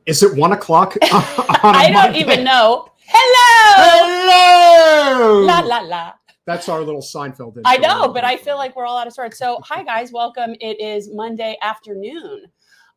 Is it 1 o'clock on I don't even know. Hello! La, la, la. That's our little Seinfeld. I know, but I feel like we're all out of sorts. So, hi, guys. Welcome. It is Monday afternoon.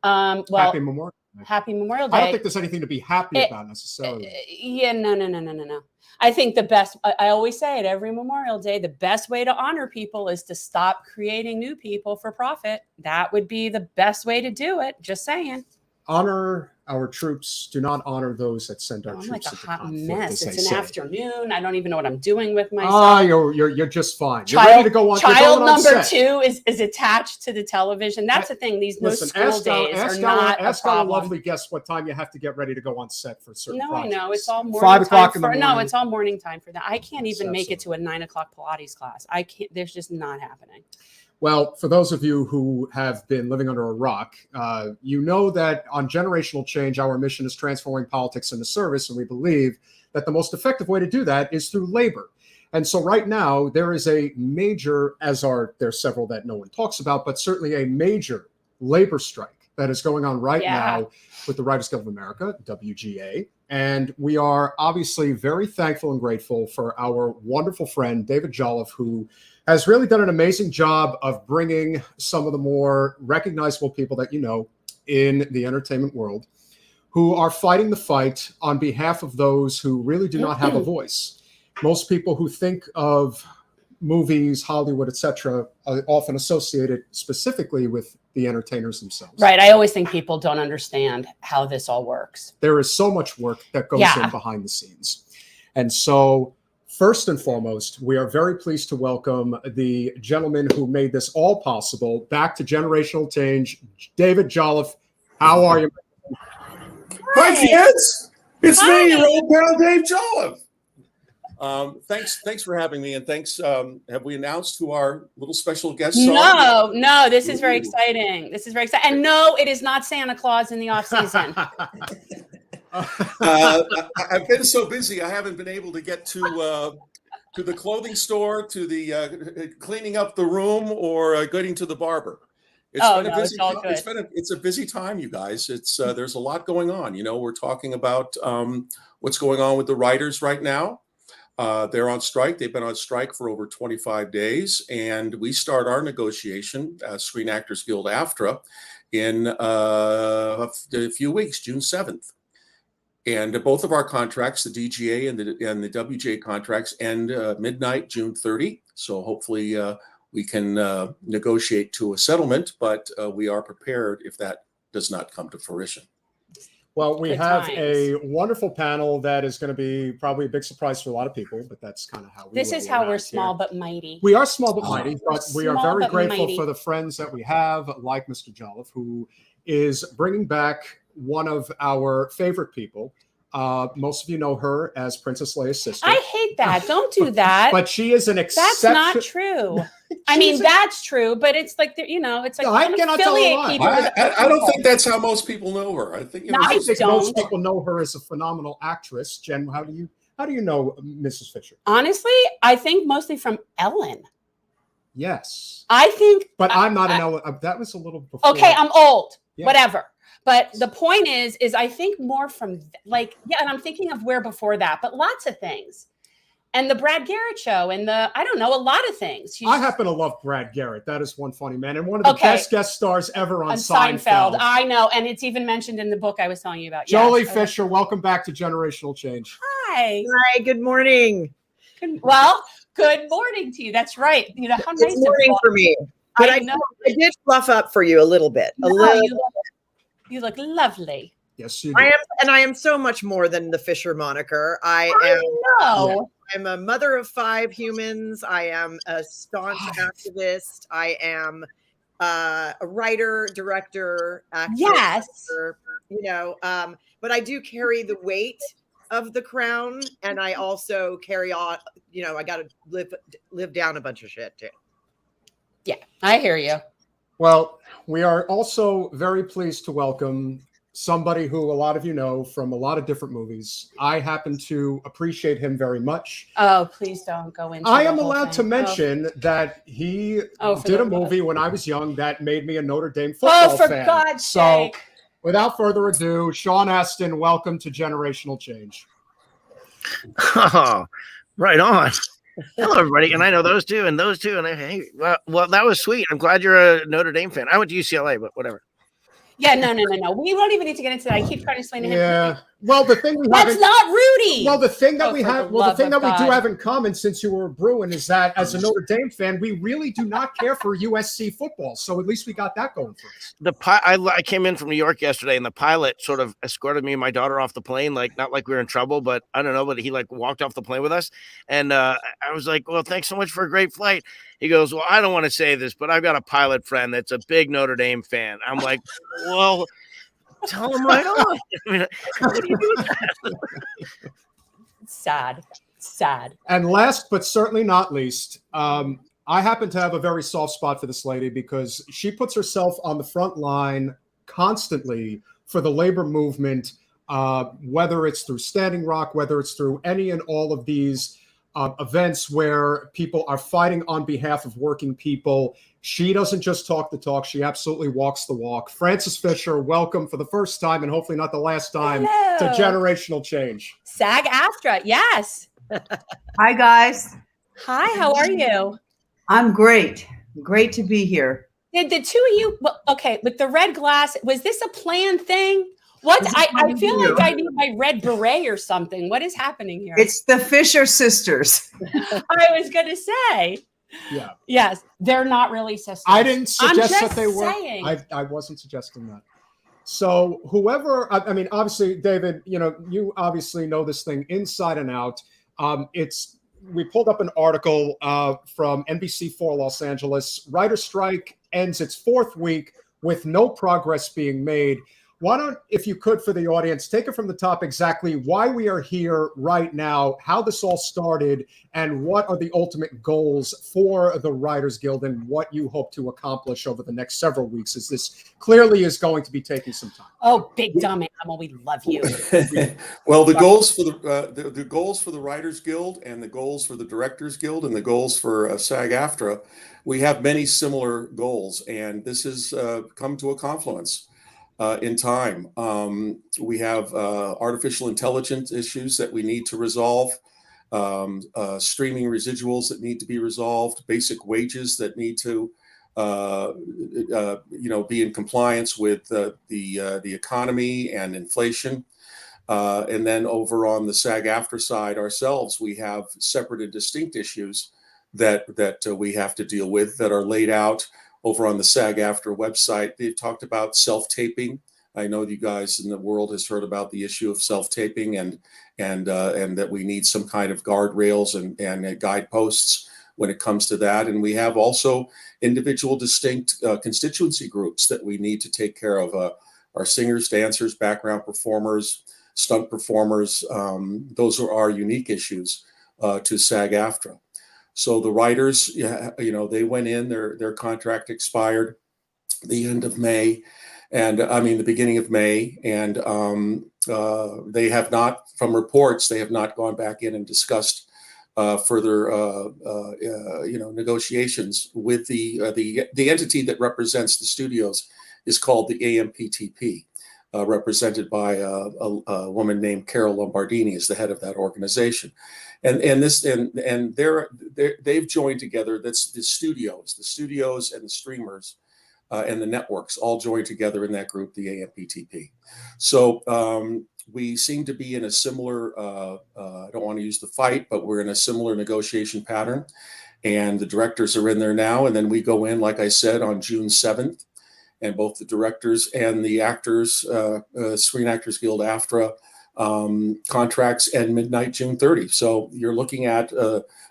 Happy Memorial Day. Happy Memorial Day. I don't think there's anything to be happy about necessarily. Yeah, no. I think the best, I always say it every Memorial Day, the best way to honor people is to stop creating new people for profit. That would be the best way to do it. Just saying. Honor our troops. Do not honor those that send our troops like a into hot conflict, mess. It's an afternoon. I don't even know what I'm doing with myself. Ah, you're just fine. You're ready to go on. Child number 2 is attached to the television. That's the thing. These school days are not a problem. Ask our lovely guests what time you have to get ready to go on set for certain projects. I know. It's all morning 5 o'clock in the morning. No, it's all morning time for that. I can't even make it to a 9 o'clock Pilates class. I can't. There's just not happening. Well, for those of you who have been living under a rock, you know that on Generational Change, our mission is transforming politics into service, and we believe that the most effective way to do that is through labor. And so right now, there is a major, there's several that no one talks about, but certainly a major labor strike that is going on right now with the Writers Guild of America, WGA. And we are obviously very thankful and grateful for our wonderful friend, David Jolliffe, who has really done an amazing job of bringing some of the more recognizable people that you know in the entertainment world who are fighting the fight on behalf of those who really do not have a voice. Most people who think of movies, Hollywood, etc., are often associated specifically with the entertainers themselves. Right. I always think people don't understand how this all works. There is so much work that goes in behind the scenes. And so first and foremost, we are very pleased to welcome the gentleman who made this all possible back to Generational Change, David Jolliffe. How are you? Hi, kids. It's me, your old pal, Dave Jolliffe. Thanks for having me, and thanks. Have we announced who our little special guests are? No. This is very exciting. And no, it is not Santa Claus in the off season. I've been so busy, I haven't been able to get to the clothing store, to the cleaning up the room, or getting to the barber. It's a busy time, you guys. There's a lot going on. You know, we're talking about what's going on with the writers right now. They're on strike. They've been on strike for over 25 days, and we start our negotiation, Screen Actors Guild AFTRA, in a few weeks, June 7th. And both of our contracts, the DGA and the WGA contracts, end midnight, June 30. So hopefully we can negotiate to a settlement, but we are prepared if that does not come to fruition. Well, we have a wonderful panel that is going to be probably a big surprise for a lot of people, but that's kind of how we This is how we're small but mighty. We are small but mighty, but we are very grateful for the friends that we have, like Mr. Jolliffe, who is bringing back one of our favorite people. Most of you know her as Princess Leia's sister. I hate that. Don't do that. But she is an exception. That's not true. I mean, that's true, but it's like, it's like I cannot affiliate people. I don't think that's how most people know her. I think most people know her as a phenomenal actress. Jen, how do you know Mrs. Fisher? Honestly, I think mostly from Ellen. Yes. I think. But I'm not an Ellen. That was a little before. Okay, I'm old. Yeah. Whatever. But the point is I think more from and I'm thinking of where before that, but lots of things. And the Brad Garrett show and a lot of things. I happen to love Brad Garrett. That is one funny man. And one of the best guest stars ever on Seinfeld. I know. And it's even mentioned in the book I was telling you about. Jolie Fisher, welcome back to Generational Change. Hi. Hi, good morning. Good morning to you. That's right. You know, how nice good morning for me. But I know. I did fluff up for you a little bit. You look lovely. Yes, you do. I am so much more than the Fisher moniker. I'm a mother of 5 humans. I am a staunch activist. I am a writer, director, actor. Yes. Actor, but I do carry the weight of the crown, and I also carry on. I got to live down a bunch of shit too. Yeah, I hear you. Well, we are also very pleased to welcome somebody who a lot of you know from a lot of different movies. I happen to appreciate him very much. Oh, please don't go into I am allowed to mention that he did a movie when I was young that made me a Notre Dame football fan. For God's sake. without further ado, Sean Astin, welcome to Generational Change. Oh, right on. Hello, everybody. And I know those two and those two. And hey, well, that was sweet. I'm glad you're a Notre Dame fan. I went to UCLA, but whatever. Yeah, no. We won't even need to get into that. I keep trying to explain to him. Yeah. Well, the thing we That's not Rudy. Well, the thing that Oh, we for have, the well, the love thing of that we do God. have in common since you were a Bruin is that as a Notre Dame fan, we really do not care for USC football. So at least we got that going for us. I came in from New York yesterday, and the pilot sort of escorted me and my daughter off the plane, like not like we were in trouble, but I don't know, but he like walked off the plane with us, and I was like, "Well, thanks so much for a great flight." He goes, "Well, I don't want to say this, but I've got a pilot friend that's a big Notre Dame fan." I'm like, "Well, tell him right on." I mean, what do you do with that? Sad. And last but certainly not least, I happen to have a very soft spot for this lady because she puts herself on the front line constantly for the labor movement, whether it's through Standing Rock, whether it's through any and all of these events where people are fighting on behalf of working people. She doesn't just talk the talk. She absolutely walks the walk. Frances Fisher, welcome for the first time and hopefully not the last time to Generational Change. SAG-AFTRA, yes. Hi, guys. Hi, how are you? I'm great. Great to be here. Did the two of you, well, okay, with the red glass, was this a planned thing? What? I feel like I need my red beret or something. What is happening here? It's the Fisher sisters. I was going to say. Yeah. Yes, they're not really sisters. I didn't suggest I'm that just they were. saying. I wasn't suggesting that. So whoever, I mean, obviously, David, you obviously know this thing inside and out. We pulled up an article from NBC4 Los Angeles. Writer strike ends its fourth week with no progress being made. Why don't, if you could, for the audience, take it from the top exactly why we are here right now, how this all started, and what are the ultimate goals for the Writers Guild and what you hope to accomplish over the next several weeks, as this clearly is going to be taking some time. Oh, big dumb animal, we love you. Well, the goals for the goals for the Writers Guild and the goals for the Directors Guild and the goals for SAG-AFTRA, we have many similar goals, and this has come to a confluence. In time. We have artificial intelligence issues that we need to resolve, streaming residuals that need to be resolved, basic wages that need to, be in compliance with the economy and inflation. And then over on the SAG-AFTRA side ourselves, we have separate and distinct issues that we have to deal with that are laid out over on the SAG-AFTRA website. They've talked about self-taping. I know you guys in the world has heard about the issue of self-taping and that we need some kind of guardrails and guideposts when it comes to that. And we have also individual distinct constituency groups that we need to take care of. Our singers, dancers, background performers, stunt performers. Those are our unique issues to SAG-AFTRA. So the writers, they went in, their contract expired the end of May, and the beginning of May, and they have not, from reports, they have not gone back in and discussed further, negotiations with the entity that represents the studios is called the AMPTP, represented by a woman named Carol Lombardini as the head of that organization. And they've joined together. That's the studios and the streamers and the networks all joined together in that group, the AMPTP. So we seem to be in a similar, I don't want to use the fight, but we're in a similar negotiation pattern. And the directors are in there now. And then we go in, like I said, on June 7th. And both the directors and the actors, Screen Actors Guild, AFTRA, contracts end midnight June 30. So you're looking at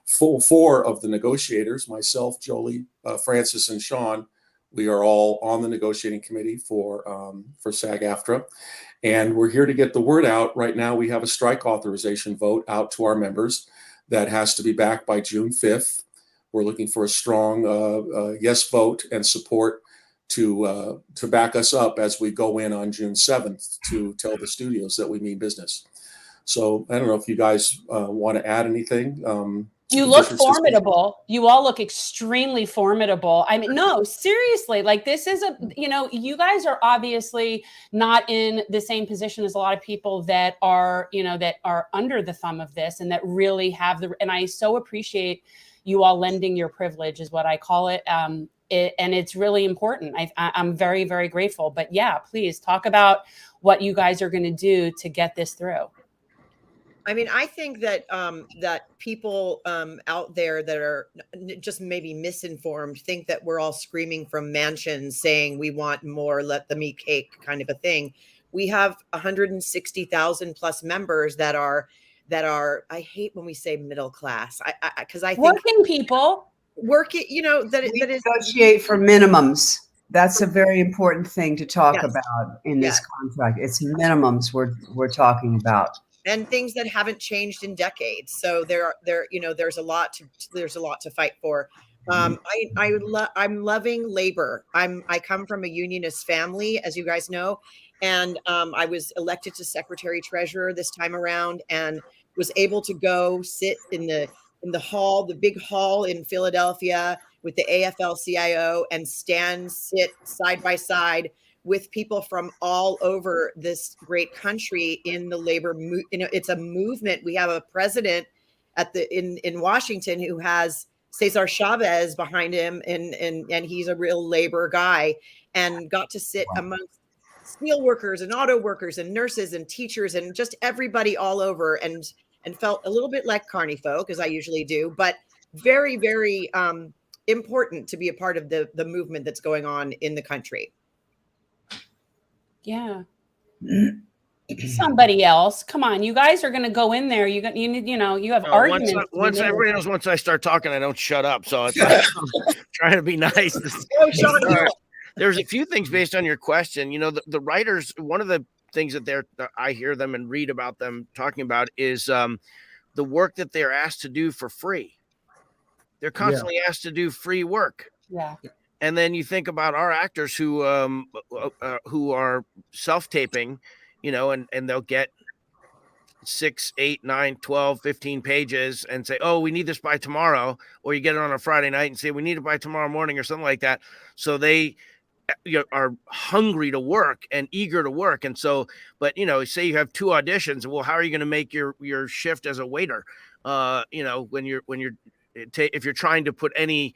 full four of the negotiators, myself, Jolie, Francis, and Sean. We are all on the negotiating committee for SAG-AFTRA. And we're here to get the word out. Right now, we have a strike authorization vote out to our members that has to be back by June 5th. We're looking for a strong yes vote and support to back us up as we go in on June 7th to tell the studios that we mean business. So I don't know if you guys want to add anything. You look Fisher sisters. formidable. You all look extremely formidable. I mean, no, seriously, like this is you guys are obviously not in the same position as a lot of people that are, that are under the thumb of this and that really have and I so appreciate you all lending your privilege is what I call it. And it's really important. I'm very, very grateful, but yeah, please talk about what you guys are going to do to get this through. I mean, I think that that people out there that are just maybe misinformed think that we're all screaming from mansions saying we want more, let them eat cake kind of a thing. We have 160,000 plus members that are, I hate when we say middle class. Because I think working people working, that We is negotiate for minimums. That's a very important thing to talk Yes. about in this Yes. contract. It's minimums we're talking about. and things that haven't changed in decades. So there's a lot to fight for. I'm loving labor. I come from a unionist family, as you guys know, and I was elected to secretary treasurer this time around, and was able to go sit in the hall, the big hall in Philadelphia with the AFL-CIO and sit side by side with people from all over this great country in the labor. It's a movement. We have a president in Washington who has Cesar Chavez behind him, and he's a real labor guy, and got to sit amongst steel workers and auto workers and nurses and teachers and just everybody all over, and felt a little bit like carny folk, as I usually do, but very, very important to be a part of the movement that's going on in the country. Yeah. Somebody else. Come on. You guys are going to go in there. You have arguments. Once everybody knows, once I start talking, I don't shut up. So it's like, I'm trying to be nice. Oh, Sean, There's a few things based on your question. The writers, one of the things that I hear them and read about them talking about is the work that they're asked to do for free. They're constantly asked to do free work. Yeah. And then you think about our actors who are self-taping, and they'll get 6, 8, 9, 12, 15 pages and say, oh, we need this by tomorrow. Or you get it on a Friday night and say, we need it by tomorrow morning or something like that. So they are hungry to work and eager to work. And so, but, say you have 2 auditions. Well, how are you going to make your shift as a waiter? If you're trying to put any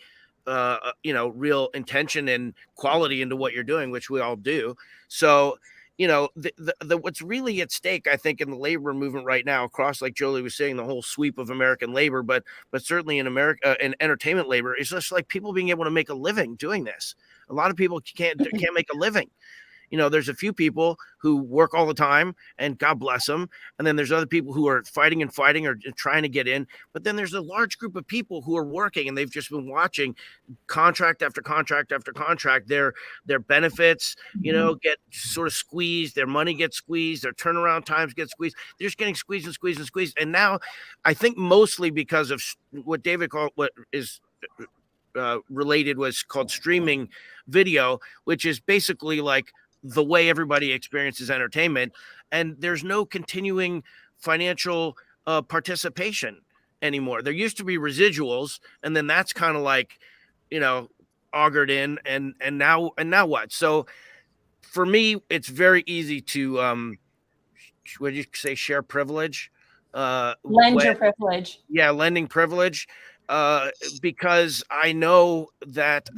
real intention and quality into what you're doing, which we all do. So, what's really at stake, I think, in the labor movement right now across, like Jolie was saying, the whole sweep of American labor, but certainly in America, in entertainment labor, is just like people being able to make a living doing this. A lot of people can't make a living. There's a few people who work all the time, and God bless them. And then there's other people who are fighting or trying to get in. But then there's a large group of people who are working, and they've just been watching contract after contract after contract. Their benefits, get sort of squeezed. Their money gets squeezed. Their turnaround times get squeezed. They're just getting squeezed and squeezed and squeezed. And now, I think mostly because of what David called, what is related, was called streaming video, which is basically like the way everybody experiences entertainment, and there's no continuing financial participation anymore. There used to be residuals, and then that's kind of like, augured in, and now what? So for me, it's very easy to what did you say, share privilege, lend your privilege. Yeah, lending privilege, because I know that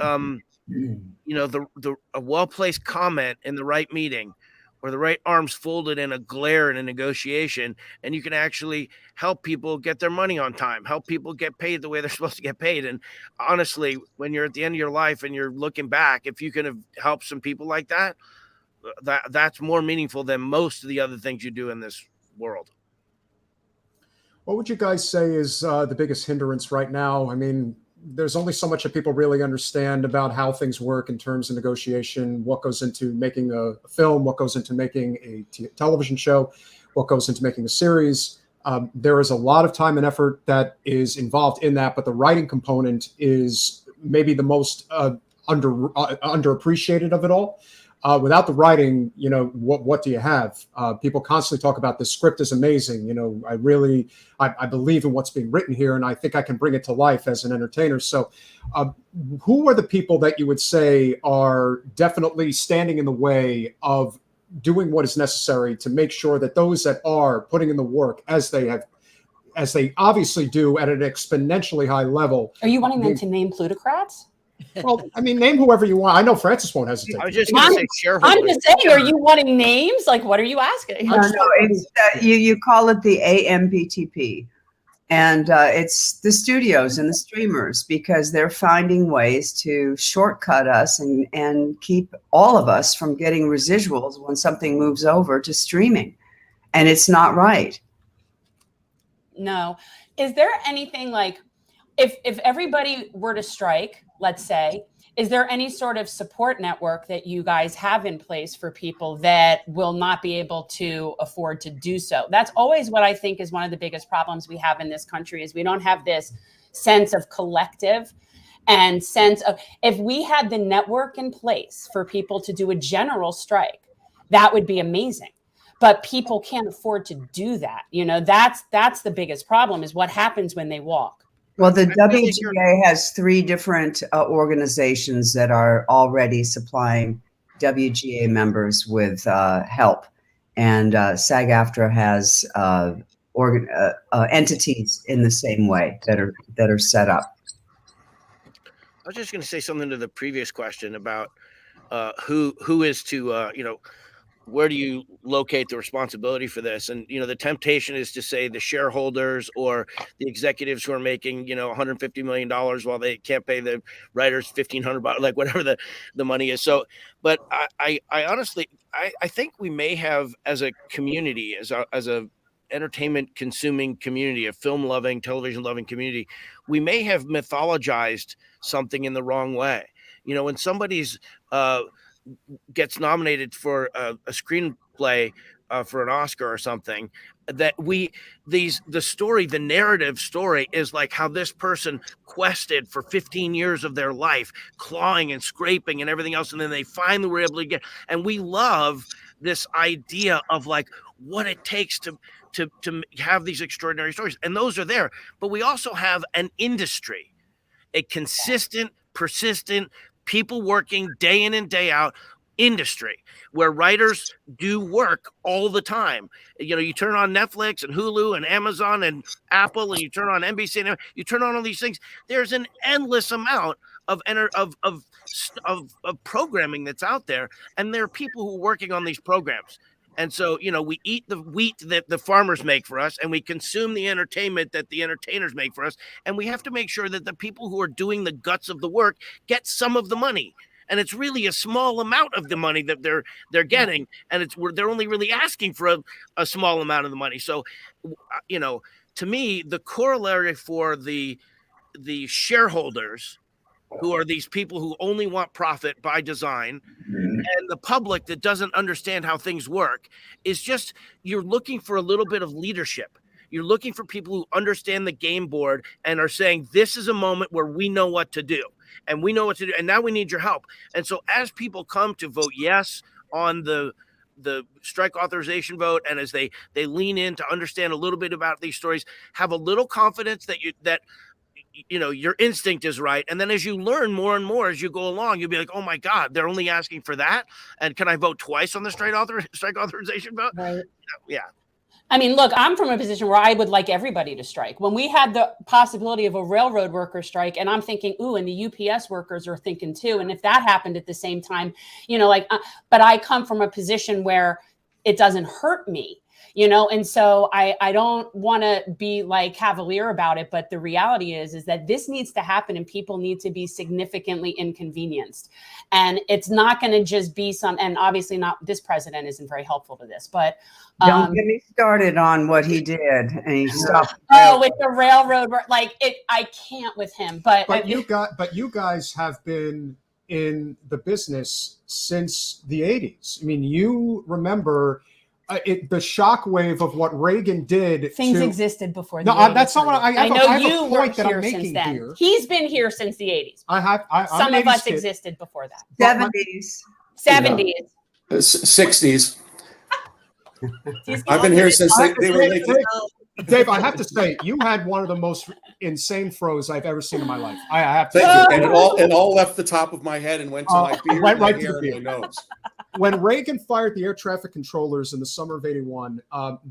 a well-placed comment in the right meeting, or the right arms folded in a glare in a negotiation, and you can actually help people get their money on time, help people get paid the way they're supposed to get paid. And honestly, when you're at the end of your life and you're looking back, if you can have helped some people like that, that's more meaningful than most of the other things you do in this world. What would you guys say is the biggest hindrance right now? I mean, there's only so much that people really understand about how things work in terms of negotiation, what goes into making a film, what goes into making a television show, what goes into making a series. There is a lot of time and effort that is involved in that, but the writing component is maybe the most underappreciated of it all. Without the writing, what do you have? People constantly talk about the script is amazing. I believe in what's being written here, and I think I can bring it to life as an entertainer. So who are the people that you would say are definitely standing in the way of doing what is necessary to make sure that those that are putting in the work, as they obviously do at an exponentially high level? Are you wanting them to name plutocrats? Well, I mean, name whoever you want. I know Francis won't hesitate. I was just going to say shareholders. I'm just saying, are you wanting names? Like, what are you asking? No, it's you call it the AMPTP, and it's the studios and the streamers, because they're finding ways to shortcut us and keep all of us from getting residuals when something moves over to streaming, and it's not right. No. Is there anything like, if everybody were to strike, let's say, is there any sort of support network that you guys have in place for people that will not be able to afford to do so? That's always what I think is one of the biggest problems we have in this country, is we don't have this sense of collective and sense of, if we had the network in place for people to do a general strike, that would be amazing. But people can't afford to do that. That's the biggest problem, is what happens when they walk. Well, the WGA has 3 different organizations that are already supplying WGA members with help, and SAG-AFTRA has entities in the same way that are set up. I was just going to say something to the previous question about who is to where do you locate the responsibility for this? And, the temptation is to say the shareholders or the executives who are making, $150 million while they can't pay the writers $1,500, like whatever the money is. So, but I honestly, I think we may have, as a community, as a entertainment consuming community, a film loving, television loving community, we may have mythologized something in the wrong way. When somebody's, gets nominated for a screenplay for an Oscar or something, that the narrative story is like how this person quested for 15 years of their life, clawing and scraping and everything else, and then they finally were able to get. And we love this idea of like what it takes to have these extraordinary stories, and those are there. But we also have an industry, a consistent, persistent, people working day in and day out industry where writers do work all the time. You turn on Netflix and Hulu and Amazon and Apple, and you turn on NBC and you turn on all these things. There's an endless amount of programming that's out there, and there are people who are working on these programs. And so, we eat the wheat that the farmers make for us, and we consume the entertainment that the entertainers make for us. And we have to make sure that the people who are doing the guts of the work get some of the money. And it's really a small amount of the money that they're getting. And they're only really asking for a small amount of the money. So, to me, the corollary for the shareholders, who are these people who only want profit by design, and the public that doesn't understand how things work, is just, you're looking for a little bit of leadership. You're looking for people who understand the game board and are saying, this is a moment where we know what to do, and we know what to do, and now we need your help. And so as people come to vote yes on the strike authorization vote, and as they lean in to understand a little bit about these stories, have a little confidence that your instinct is right. And then as you learn more and more as you go along, you'll be like, oh my God, they're only asking for that. And can I vote twice on the strike authorization vote? Right. Yeah. I mean, look, I'm from a position where I would like everybody to strike. When we had the possibility of a railroad worker strike, and I'm thinking, ooh, and the UPS workers are thinking too. And if that happened at the same time, but I come from a position where it doesn't hurt me. And so I don't want to be like cavalier about it, but the reality is that this needs to happen, and people need to be significantly inconvenienced. And it's not going to just be and obviously not, this president isn't very helpful to this, but don't get me started on what he did, and he stopped. Oh, with the railroad, I can't with him. But you guys have been in the business since the 80s. I mean, you remember the shockwave of what Reagan did. Things existed before. That's not what I know. You were here since then. He's been here since the 80s. I'm Some of us kid. existed before that. 70s. 70s. 60s. I've been here since they were making. Dave, I have to say, you had one of the most insane throws I've ever seen in my life. I have to Thank say. you. And it all left the top of my head and went to my beard, went my right to hair, the and my nose. When Reagan fired the air traffic controllers in the summer of '81,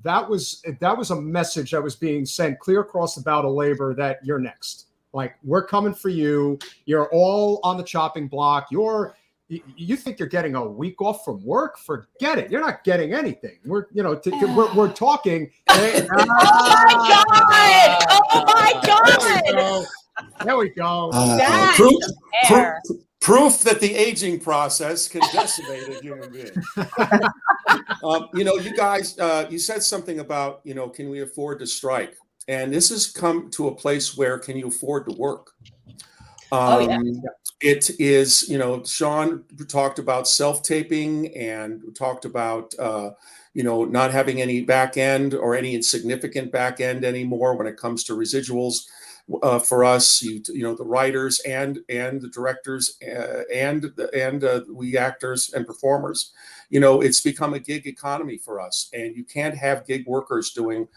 that was a message that was being sent clear across the bow to labor that you're next. Like, we're coming for you. You're all on the chopping block. You think you're getting a week off from work? Forget it. You're not getting anything. We're talking. Oh my God! There we go. Proof that the aging process can decimate a human being. You guys, you said something about, can we afford to strike? And this has come to a place where can you afford to work? It is, Sean talked about self-taping and talked about, not having any back end or any insignificant back end anymore when it comes to residuals. For us, the writers and the directors and we actors and performers, it's become a gig economy for us, and you can't have gig workers doing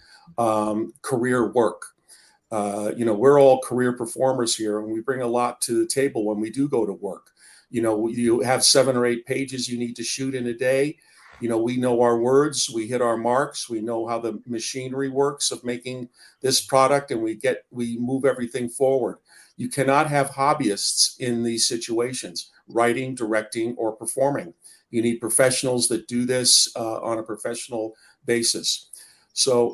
career work. We're all career performers here, and we bring a lot to the table when we do go to work. You have 7 or 8 pages you need to shoot in a day. We know our words, we hit our marks, we know how the machinery works of making this product, and we move everything forward. You cannot have hobbyists in these situations, writing, directing, or performing. You need professionals that do this on a professional basis. So,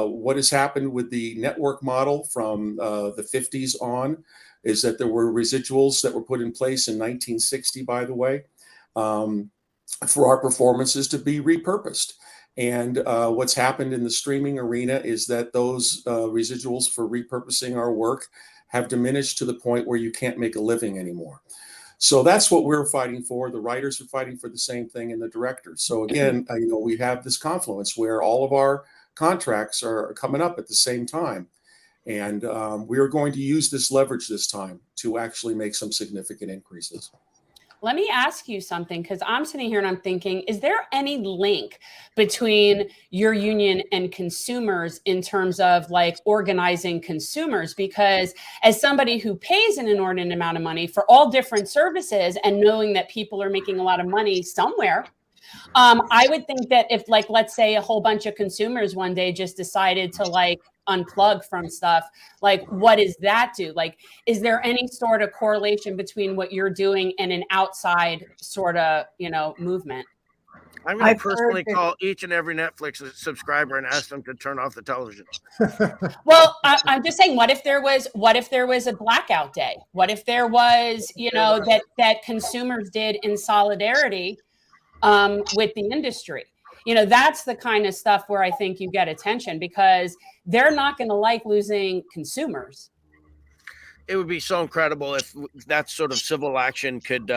what has happened with the network model from the 50s on is that there were residuals that were put in place in 1960, by the way, for our performances to be repurposed. And what's happened in the streaming arena is that those residuals for repurposing our work have diminished to the point where you can't make a living anymore. So that's what we're fighting for. The writers are fighting for the same thing, and the directors. So again, we have this confluence where all of our contracts are coming up at the same time. And we are going to use this leverage this time to actually make some significant increases. Let me ask you something, because I'm sitting here and I'm thinking, is there any link between your union and consumers in terms of like organizing consumers? Because as somebody who pays an inordinate amount of money for all different services and knowing that people are making a lot of money somewhere, I would think that if, like, let's say a whole bunch of consumers one day just decided to like unplug from stuff, like, what does that do? Like, is there any sort of correlation between what you're doing and an outside sort of, movement? I'm going to personally call each and every Netflix subscriber and ask them to turn off the television. Well, I'm just saying, what if there was a blackout day? What if there was, that consumers did in solidarity with the industry? That's the kind of stuff where I think you get attention, because they're not going to like losing consumers. It would be so incredible if that sort of civil action could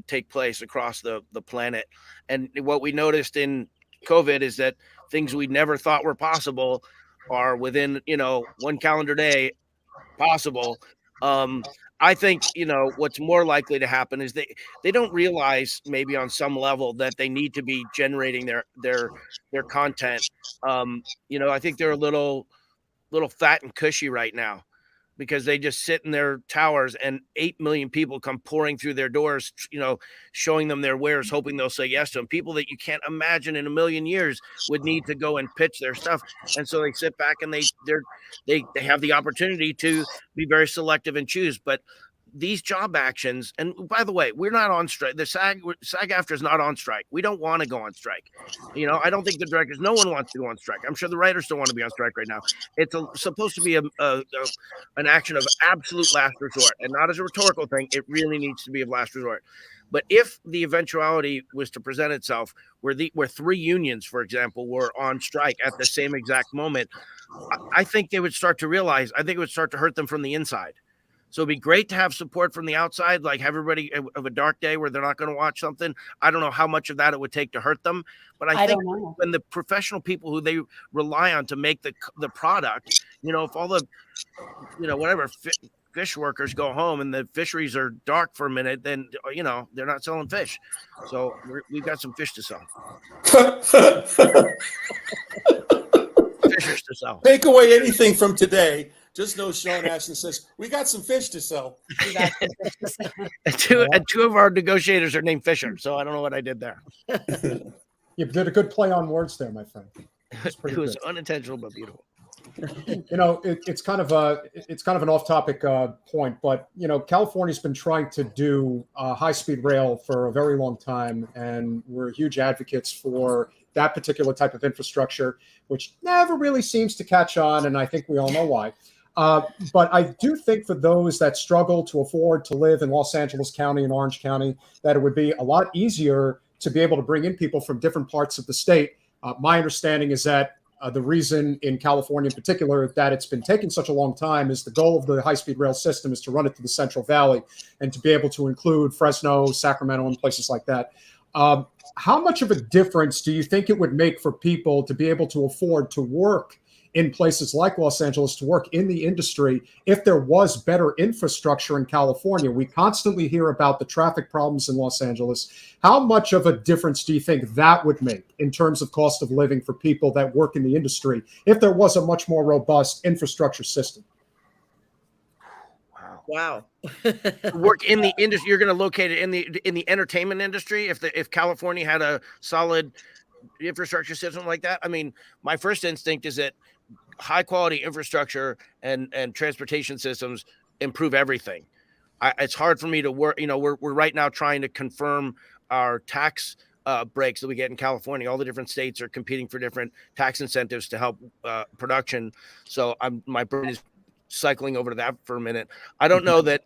take place across the planet. And what we noticed in COVID is that things we never thought were possible are within, one calendar day possible. I think, what's more likely to happen is they don't realize, maybe on some level, that they need to be generating their content. I think they're a little fat and cushy right now, because they just sit in their towers and 8 million people come pouring through their doors, showing them their wares, hoping they'll say yes to them. People that you can't imagine in a million years would need to go and pitch their stuff. And so they sit back and they have the opportunity to be very selective and choose. But these job actions, and by the way, we're not on strike. The SAG-AFTRA is not on strike. We don't want to go on strike. I don't think the directors, no one wants to go on strike. I'm sure the writers don't want to be on strike right now. It's supposed to be an action of absolute last resort, and not as a rhetorical thing. It really needs to be of last resort. But if the eventuality was to present itself where 3 unions, for example, were on strike at the same exact moment, I think they would start to realize, I think it would start to hurt them from the inside. So it'd be great to have support from the outside, like everybody of a dark day where they're not going to watch something. I don't know how much of that it would take to hurt them, but I think when the professional people who they rely on to make the product, if all the, whatever fish workers go home and the fisheries are dark for a minute, then they're not selling fish. So we've got some fish to sell. Fishers to sell. Take away anything from today. Just know Sean Astin says, we got some fish to sell. And two of our negotiators are named Fisher, so I don't know what I did there. You did a good play on words there, my friend. It was unintentional but beautiful. It's kind of an off-topic point, but California's been trying to do high-speed rail for a very long time, and we're huge advocates for that particular type of infrastructure, which never really seems to catch on, and I think we all know why. But I do think for those that struggle to afford to live in Los Angeles County and Orange County, that it would be a lot easier to be able to bring in people from different parts of the state. My understanding is that the reason in California in particular that it's been taking such a long time is the goal of the high-speed rail system is to run it to the Central Valley and to be able to include Fresno, Sacramento, and places like that. How much of a difference do you think it would make for people to be able to afford to work in places like Los Angeles, to work in the industry, if there was better infrastructure in California? We constantly hear about the traffic problems in Los Angeles. How much of a difference do you think that would make in terms of cost of living for people that work in the industry if there was a much more robust infrastructure system? Wow. Work in the industry, you're going to locate it in the entertainment industry. If California had a solid infrastructure system like that, I mean, my first instinct is that high quality infrastructure and transportation systems improve everything. It's hard for me to work. We're right now trying to confirm our tax breaks that we get in California. All the different states are competing for different tax incentives to help production. So my brain is cycling over to that for a minute. I don't know that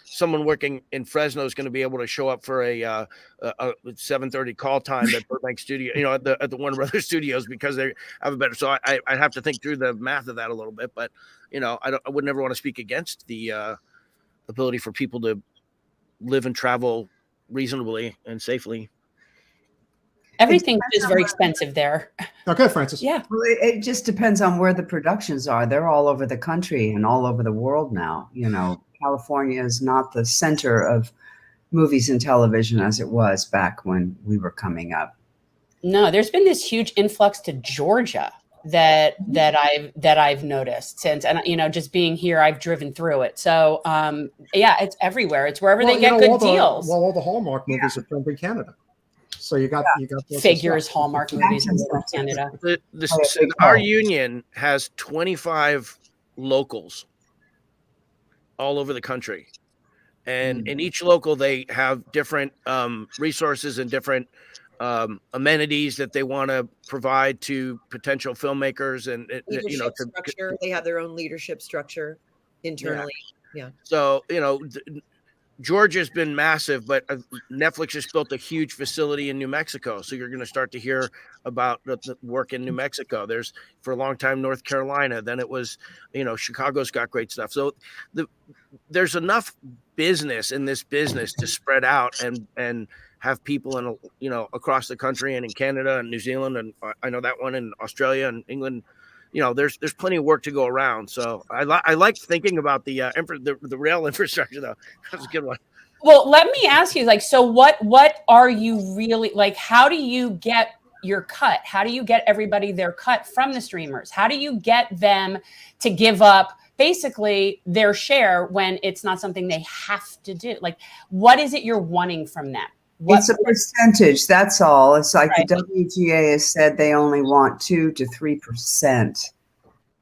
someone working in Fresno is going to be able to show up for a 7:30 call time at Burbank Studio, at the Warner Brothers Studios, because they have a better. So I have to think through the math of that a little bit. But I would never want to speak against the ability for people to live and travel reasonably and safely. Everything is very expensive there. Okay, Francis. Yeah. Well, it just depends on where the productions are. They're all over the country and all over the world now. California is not the center of movies and television as it was back when we were coming up. No, there's been this huge influx to Georgia that I've noticed since, and just being here, I've driven through it. So it's everywhere. It's wherever they get good deals. All the Hallmark movies are filmed in Canada. So you got Figures, Hallmark movies in Canada. Our union has 25 locals all over the country, and in each local they have different resources and different amenities that they want to provide to potential filmmakers, and structure. They have their own leadership structure internally. Yeah. So Georgia's been massive, but Netflix just built a huge facility in New Mexico. So you're going to start to hear about the work in New Mexico. There's for a long time North Carolina. Then it was, Chicago's got great stuff. So there's enough business in this business to spread out and have people in across the country and in Canada and New Zealand, and I know that one in Australia and England. There's plenty of work to go around. So I like thinking about the rail infrastructure, though. That's a good one. Well, let me ask you, so what are you really like? How do you get your cut? How do you get everybody their cut from the streamers? How do you get them to give up basically their share when it's not something they have to do? Like, what is it you're wanting from them? It's a percentage. That's all. It's like the WGA has said they only want 2 to 3%.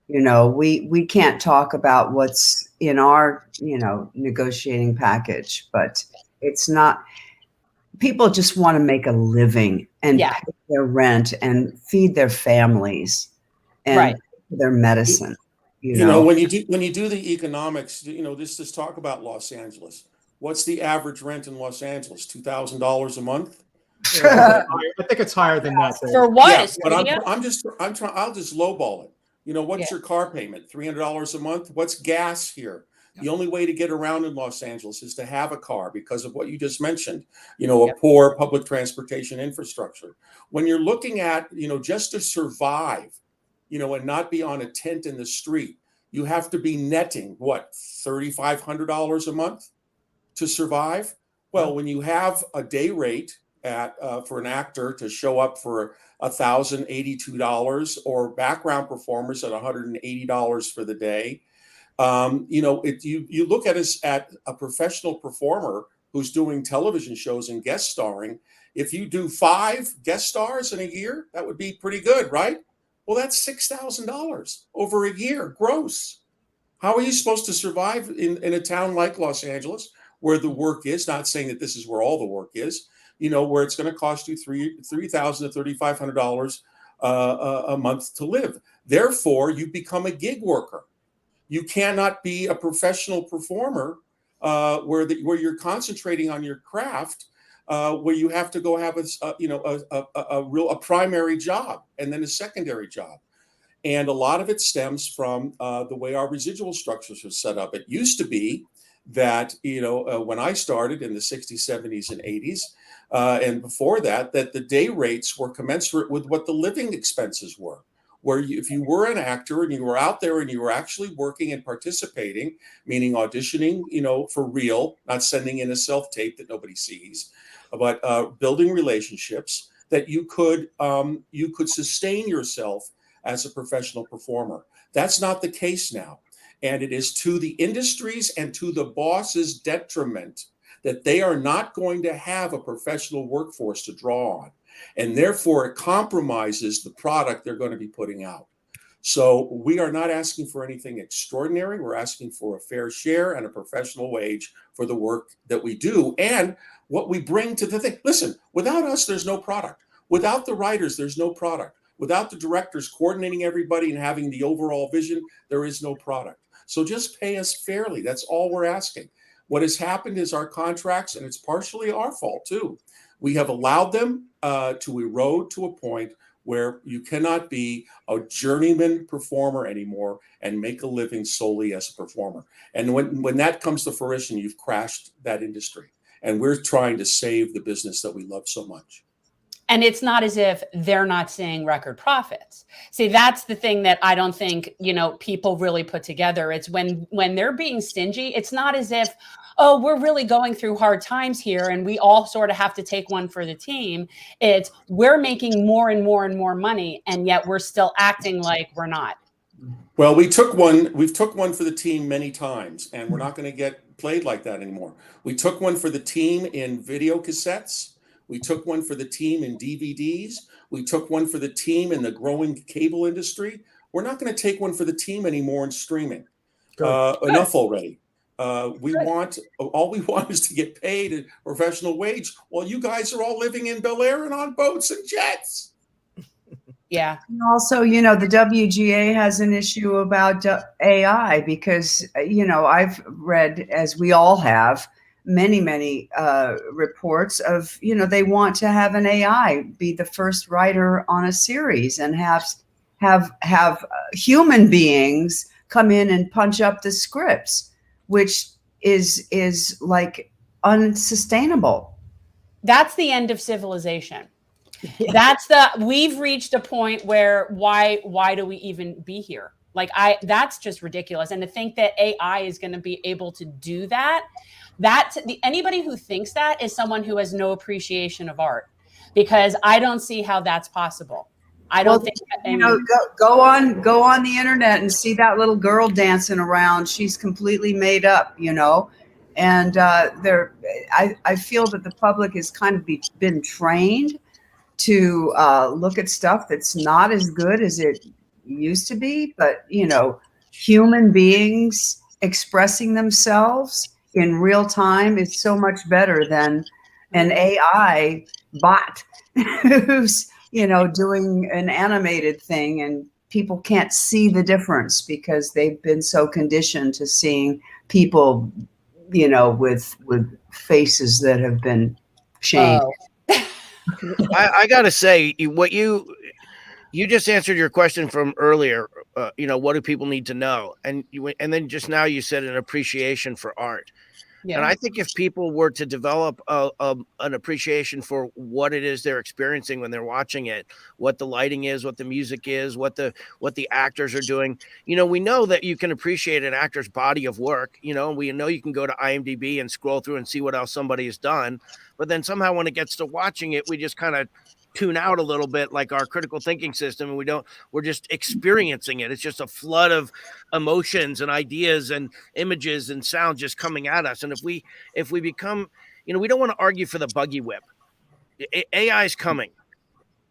We can't talk about what's in our, negotiating package, but it's not. People just want to make a living and pay their rent and feed their families and their medicine. When you do the economics, just talk about Los Angeles. What's the average rent in Los Angeles? $2,000 a month? I think it's higher than that. For what? Yeah, but I'll just lowball it. What's your car payment? $300 a month? What's gas here? The only way to get around in Los Angeles is to have a car because of what you just mentioned, a poor public transportation infrastructure. When you're looking at, just to survive, and not be on a tent in the street, you have to be netting what, $3,500 a month to survive. Well, when you have a day rate at for an actor to show up for $1,082, or background performers at $180 for the day, you look at us at a professional performer who's doing television shows and guest starring. If you do 5 guest stars in a year, that would be pretty good, right? Well, that's $6,000 over a year gross. How are you supposed to survive in a town like Los Angeles, where the work is, not saying that this is where all the work is, where it's going to cost you $3,000 to $3,500 a month to live. Therefore, you become a gig worker. You cannot be a professional performer where you're concentrating on your craft, where you have to go have a primary job and then a secondary job. And a lot of it stems from the way our residual structures are set up. It used to be that, when I started in the 60s, 70s, and 80s, and before that, that the day rates were commensurate with what the living expenses were. Where if you were an actor and you were out there and you were actually working and participating, meaning auditioning, for real, not sending in a self-tape that nobody sees, but building relationships, that you could sustain yourself as a professional performer. That's not the case now. And it is to the industries and to the bosses' detriment that they are not going to have a professional workforce to draw on. And therefore, it compromises the product they're going to be putting out. So we are not asking for anything extraordinary. We're asking for a fair share and a professional wage for the work that we do and what we bring to the thing. Listen, without us, there's no product. Without the writers, there's no product. Without the directors coordinating everybody and having the overall vision, there is no product. So just pay us fairly. That's all we're asking. What has happened is our contracts, and it's partially our fault too, we have allowed them to erode to a point where you cannot be a journeyman performer anymore and make a living solely as a performer. And when that comes to fruition, you've crashed that industry. And we're trying to save the business that we love so much. And it's not as if they're not seeing record profits. See, that's the thing that I don't think, people really put together. It's when they're being stingy, it's not as if, oh, we're really going through hard times here and we all sort of have to take one for the team. It's we're making more and more and more money, and yet we're still acting like we're not. Well, we've took one for the team many times, and we're not going to get played like that anymore. We took one for the team in video cassettes. We took one for the team in DVDs. We took one for the team in the growing cable industry. We're not going to take one for the team anymore in streaming. Enough already. All we want is to get paid a professional wage while you guys are all living in Bel Air and on boats and jets. Yeah. And also, the WGA has an issue about AI because, I've read, as we all have, many reports of, they want to have an AI be the first writer on a series and have human beings come in and punch up the scripts, which is like unsustainable. That's the end of civilization. We've reached a point where why do we even be here? That's just ridiculous. And to think that AI is going to be able to do that, anybody who thinks that is someone who has no appreciation of art, because I don't see how that's possible. I don't think go on the internet and see that little girl dancing around. She's completely made up, and I feel that the public has kind of been trained to look at stuff that's not as good as it used to be. But, human beings expressing themselves in real time is so much better than an AI bot who's, doing an animated thing, and people can't see the difference because they've been so conditioned to seeing people, with faces that have been changed. Oh. I gotta say, what you just answered your question from earlier. What do people need to know? And then just now you said an appreciation for art. And I think if people were to develop an appreciation for what it is they're experiencing when they're watching it, what the lighting is, what the music is, what the actors are doing, we know that you can appreciate an actor's body of work, and we know you can go to IMDb and scroll through and see what else somebody has done. But then somehow when it gets to watching it, we just kind of tune out a little bit, like our critical thinking system, and we're just experiencing it. It's just a flood of emotions and ideas and images and sound just coming at us. And if we become, we don't want to argue for the buggy whip. AI is coming,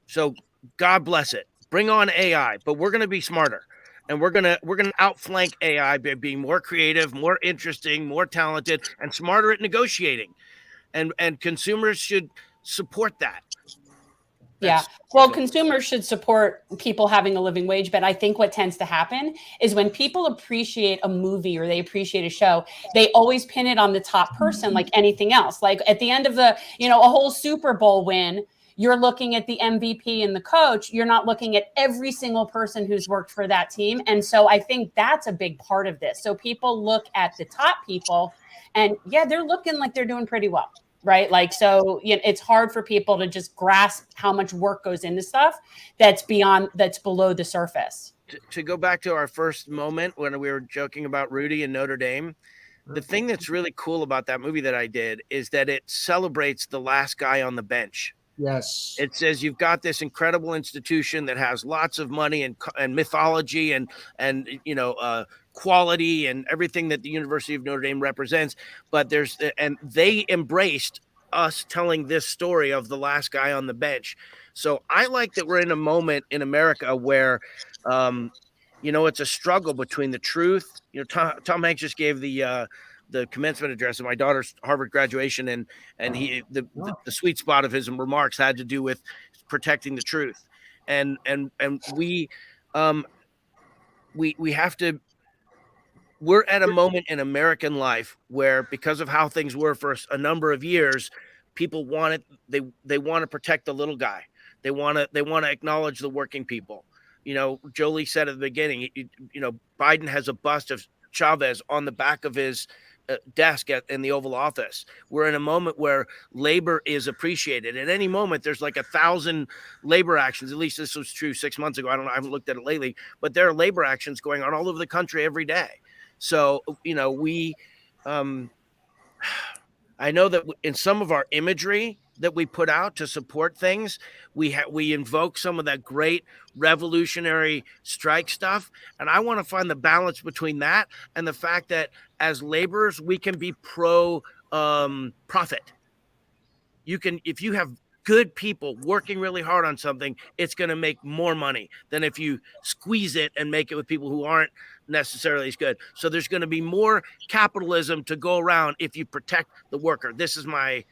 so God bless it, bring on AI, but we're going to be smarter, and we're going to outflank AI by being more creative, more interesting, more talented, and smarter at negotiating, and consumers should support that. Well, consumers should support people having a living wage. But I think what tends to happen is when people appreciate a movie or they appreciate a show, they always pin it on the top person like anything else. Like at the end of a whole Super Bowl win, you're looking at the MVP and the coach. You're not looking at every single person who's worked for that team. And so I think that's a big part of this. So people look at the top people and they're looking like they're doing pretty well. Right. Like, so it's hard for people to just grasp how much work goes into stuff that's below the surface. To go back to our first moment when we were joking about Rudy and Notre Dame, the thing that's really cool about that movie that I did is that it celebrates the last guy on the bench. Yes. It says you've got this incredible institution that has lots of money and mythology and quality and everything that the University of Notre Dame represents. But they embraced us telling this story of the last guy on the bench. So I like that we're in a moment in America where, it's a struggle between the truth. Tom Hanks just gave the commencement address of my daughter's Harvard graduation, and the sweet spot of his remarks had to do with protecting the truth, and we have to. We're at a moment in American life where, because of how things were for a number of years, people want it. They want to protect the little guy. They want to acknowledge the working people. Jolie said at the beginning, Biden has a bust of Chavez on the back of his desk in the Oval Office. We're in a moment where labor is appreciated. At any moment, there's like 1,000 labor actions. At least this was true 6 months ago. I haven't looked at it lately, but there are labor actions going on all over the country every day. So, I know that in some of our imagery that we put out to support things, we invoke some of that great revolutionary strike stuff. And I want to find the balance between that and the fact that as laborers, we can be pro profit. If you have good people working really hard on something, it's going to make more money than if you squeeze it and make it with people who aren't necessarily as good. So there's going to be more capitalism to go around if you protect the worker. This is my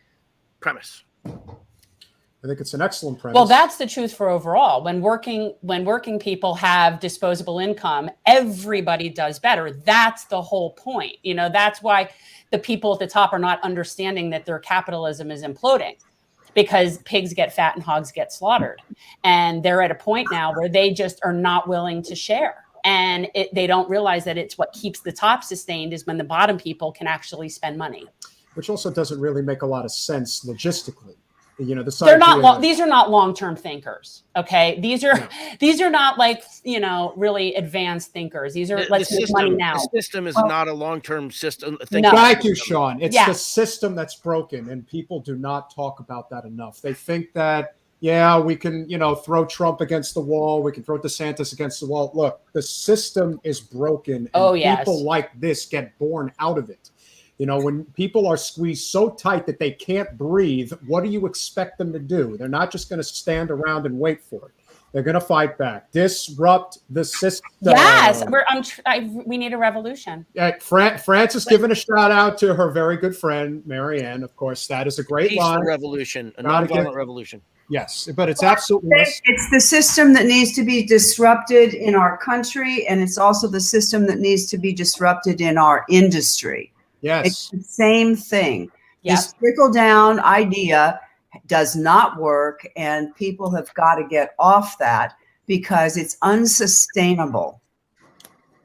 premise. I think it's an excellent premise. Well, that's the truth for overall. When working people have disposable income, everybody does better. That's the whole point. That's why the people at the top are not understanding that their capitalism is imploding, because pigs get fat and hogs get slaughtered. And they're at a point now where they just are not willing to share. And they don't realize that it's what keeps the top sustained is when the bottom people can actually spend money. Which also doesn't really make a lot of sense logistically. These are not long-term thinkers. Okay. These are not like, really advanced thinkers. These are let's make money now. The system is not a long-term system. No. Thank you, Sean. It's the system that's broken, and people do not talk about that enough. They think that, we can, throw Trump against the wall. We can throw DeSantis against the wall. Look, the system is broken, and people like this get born out of it. When people are squeezed so tight that they can't breathe, what do you expect them to do? They're not just going to stand around and wait for it. They're going to fight back, disrupt the system. Yes, we need a revolution. Frances giving a shout out to her very good friend, Marianne. Of course, that is a great line. Revolution, a nonviolent revolution. Yes, but it's absolutely. It's the system that needs to be disrupted in our country, and it's also the system that needs to be disrupted in our industry. Yes. It's the same thing. Yep. This trickle-down idea does not work, and people have got to get off that because it's unsustainable.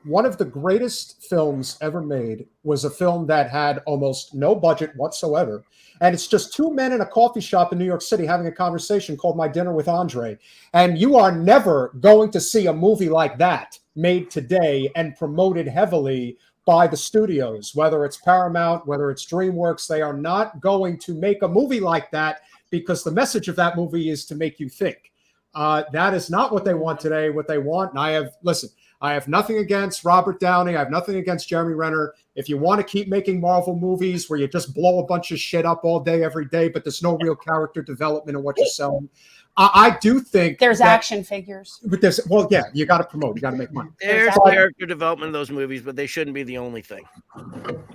one of the greatest films ever made was a film that had almost no budget whatsoever. And it's just two men in a coffee shop in New York City having a conversation called My Dinner with Andre. And you are never going to see a movie like that made today and promoted heavily by the studios, whether it's Paramount, whether it's DreamWorks. They are not going to make a movie like that because the message of that movie is to make you think. That is not what they want today. What they want, and I have nothing against Robert Downey. I have nothing against Jeremy Renner. If you want to keep making Marvel movies where you just blow a bunch of shit up all day, every day, but there's no real character development in what you're selling, I do think there's action figures. But there's, well, yeah, you got to promote, you got to make money. There's character development in those movies, but they shouldn't be the only thing.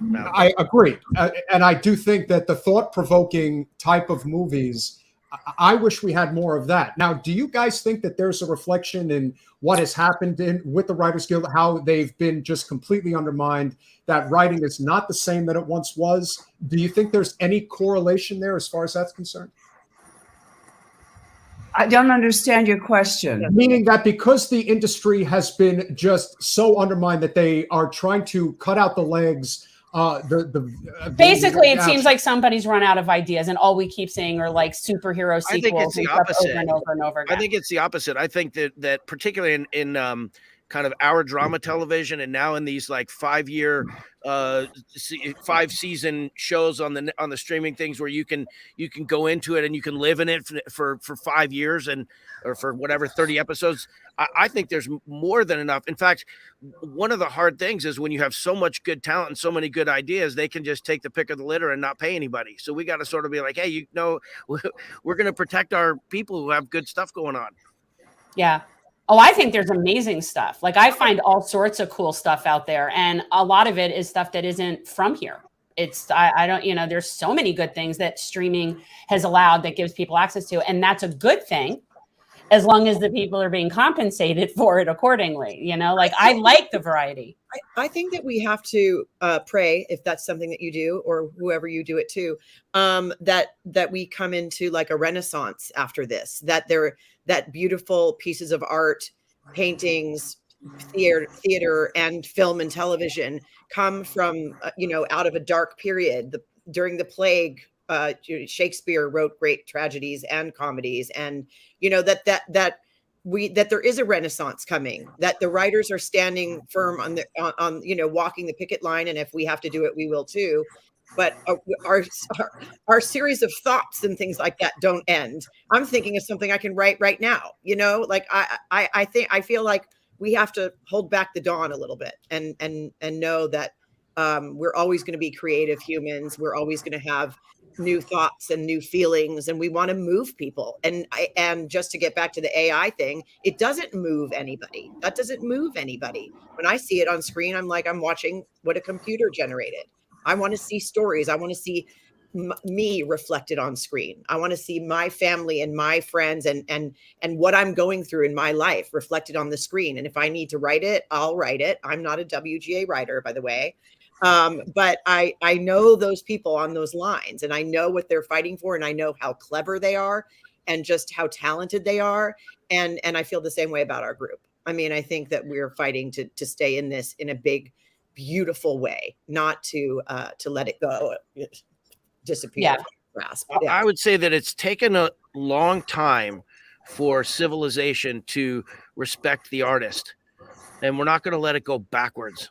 No. I agree. And I do think that the thought-provoking type of movies, I wish we had more of that. Now, do you guys think that there's a reflection in what has happened with the Writers Guild, how they've been just completely undermined, that writing is not the same that it once was? Do you think there's any correlation there as far as that's concerned? I don't understand your question. Meaning that because the industry has been just so undermined that they are trying to cut out the legs. Basically, it seems like somebody's run out of ideas, and all we keep seeing are like superhero sequels. I think it's the opposite. Over and over and over again. I think it's the opposite. I think that particularly in kind of our drama television, and now in these like 5-year, 5-season shows on the streaming things where you can go into it and you can live in it for 5 years or for whatever 30 episodes. I think there's more than enough. In fact, one of the hard things is when you have so much good talent and so many good ideas, they can just take the pick of the litter and not pay anybody. So we got to sort of be like, hey, we're going to protect our people who have good stuff going on. Yeah. Oh, I think there's amazing stuff. Like I find all sorts of cool stuff out there. And a lot of it is stuff that isn't from here. I don't, there's so many good things that streaming has allowed that gives people access to. And that's a good thing as long as the people are being compensated for it accordingly. Like I like the variety. I think that we have to pray, if that's something that you do or whoever you do it to, that we come into like a renaissance after this, that beautiful pieces of art, paintings, theater and film and television come from, out of a dark period. During the plague, Shakespeare wrote great tragedies and comedies, and that there is a renaissance coming, that the writers are standing firm on walking the picket line, and if we have to do it, we will too. But our series of thoughts and things like that don't end. I'm thinking of something I can write right now. Like I feel like we have to hold back the dawn a little bit and know that we're always going to be creative humans. We're always going to have new thoughts and new feelings, and we want to move people. And just to get back to the AI thing, it doesn't move anybody. That doesn't move anybody. When I see it on screen, I'm like, I'm watching what a computer generated. I want to see stories. I want to see me reflected on screen. I want to see my family and my friends and what I'm going through in my life reflected on the screen. And if I need to write it, I'll write it. I'm not a WGA writer, by the way. But I know those people on those lines, and I know what they're fighting for, and I know how clever they are and just how talented they are. And I feel the same way about our group. I mean, I think that we're fighting to stay in this in a big, beautiful way, not to let it go, disappear. Yeah. Grasp. Yeah. I would say that it's taken a long time for civilization to respect the artist, and we're not going to let it go backwards.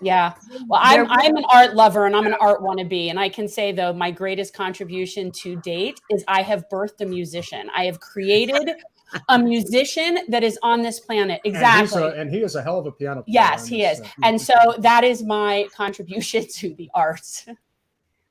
Yeah. Well, I'm an art lover and I'm an art wannabe. And I can say, though, my greatest contribution to date is I have birthed a musician. I have created a musician that is on this planet. Exactly. And he is a hell of a piano player. Yes, he is. And so that is my contribution to the arts.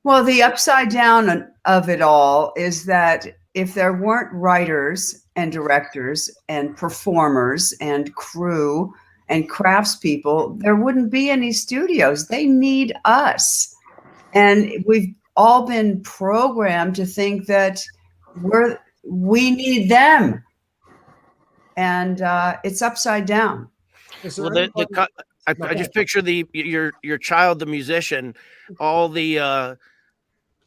Well, the upside down of it all is that if there weren't writers and directors and performers and crew and craftspeople, there wouldn't be any studios. They need us. And we've all been programmed to think that we need them. And it's upside down. Well, I just picture your child, the musician, all the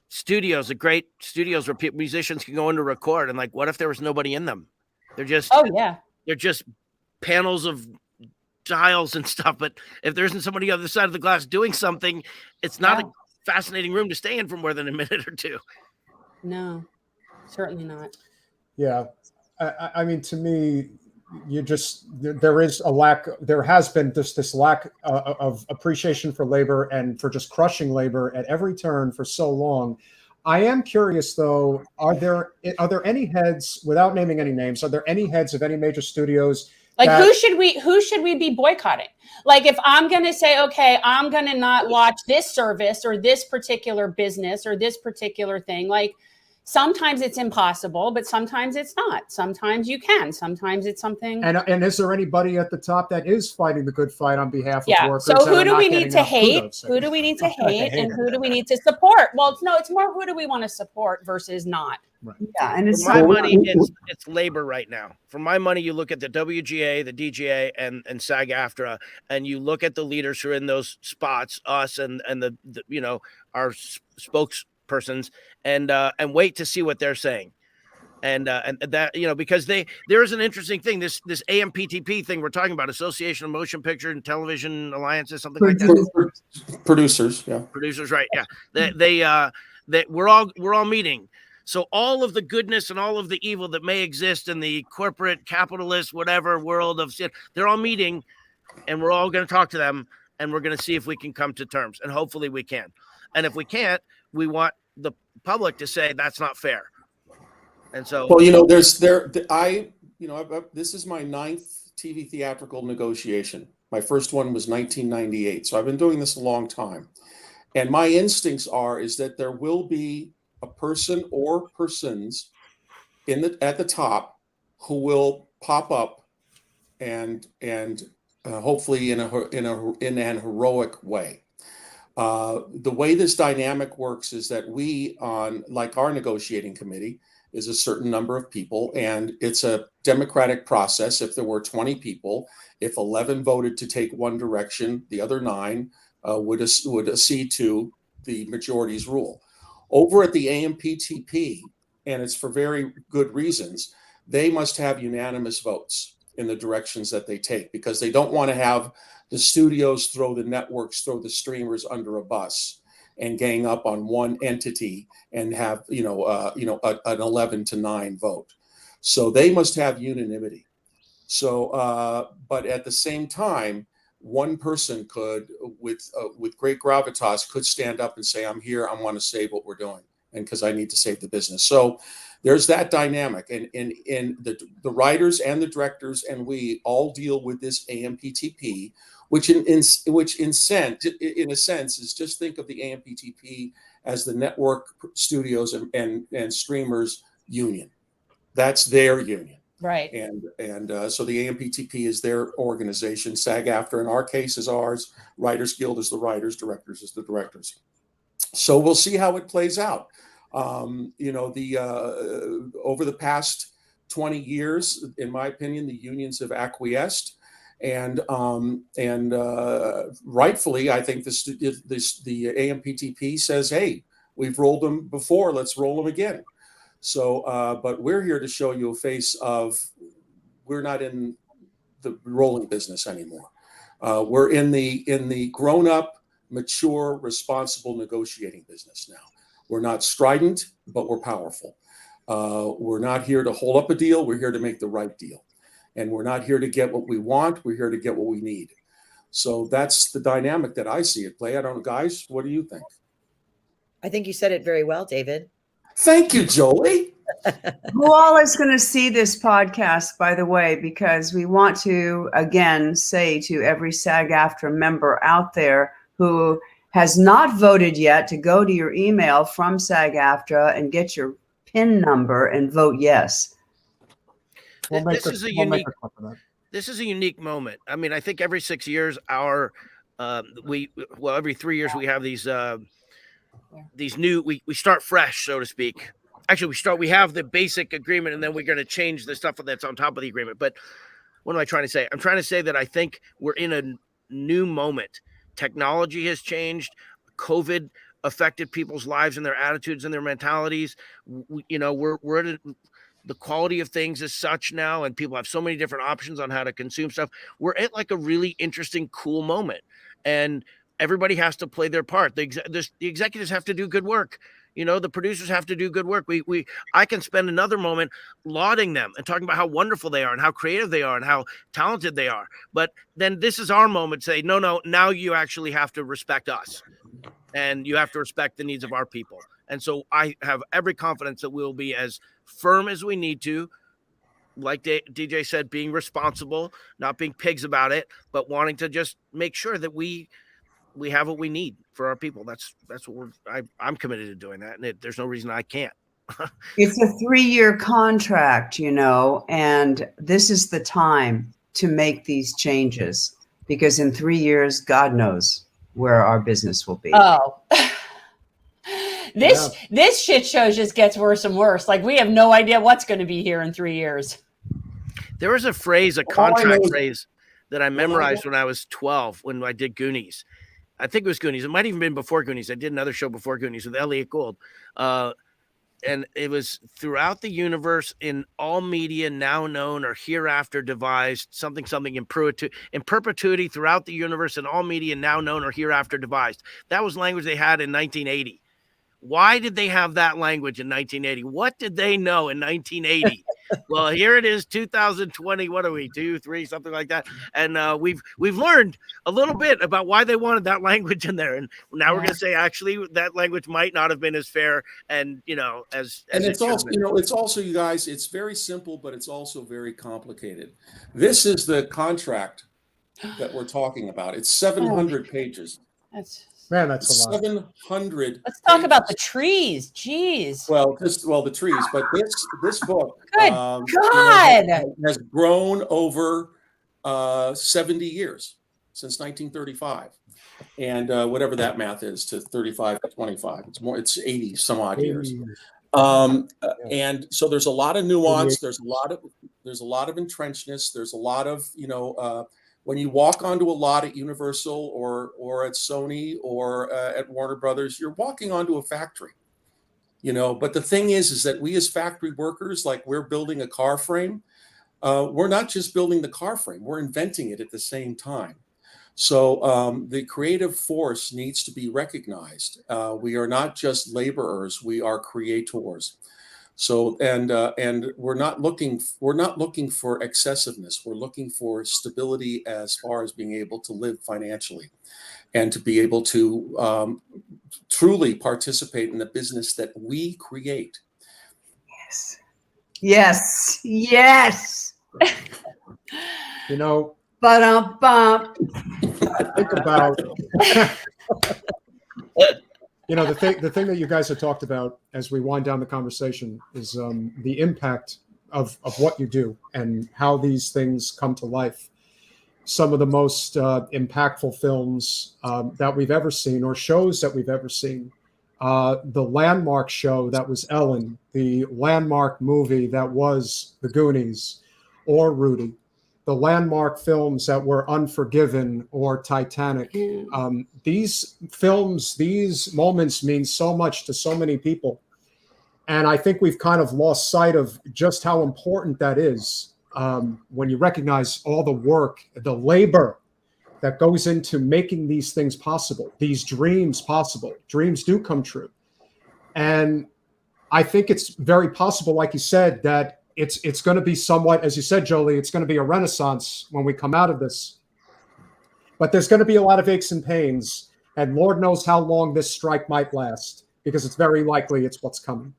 studios, the great studios where musicians can go in to record, and like, what if there was nobody in them? They're just they're just panels of dials and stuff, but if there isn't somebody on the other side of the glass doing something, it's not a fascinating room to stay in for more than a minute or two. No, certainly not. Yeah. I mean, to me, there is a lack, there has been this lack of appreciation for labor and for just crushing labor at every turn for so long. I am curious, though, are there any heads, without naming any names, are there any heads of any major studios? Like, who should we be boycotting? Like, if I'm going to say, okay, I'm going to not watch this service or this particular business or this particular thing, like, sometimes it's impossible, but sometimes it's not. Sometimes you can. Sometimes it's something. And is there anybody at the top that is fighting the good fight on behalf of workers? So who do we need to hate? Who do we need to hate? And who do we need to support? Well, it's more who do we want to support versus not. Right. Yeah, and it's for my money, it's labor right now. For my money, you look at the WGA, the DGA, and SAG-AFTRA, and you look at the leaders who are in those spots, us and the our spokespersons, and wait to see what they're saying. And that, because there is an interesting thing, this AMPTP thing we're talking about, Association of Motion Picture and Television Alliances, something like that. Producers, yeah. Producers, right? Yeah. We're all meeting. So all of the goodness and all of the evil that may exist in the corporate capitalist whatever world of shit, they're all meeting, and we're all going to talk to them, and we're going to see if we can come to terms, and hopefully we can. And if we can't, we want the public to say that's not fair. And so, well, this is my 9th TV theatrical negotiation. My first one was 1998. So I've been doing this a long time. And my instincts is that there will be a person or persons at the top who will pop up and hopefully in an heroic way. The way this dynamic works is that we, like our negotiating committee, is a certain number of people, and it's a democratic process. If there were 20 people, if 11 voted to take one direction, the other 9 would accede to the majority's rule. Over at the AMPTP, and it's for very good reasons, they must have unanimous votes in the directions that they take, because they don't want to have the studios throw the networks, throw the streamers under a bus and gang up on one entity and have an 11-9 vote. So they must have unanimity. So, but at the same time, one person could, with great gravitas, could stand up and say, "I'm here. I want to save what we're doing, and because I need to save the business." So there's that dynamic, and the writers and the directors and we all deal with this AMPTP, which in a sense is, just think of the AMPTP as the network studios and streamers union. That's their union. Right. And so the AMPTP is their organization. SAG-AFTRA in our case is ours. Writers Guild is the writers. Directors is the directors. So we'll see how it plays out. Over the past 20 years, in my opinion, the unions have acquiesced, and rightfully, I think the AMPTP says, "Hey, we've rolled them before. Let's roll them again." So, but we're here to show you a face of, we're not in the rolling business anymore. We're in the grown-up, mature, responsible negotiating business now. We're not strident, but we're powerful. We're not here to hold up a deal. We're here to make the right deal. And we're not here to get what we want. We're here to get what we need. So that's the dynamic that I see at play. I don't know, guys, what do you think? I think you said it very well, David. Thank you, Jolie. Who all is going to see this podcast, by the way, because we want to, again, say to every SAG-AFTRA member out there who has not voted yet, to go to your email from SAG-AFTRA and get your PIN number and vote yes. This is a unique moment. I mean, I think every 6 years, every 3 years we have these new, we start fresh, so to speak. Actually, we have the basic agreement, and then we're going to change the stuff that's on top of the agreement. But what am I trying to say? I'm trying to say that I think we're in a new moment. Technology has changed. COVID affected people's lives and their attitudes and their mentalities. We're at the quality of things is such now, and people have so many different options on how to consume stuff. We're at like a really interesting, cool moment, and everybody has to play their part. The executives have to do good work. The producers have to do good work. I can spend another moment lauding them and talking about how wonderful they are and how creative they are and how talented they are. But then this is our moment to say, no, now you actually have to respect us, and you have to respect the needs of our people. And so I have every confidence that we'll be as firm as we need to, like DJ said, being responsible, not being pigs about it, but wanting to just make sure that we have what we need for our people. That's what I'm committed to doing that. And there's no reason I can't. It's a 3-year contract, and this is the time to make these changes, because in 3 years, God knows where our business will be. Oh, this shit show just gets worse and worse. Like, we have no idea what's going to be here in 3 years. There was a contract phrase that I memorized when I was 12, when I did Goonies. I think it was Goonies. It might even been before Goonies. I did another show before Goonies with Elliot Gould. And it was throughout the universe, in all media now known or hereafter devised, something in perpetuity throughout the universe, in all media now known or hereafter devised. That was language they had in 1980. Why did they have that language in 1980? What did they know in 1980? Well, here it is, 2020. What are we, 2, 3, something like that? And we've learned a little bit about why they wanted that language in there. And now we're going to say, actually, that language might not have been as fair and as it's also it's also, you guys, it's very simple, but it's also very complicated. This is the contract that we're talking about. It's 700 pages. That's a lot. 700. Let's talk about the trees. Jeez. Well, the trees, but this book Good God. has grown over 70 years, since 1935, and whatever that math is to 35 to 25, it's 80 some odd years. And so there's a lot of nuance. There's a lot of entrenchedness. There's a lot of when you walk onto a lot at Universal or at Sony or at Warner Brothers, you're walking onto a factory, but the thing is that we as factory workers, like, we're building a car frame. We're not just building the car frame, we're inventing it at the same time. So the creative force needs to be recognized. We are not just laborers, we are creators. So and we're not looking for excessiveness. We're looking for stability as far as being able to live financially, and to be able to truly participate in the business that we create. Yes. I think about the thing that you guys have talked about as we wind down the conversation is the impact of what you do and how these things come to life. Some of the most impactful films that we've ever seen, or shows that we've ever seen. The landmark show that was Ellen, the landmark movie that was The Goonies or Rudy, the landmark films that were Unforgiven or Titanic. These films, these moments mean so much to so many people. And I think we've kind of lost sight of just how important that is when you recognize all the work, the labor that goes into making these things possible, these dreams possible. Dreams do come true. And I think it's very possible, like you said, that it's going to be somewhat, as you said, Jolie, it's going to be a renaissance when we come out of this. But there's going to be a lot of aches and pains, and Lord knows how long this strike might last, because it's very likely it's what's coming.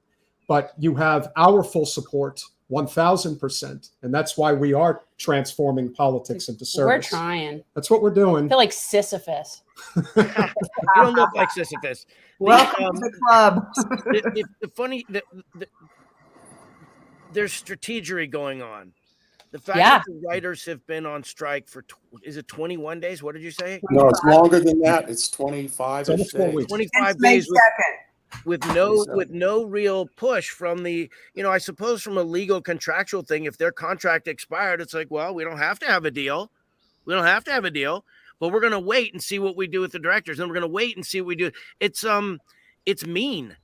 But you have our full support, 1,000%, and that's why we are transforming politics into service. We're trying. That's what we're doing. I feel like Sisyphus. You don't look like Sisyphus. Welcome to the club. The funny, there's strategery going on. The fact that the writers have been on strike for, is it 21 days? What did you say? No, it's longer than that. It's 25 days. 25 days with no real push from the, I suppose from a legal contractual thing. If their contract expired, it's like, well, we don't have to have a deal. But we're going to wait and see what we do with the directors. And we're going to wait and see what we do. It's mean.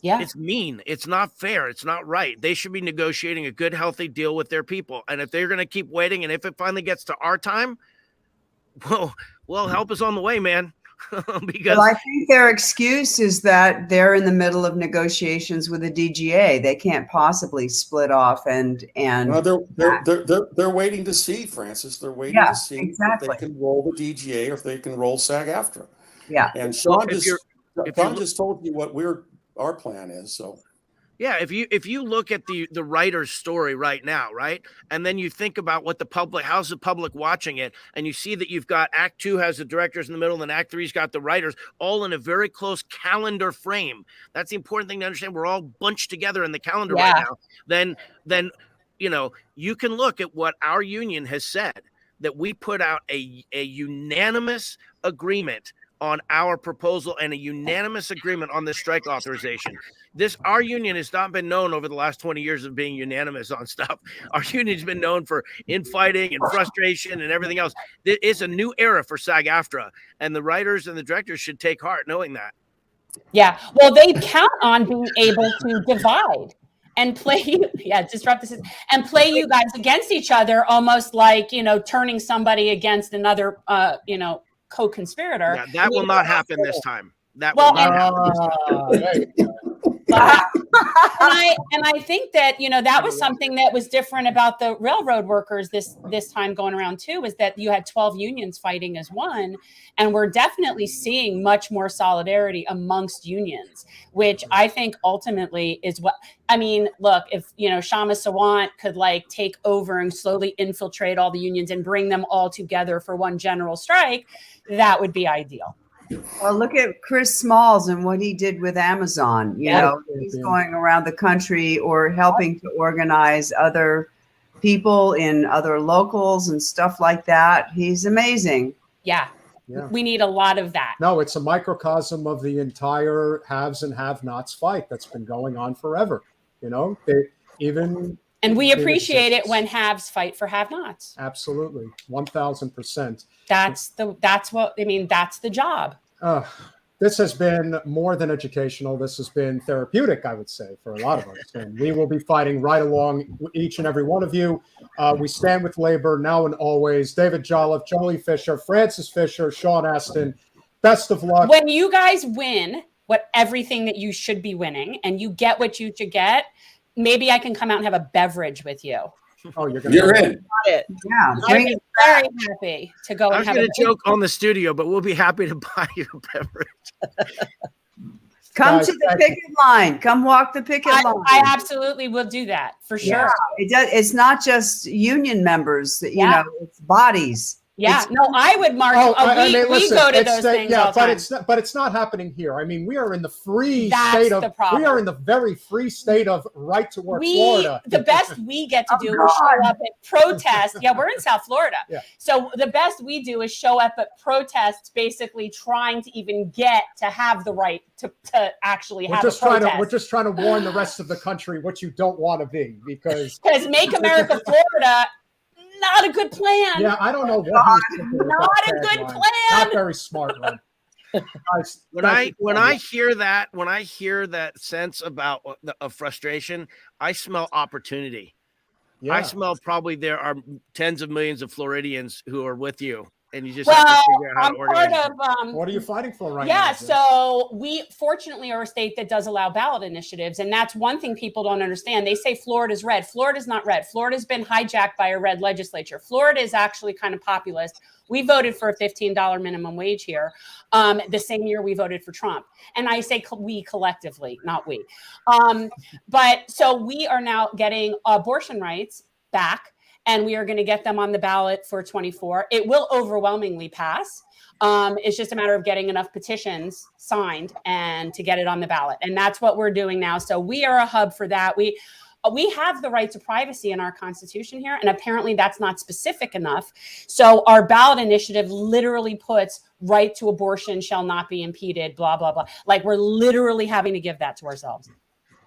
Yeah. It's mean. It's not fair. It's not right. They should be negotiating a good, healthy deal with their people. And if they're going to keep waiting, and if it finally gets to our time, well, help is on the way, man. Because well, I think their excuse is that they're in the middle of negotiations with the DGA. They can't possibly split off and Well, they're waiting to see, Francis. They're waiting to see exactly. if they can roll the DGA or if they can roll SAG-AFTRA. Yeah. And Sean Well, just told you what our plan is. So yeah, if you look at the writer's story right now, right, and then you think about what how's the public watching it, and you see that you've got Act 2 has the directors in the middle, and then Act 3's got the writers, all in a very close calendar frame. That's the important thing to understand. We're all bunched together in the calendar right now. Then you can look at what our union has said, that we put out a unanimous agreement on our proposal and a unanimous agreement on this strike authorization. Our union has not been known over the last 20 years of being unanimous on stuff. Our union's been known for infighting and frustration and everything else. It's a new era for SAG-AFTRA, and the writers and the directors should take heart knowing that. Yeah. Well, they count on being able to divide and play disrupt the system and play you guys against each other, almost like, turning somebody against another, co-conspirator. Yeah, that will not happen this time. That will not happen this time. And I think that, that was something that was different about the railroad workers this time going around too, is that you had 12 unions fighting as one. And we're definitely seeing much more solidarity amongst unions, which I think ultimately is look, if, Shama Sawant could take over and slowly infiltrate all the unions and bring them all together for one general strike, that would be ideal. Well, look at Chris Smalls and what he did with Amazon. He's going around the country or helping to organize other people in other locals and stuff like that. He's amazing. Yeah. We need a lot of that. No, it's a microcosm of the entire haves and have-nots fight that's been going on forever. And we appreciate it when haves fight for have-nots. Absolutely, 1,000%. That's the job. This has been more than educational. This has been therapeutic, I would say, for a lot of us. And we will be fighting right along each and every one of you. We stand with labor now and always. David Jolliffe, Jolie Fisher, Francis Fisher, Sean Astin. Best of luck. When you guys win everything that you should be winning and you get what you should get, maybe I can come out and have a beverage with you. Oh, you're in. Yeah, I'm very happy to go. I was going to joke on the studio, but we'll be happy to buy you a beverage. Come to the picket line. Come walk the picket line. I absolutely will do that for sure. It's not just union members. It's bodies. Yeah, I would march. We go to those things all the time. But it's not happening here. We are in the free state of. We are in the very free state of right to work, Florida. The best we get to do is show up at protests. Yeah, we're in South Florida. Yeah. So the best we do is show up at protests, basically trying to even get to have the right to actually have a protest. We're just trying to warn the rest of the country what you don't want to be, because Make America Florida. Not a good plan. Yeah, I don't know. Not a good plan. Not very smart, man. When I hear that sense about frustration, I smell opportunity. Yeah. I smell probably there are tens of millions of Floridians who are with you. And you just have to figure out how to organize it. What are you fighting for right now? Yeah, so we fortunately are a state that does allow ballot initiatives. And that's one thing people don't understand. They say Florida's red. Florida's not red. Florida's been hijacked by a red legislature. Florida is actually kind of populist. We voted for a $15 minimum wage here the same year we voted for Trump. And I say we collectively, not we. But so we are now getting abortion rights back. And we are going to get them on the ballot for 24. It will overwhelmingly pass. It's just a matter of getting enough petitions signed and to get it on the ballot. And that's what we're doing now. So we are a hub for that. We have the right to privacy in our Constitution here. And apparently that's not specific enough. So our ballot initiative literally puts right to abortion shall not be impeded, blah, blah, blah. We're literally having to give that to ourselves.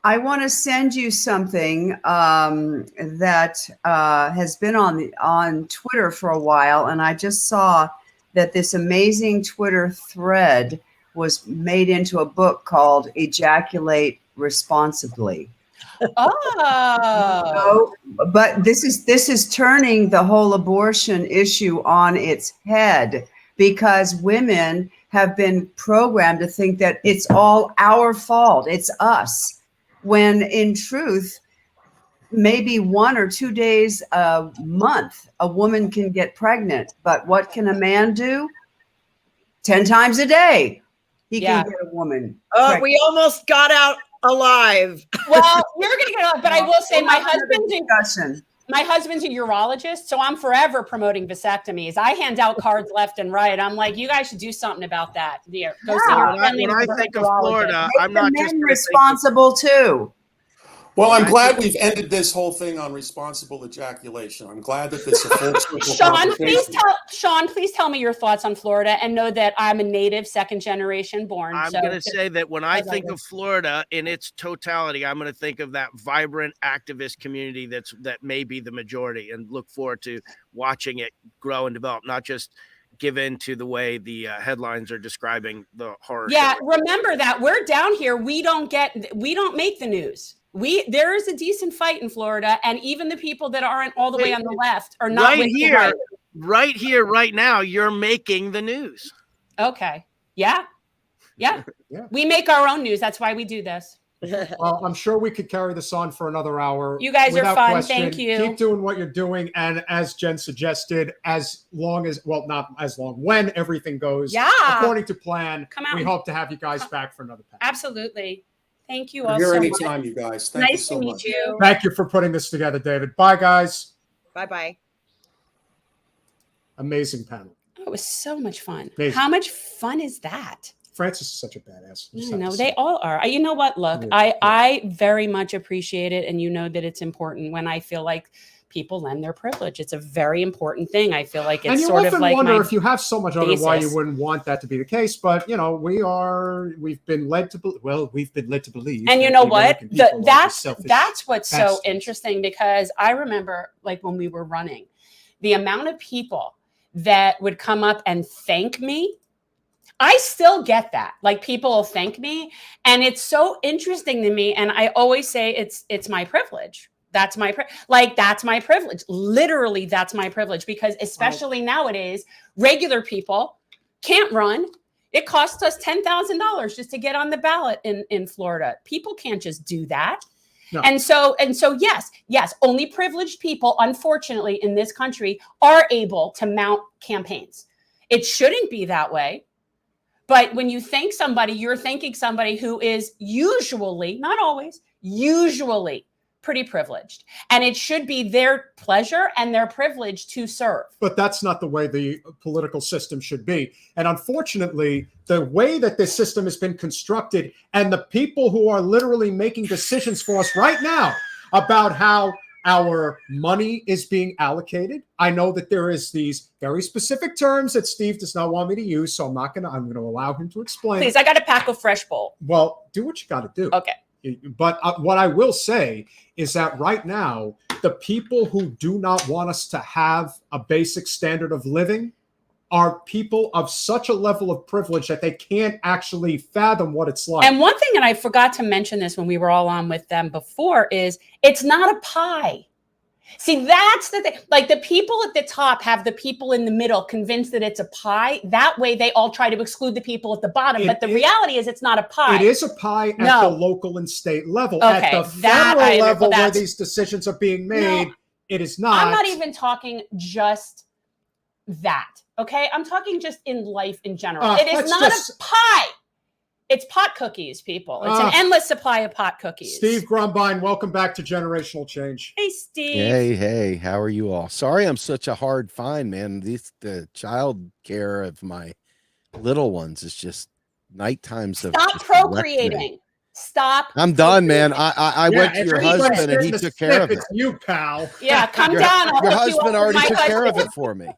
I want to send you something that has been on Twitter for a while, and I just saw that this amazing Twitter thread was made into a book called Ejaculate responsibly. Oh, But this is turning the whole abortion issue on its head, because women have been programmed to think that it's all our fault, it's us, when in truth, maybe 1 or 2 days a month a woman can get pregnant. But what can a man do? 10 times a day he Yeah. can get a woman Oh, pregnant. we almost got out alive. well, you're gonna get on, but I will say We'll have another discussion. my husband's a urologist, so I'm forever promoting vasectomies. I hand out cards left and right. I'm like, you guys should do something about that. Here, go see your friendly When I think of urologist. Florida, I'm Make not the just men gonna think responsible too. Well, I'm Right. glad we've ended this whole thing on responsible ejaculation. I'm glad that this is a full circle Sean, please tell me your thoughts on Florida, and know that I'm a native, second generation born. I'm so going to say that when I as I think was- of Florida in its totality, I'm going to think of that vibrant activist community that may be the majority, and look forward to watching it grow and develop, not just give in to the way the headlines are describing the horror. Yeah, show. remember that we're down here. We don't make the news. There is a decent fight in Florida, and even the people that aren't all the way on the left are not right with the here, right. right here, right now. You're making the news. Okay. Yeah. Yeah. We make our own news. That's why we do this. Well, I'm sure we could carry this on for another hour. You guys are without fun. question. Thank you. Keep doing what you're doing. And as Jen suggested, as long as, well, not as long, when everything goes Yeah. according to plan, Come out. we hope to have you guys back for another panel. Absolutely. Thank you We're all here so much. anytime, you guys. Thank you Nice so to meet much. you. Thank you for putting this together, David. Bye, guys. Bye-bye. Amazing panel. It was so much fun. Amazing. How much fun is that? Francis is such a badass. You know, they all are. You know what? Look, Yeah. I very much appreciate it. And you know that it's important when I feel like people lend their privilege. It's a very important thing. I feel like it's and you sort often of like wonder my if you have so much other why you basis. wouldn't want that to be the case. But you know, we've been led to believe. And you that know the what? American people are just selfish That's what's so bastards. interesting, because I remember, like, when we were running, the amount of people that would come up and thank me. I still get that. Like, people will thank me, and it's so interesting to me. And I always say it's my privilege. That's my that's my privilege. Literally, that's my privilege, because especially nowadays, regular people can't run. It costs us $10,000 just to get on the ballot in Florida. People can't just do that. No. And so yes, only privileged people, unfortunately, in this country are able to mount campaigns. It shouldn't be that way. But when you thank somebody, you're thanking somebody who is usually, not always, usually pretty privileged. And it should be their pleasure and their privilege to serve. But that's not the way the political system should be. And unfortunately, the way that this system has been constructed, and the people who are literally making decisions for us right now about how our money is being allocated. I know that there is these very specific terms that Steve does not want me to use, so I'm going to allow him to explain. Please, I got a pack of Fresh Bowl. Well, do what you got to do. Okay. But what I will say is that right now, the people who do not want us to have a basic standard of living are people of such a level of privilege that they can't actually fathom what it's like. And one thing, and I forgot to mention this when we were all on with them before, is it's not a pie. See, that's the thing. Like, the people at the top have the people in the middle convinced that it's a pie. That way they all try to exclude the people at the bottom. But the reality is it's not a pie. It is a pie at the local and state level. Okay, At the federal level where that's- these decisions are being made, it is not. I'm not even talking just that. Okay, I'm talking just in life in general. It is not a pie. It's pot cookies, people. It's an endless supply of pot cookies. Steve Grumbine, welcome back to Generational Change. Hey, Steve. Hey, how are you all? Sorry I'm such a hard find, man. The child care of my little ones is just night times. Stop procreating. Stop. I'm done, man. I went to your anybody's husband and he getting took the care snip, of it. it's you, pal. Yeah, come Your- down. I'll Your hook you up husband with already my took care of husband. it for me.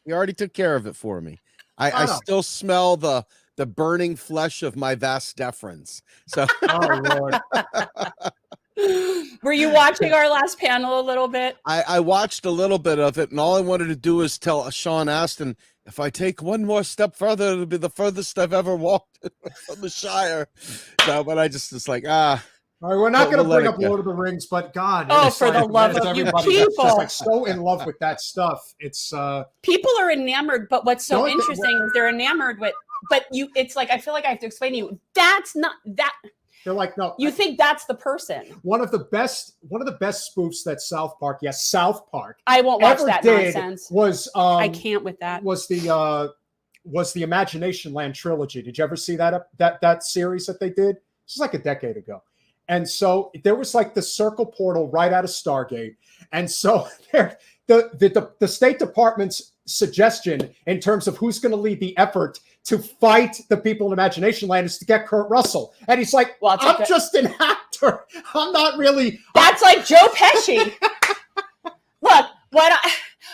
He already took care of it for me. I Oh. still smell the burning flesh of my vas deferens. So Oh, Lord. Were you watching our last panel a little bit? I watched a little bit of it, and all I wanted to do is tell Sean Astin, if I take one more step further, it'll be the furthest I've ever walked from the Shire. So, but I just was like, All right, we're not But going to we'll let bring it up go. Lord of the Rings, but God, Oh, any for the science love has of you everybody that's people. just like so in love with that stuff. It's People are enamored, but what's so No, interesting is they're enamored with, but it's like, I feel like I have to explain to you, that's not that. they're like, no, You think that's the person. one of the best spoofs that South Park I won't watch ever that did nonsense. was I can't with that. was the Imagination Land trilogy. Did you ever see that series that they did? This is like a decade ago. And so there was like the circle portal right out of Stargate. And so the State Department's suggestion in terms of who's going to lead the effort to fight the people in Imagination Land is to get Kurt Russell. And he's like, Well, I'm just an actor. I'm not really. That's like Joe Pesci. Look,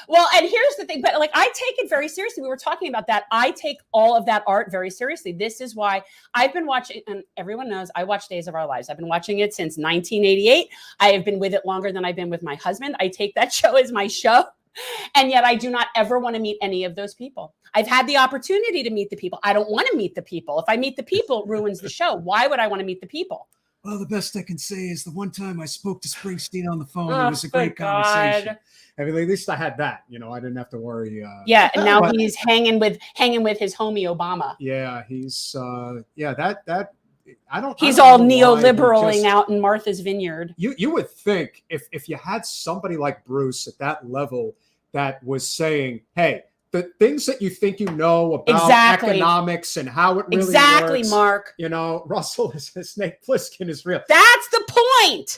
well, and here's the thing, but like I take it very seriously. We were talking about that. I take all of that art very seriously. This is why I've been watching, and everyone knows I watch Days of Our Lives. I've been watching it since 1988. I have been with it longer than I've been with my husband. I take that show as my show. And yet I do not ever want to meet any of those people. I've had the opportunity to meet the people. I don't want to meet the people. If I meet the people, it ruins the show. Why would I want to meet the people? Well, the best I can say is the one time I spoke to Springsteen on the phone, Oh, it was a great God. conversation. I mean, at least I had that. I didn't have to worry. Yeah, and now but- he's hanging with his homie Obama. Yeah, he's that. I don't. He's I all don't know why he neoliberaling just- out in Martha's Vineyard. You would think if you had somebody like Bruce at that level that was saying, "Hey, the things that you think you know about Exactly. economics and how it really Exactly, works, Mark. Russell is Snake Plissken is real." That's the point.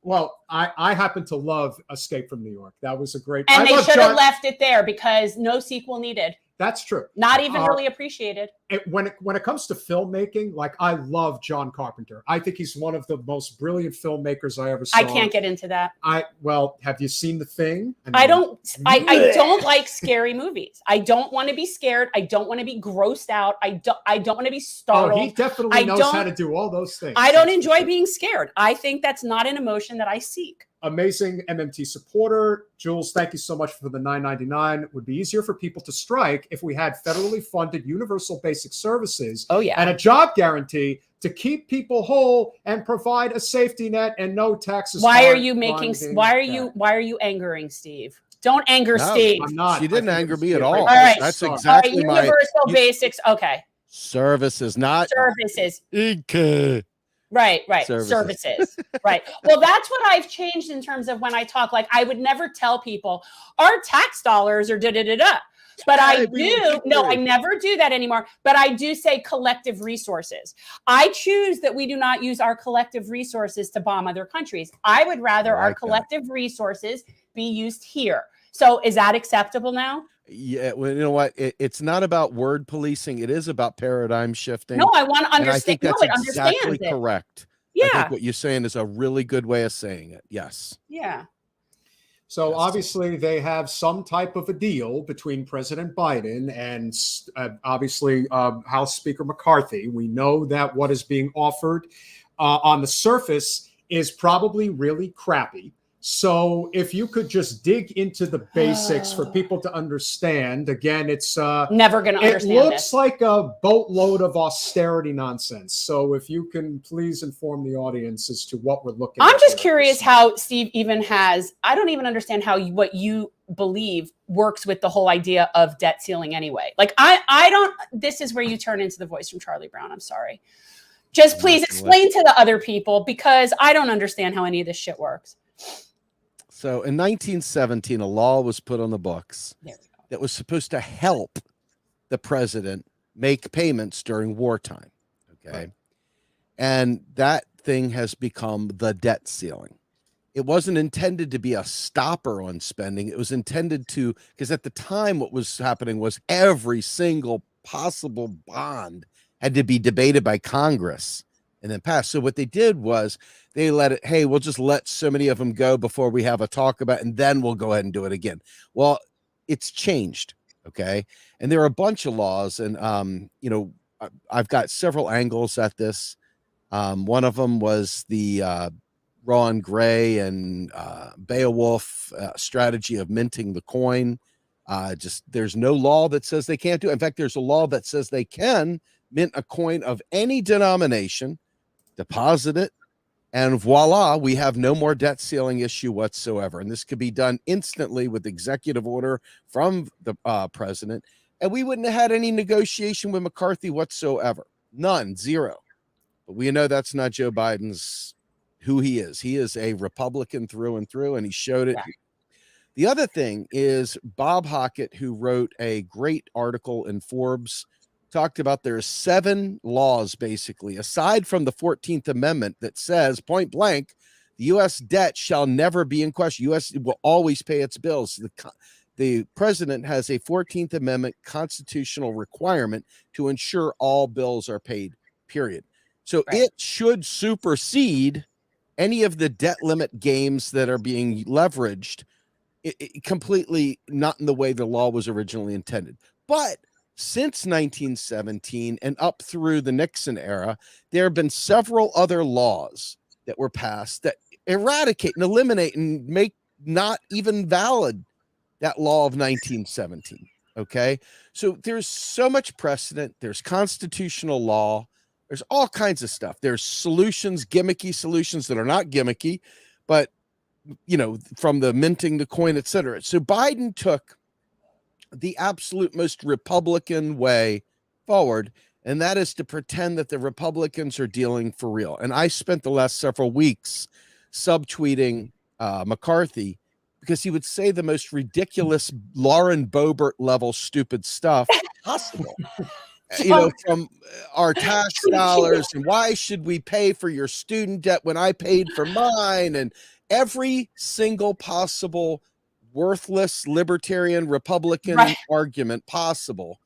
Well, I happen to love Escape from New York. That was a great. And I they love should have John- left it there because no sequel needed. That's true. Not even really appreciated. When it comes to filmmaking, like I love John Carpenter. I think he's one of the most brilliant filmmakers I ever saw. I can't get into that. Have you seen The Thing? I don't like scary movies. I don't want to be scared. I don't want to be grossed out. I don't want to be startled. Oh, he definitely knows how to do all those things. I don't enjoy being scared. I think that's not an emotion that I seek. Amazing MMT supporter. Jules, thank you so much for the $9.99. It would be easier for people to strike if we had federally funded universal basic services and a job guarantee to keep people whole and provide a safety net and no taxes. Why are you angering Steve? Don't anger Steve. I'm not. She didn't anger me at all. All right. That's exactly universal basics. Okay. Services, not services. Right. Services. Right. Well, that's what I've changed in terms of when I talk. Like, I would never tell people our tax dollars are da-da-da-da. But I do. No, I never do that anymore. But I do say collective resources. I choose that we do not use our collective resources to bomb other countries. I would rather our collective resources be used here. So is that acceptable now? Yeah, well, you know what? It's not about word policing. It is about paradigm shifting. No, I want to understand. And I think that's exactly correct. Yeah. I think what you're saying is a really good way of saying it. Yes. Yeah. So obviously they have some type of a deal between President Biden and obviously House Speaker McCarthy. We know that what is being offered on the surface is probably really crappy. So if you could just dig into the basics for people to understand, again, it's never going to understand. It looks like a boatload of austerity nonsense. So if you can please inform the audience as to what we're looking at. I'm just curious how Steve even has, I don't even understand how what you believe works with the whole idea of debt ceiling anyway. Like I don't, this is where you turn into the voice from Charlie Brown. I'm sorry. Just please explain to the other people because I don't understand how any of this shit works. So in 1917, a law was put on the books that was supposed to help the president make payments during wartime. Okay. Right. And that thing has become the debt ceiling. It wasn't intended to be a stopper on spending. It was intended to, because at the time what was happening was every single possible bond had to be debated by Congress and then passed. So what they did was they let it, hey, we'll just let so many of them go before we have a talk about it, and then we'll go ahead and do it again. Well, it's changed, okay? And there are a bunch of laws, and, you know, I've got several angles at this. One of them was the Ron Gray and Beowulf strategy of minting the coin. Just there's no law that says they can't do it. In fact, there's a law that says they can mint a coin of any denomination deposit it, and voila, we have no more debt ceiling issue whatsoever. And this could be done instantly with executive order from the president. And we wouldn't have had any negotiation with McCarthy whatsoever. None, zero. But we know that's not Joe Biden's who he is. He is a Republican through and through, and he showed it. Yeah. The other thing is Bob Hockett, who wrote a great article in Forbes, talked about there's 7 laws, basically, aside from the 14th Amendment, that says point blank, the U.S. debt shall never be in question. U.S. will always pay its bills. The president has a 14th Amendment constitutional requirement to ensure all bills are paid, period. So it should supersede any of the debt limit games that are being leveraged, it completely not in the way the law was originally intended. But since 1917 and up through the Nixon era, there have been several other laws that were passed that eradicate and eliminate and make not even valid that law of 1917. Okay. So there's so much precedent. There's constitutional law. There's all kinds of stuff. There's solutions, gimmicky solutions that are not gimmicky, but, you know, from the minting the coin, et cetera. So Biden took the absolute most Republican way forward, and that is to pretend that the Republicans are dealing for real. And I spent the last several weeks subtweeting McCarthy because he would say the most ridiculous Lauren Boebert level stupid stuff possible. You know, from our tax dollars, and why should we pay for your student debt when I paid for mine, and every single possible worthless libertarian Republican argument possible.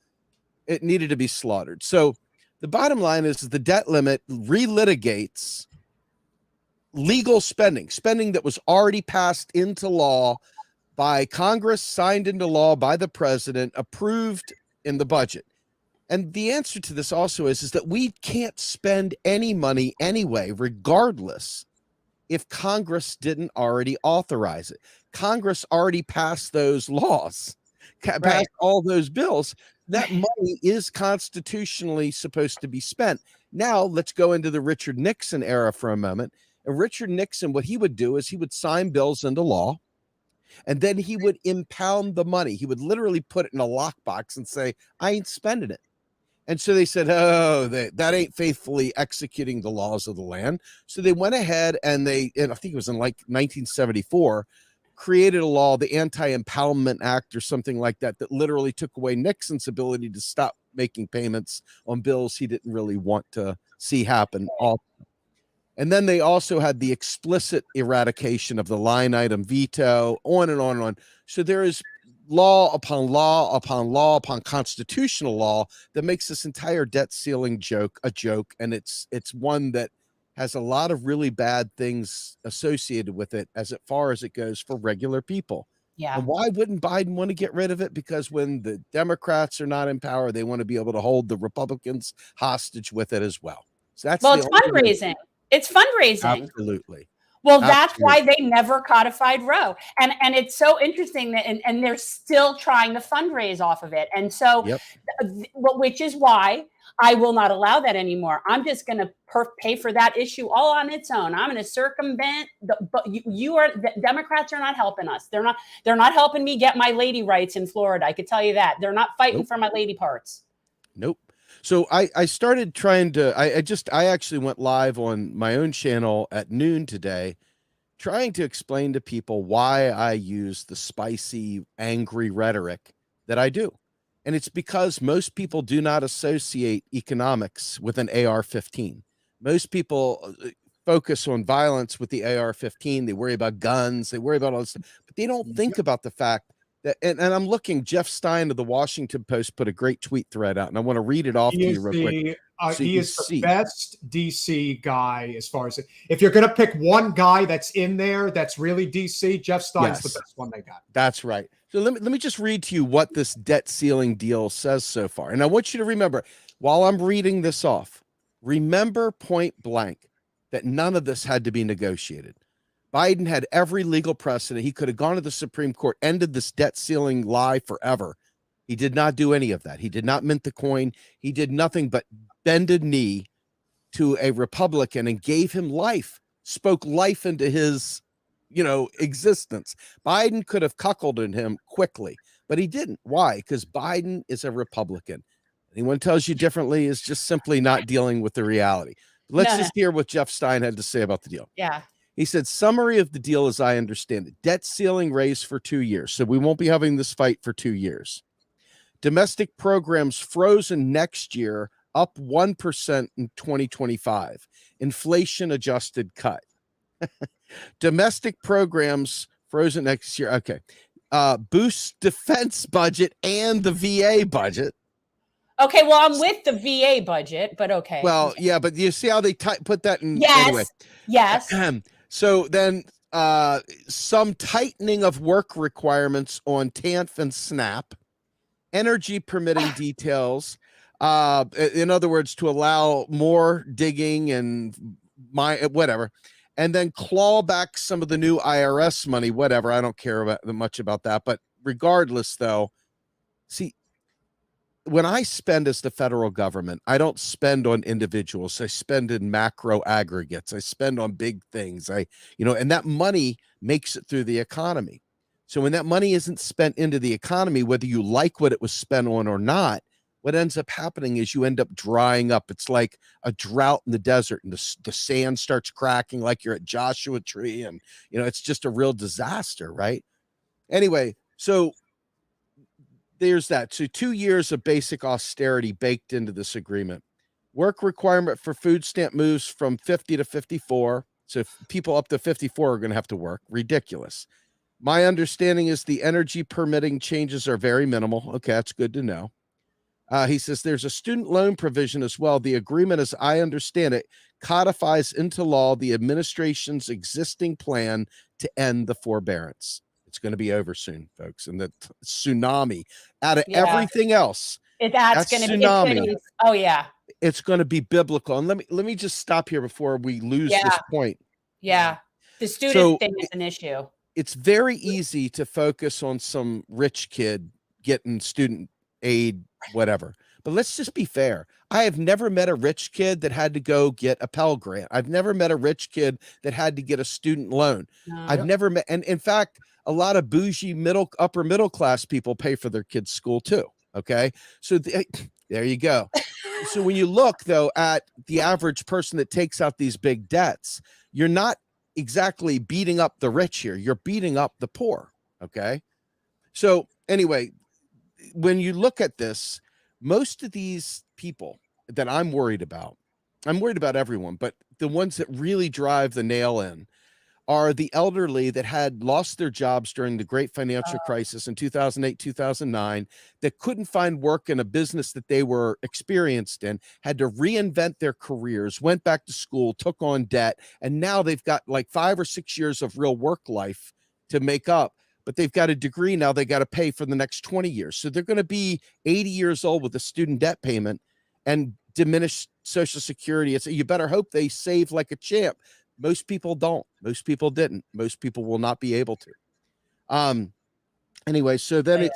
It needed to be slaughtered. So the bottom line is the debt limit relitigates legal spending that was already passed into law by Congress, signed into law by the president, approved in the budget. And the answer to this also is that we can't spend any money anyway, regardless, if Congress didn't already authorize it. Congress already passed those laws, passed all those bills. That money is constitutionally supposed to be spent. Now let's go into the Richard Nixon era for a moment. And Richard Nixon, what he would do is he would sign bills into law, and then he would impound the money. He would literally put it in a lockbox and say, I ain't spending it. And so they said, oh, that ain't faithfully executing the laws of the land. So they went ahead and I think it was in like 1974, created a law, the Anti-Impoundment Act or something like that, that literally took away Nixon's ability to stop making payments on bills he didn't really want to see happen. And then they also had the explicit eradication of the line item veto, on and on and on. So there is law upon law upon law upon constitutional law that makes this entire debt ceiling joke a joke, and it's one that has a lot of really bad things associated with it as far as it goes for regular people. Yeah. And why wouldn't Biden want to get rid of it? Because when the Democrats are not in power, they want to be able to hold the Republicans hostage with it as well. So that's it's fundraising. It's fundraising. Absolutely. Well, that's why they never codified Roe. And it's so interesting that, and they're still trying to fundraise off of it. And so, which is why I will not allow that anymore. I'm just going to pay for that issue all on its own. I'm going to circumvent but the Democrats are not helping us. They're not helping me get my lady rights in Florida. I could tell you that. They're not fighting for my lady parts. Nope. So I started trying to, I actually went live on my own channel at noon today, trying to explain to people why I use the spicy, angry rhetoric that I do. And it's because most people do not associate economics with an AR-15. Most people focus on violence with the AR-15. They worry about guns. They worry about all this stuff, but they don't think about the fact that, and I'm looking, Jeff Stein of the Washington Post put a great tweet thread out, and I want to read it off to you real quick. He is the best DC guy as far as if you're going to pick one guy that's in there that's really DC, Jeff Stein's the best one they got. That's right. So let me just read to you what this debt ceiling deal says so far. And I want you to remember, while I'm reading this off, remember point blank that none of this had to be negotiated. Biden had every legal precedent. He could have gone to the Supreme Court, ended this debt ceiling lie forever. He did not do any of that. He did not mint the coin. He did nothing but bend a knee to a Republican and gave him life, spoke life into his, existence. Biden could have cuckolded him quickly, but he didn't. Why? Because Biden is a Republican. Anyone tells you differently is just simply not dealing with the reality. Let's just hear what Jeff Stein had to say about the deal. Yeah. He said, summary of the deal as I understand it, debt ceiling raised for 2 years. So we won't be having this fight for 2 years. Domestic programs frozen next year, up 1% in 2025. Inflation adjusted cut. Domestic programs frozen next year. Okay. Boost defense budget and the VA budget. Okay, well, I'm with the VA budget, but okay. Well, yeah, but you see how they put that in? Yes. Anyway. Yes. So then some tightening of work requirements on TANF and SNAP, energy permitting details. In other words, to allow more digging and whatever. And then claw back some of the new IRS money, whatever. I don't care much about that. But regardless, though, see, when I spend as the federal government, I don't spend on individuals. I spend in macro aggregates. I spend on big things. And that money makes it through the economy. So when that money isn't spent into the economy, whether you like what it was spent on or not, what ends up happening is you end up drying up. It's like a drought in the desert, and the sand starts cracking like you're at Joshua Tree, and it's just a real disaster, right? Anyway, so there's that. So 2 years of basic austerity baked into this agreement. Work requirement for food stamp moves from 50 to 54. So people up to 54 are going to have to work. Ridiculous. My understanding is the energy permitting changes are very minimal. Okay, that's good to know. He says there's a student loan provision as well. The agreement, as I understand it, codifies into law the administration's existing plan to end the forbearance. It's going to be over soon, folks. And the tsunami out of everything else. That's going to be. Oh, yeah. It's going to be biblical. And let me just stop here before we lose this point. Yeah. The student thing is an issue. It's very easy to focus on some rich kid getting student aid, whatever. But let's just be fair. I have never met a rich kid that had to go get a Pell Grant. I've never met a rich kid that had to get a student loan. I've never met, and in fact, a lot of bougie upper middle class people pay for their kids' school too. Okay. So there you go. So when you look though at the average person that takes out these big debts, you're not exactly beating up the rich here. You're beating up the poor. Okay. So anyway, when you look at this, most of these people that I'm worried about everyone, but the ones that really drive the nail in are the elderly that had lost their jobs during the great financial crisis in 2008, 2009, that couldn't find work in a business that they were experienced in, had to reinvent their careers, went back to school, took on debt, and now they've got like 5 or 6 years of real work life to make up. But they've got a degree now they got to pay for the next 20 years. So they're going to be 80 years old with a student debt payment and diminished Social Security. You better hope they save like a champ. Most people don't. Most people didn't. Most people will not be able to. Anyway, so then it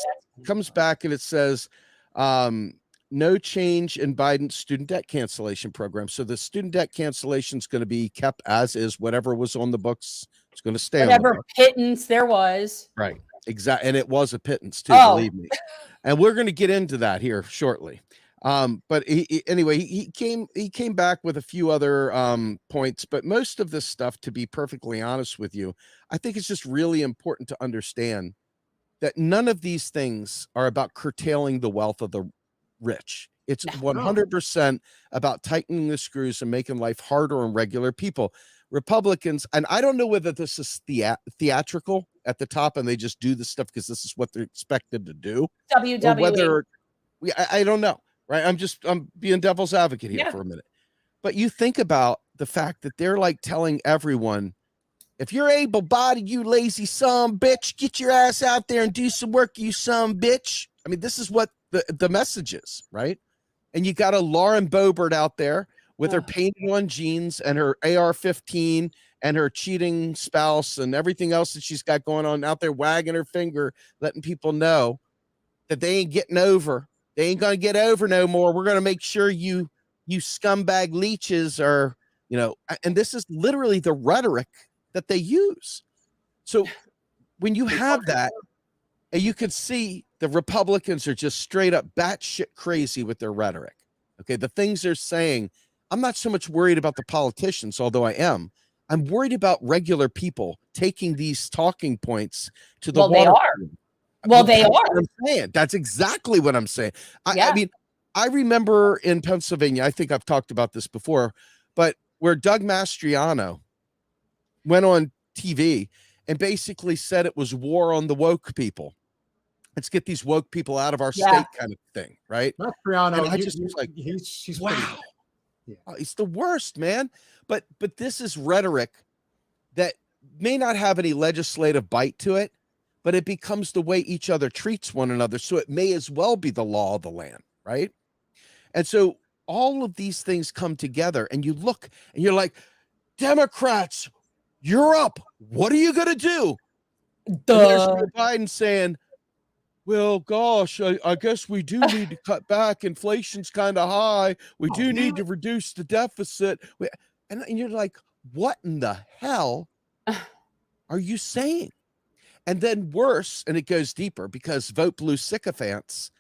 comes back and it says, no change in Biden's student debt cancellation program. So the student debt cancellation is going to be kept as is. Whatever was on the books, it's going to stay on the books. Whatever pittance there was. Right. Exactly. And it was a pittance too, believe me. And we're going to get into that here shortly. But he came back with a few other points, but most of this stuff, to be perfectly honest with you, I think it's just really important to understand that none of these things are about curtailing the wealth of the rich. It's 100% about tightening the screws and making life harder on regular people. Republicans, and I don't know whether this is theatrical at the top and they just do this stuff because this is what they're expected to do. WWE. Or whether I don't know. Right. I'm being devil's advocate here for a minute. But you think about the fact that they're like telling everyone, if you're able-bodied, you lazy son bitch, get your ass out there and do some work, you son bitch. I mean, this is what the message is, right? And you got a Lauren Boebert out there with her painted on jeans and her AR-15 and her cheating spouse and everything else that she's got going on out there, wagging her finger, letting people know that they ain't getting over. They ain't going to get over no more. We're going to make sure you you scumbag leeches are, you know, and this is literally the rhetoric that they use. So when you have that, and you can see the Republicans are just straight up batshit crazy with their rhetoric. Okay, the things they're saying, I'm not so much worried about the politicians, although I am. I'm worried about regular people taking these talking points to the water. They are. Well, they are. I'm saying. That's exactly what I'm saying. Yeah. I mean, I remember in Pennsylvania, I think I've talked about this before, but where Doug Mastriano went on TV and basically said it was war on the woke people. Let's get these woke people out of our state, kind of thing, right? Mastriano, I just was like, he's wow, pretty, yeah. He's the worst, man. But this is rhetoric that may not have any legislative bite to it, but it becomes the way each other treats one another. So it may as well be the law of the land, right? And so all of these things come together, and you look and you're like, Democrats, you're up. What are you going to do? There's Joe Biden saying, well, gosh, I guess we do need to cut back. Inflation's kind of high. We do need to reduce the deficit. And you're like, what in the hell are you saying? And then worse, and it goes deeper, because Vote Blue sycophants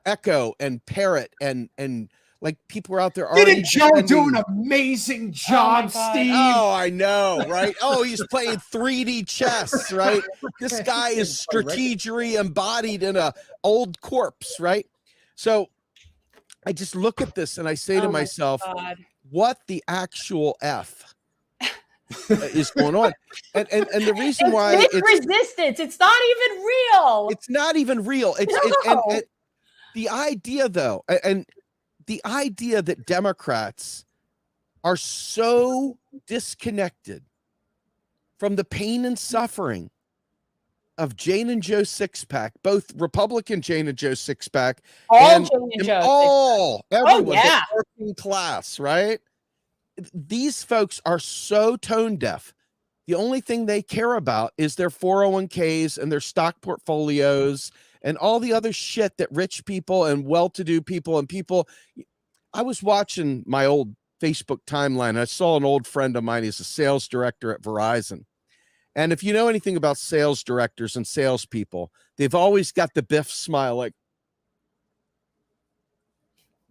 echo and parrot and like people are out there already. Didn't Joe do an amazing job, Steve? Oh, I know, right? Oh, he's playing 3D chess, right? This guy is strategery embodied in a old corpse, right? So I just look at this and I say to myself, what the actual F is going on? And the reason why it's resistance. It's not even real. It's not even real. And the idea, though, and the idea that Democrats are so disconnected from the pain and suffering of Jane and Joe Sixpack, both Republican Jane and Joe Sixpack, everyone, the working class, right? These folks are so tone deaf. The only thing they care about is their 401ks and their stock portfolios and all the other shit that rich people and well-to-do people and people. I was watching my old Facebook timeline. I saw an old friend of mine. He's a sales director at Verizon. And if you know anything about sales directors and salespeople, they've always got the Biff smile. Like,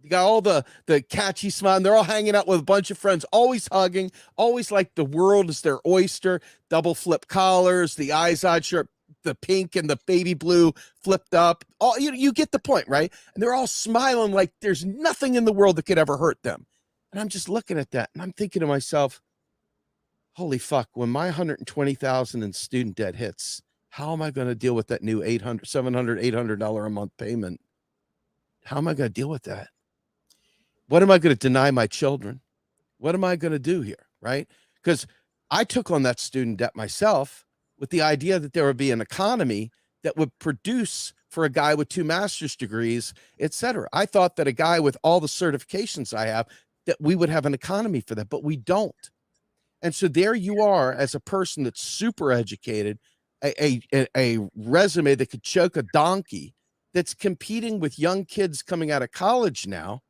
you got all the catchy smile, and they're all hanging out with a bunch of friends, always hugging, always like the world is their oyster, double flip collars, the eyes on shirt, the pink and the baby blue flipped up. All you get the point, right? And they're all smiling like there's nothing in the world that could ever hurt them. And I'm just looking at that and I'm thinking to myself, holy fuck, when my $120,000 in student debt hits, how am I going to deal with that new $800 a month payment? How am I going to deal with that? What am I going to deny my children? What am I going to do here, right? Because I took on that student debt myself with the idea that there would be an economy that would produce for a guy with 2 master's degrees, et cetera. I thought that a guy with all the certifications I have, that we would have an economy for that, but we don't. And so there you are as a person that's super educated, a resume that could choke a donkey, that's competing with young kids coming out of college now,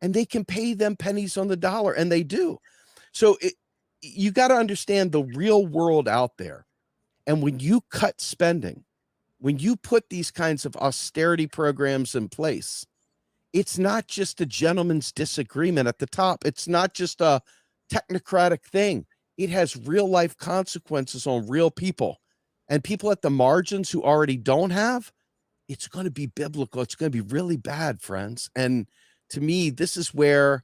and they can pay them pennies on the dollar, and they do. So you got to understand the real world out there. And when you cut spending, when you put these kinds of austerity programs in place, it's not just a gentleman's disagreement at the top. It's not just a technocratic thing. It has real life consequences on real people, and people at the margins who already don't have. It's going to be biblical. It's going to be really bad, friends. And to me, this is where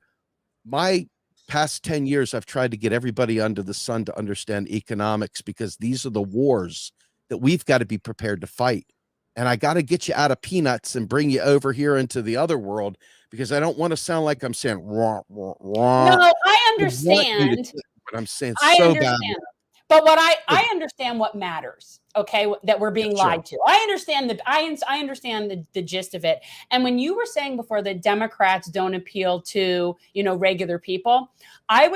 my past 10 years, I've tried to get everybody under the sun to understand economics, because these are the wars that we've got to be prepared to fight. And I got to get you out of peanuts and bring you over here into the other world, because I don't want to sound like I'm saying, wah, wah, wah. No, I understand. But I'm saying I so understand. bad. But what I understand what matters, okay, that we're being lied to. I understand I understand the gist of it. And when you were saying before that Democrats don't appeal to, regular people, I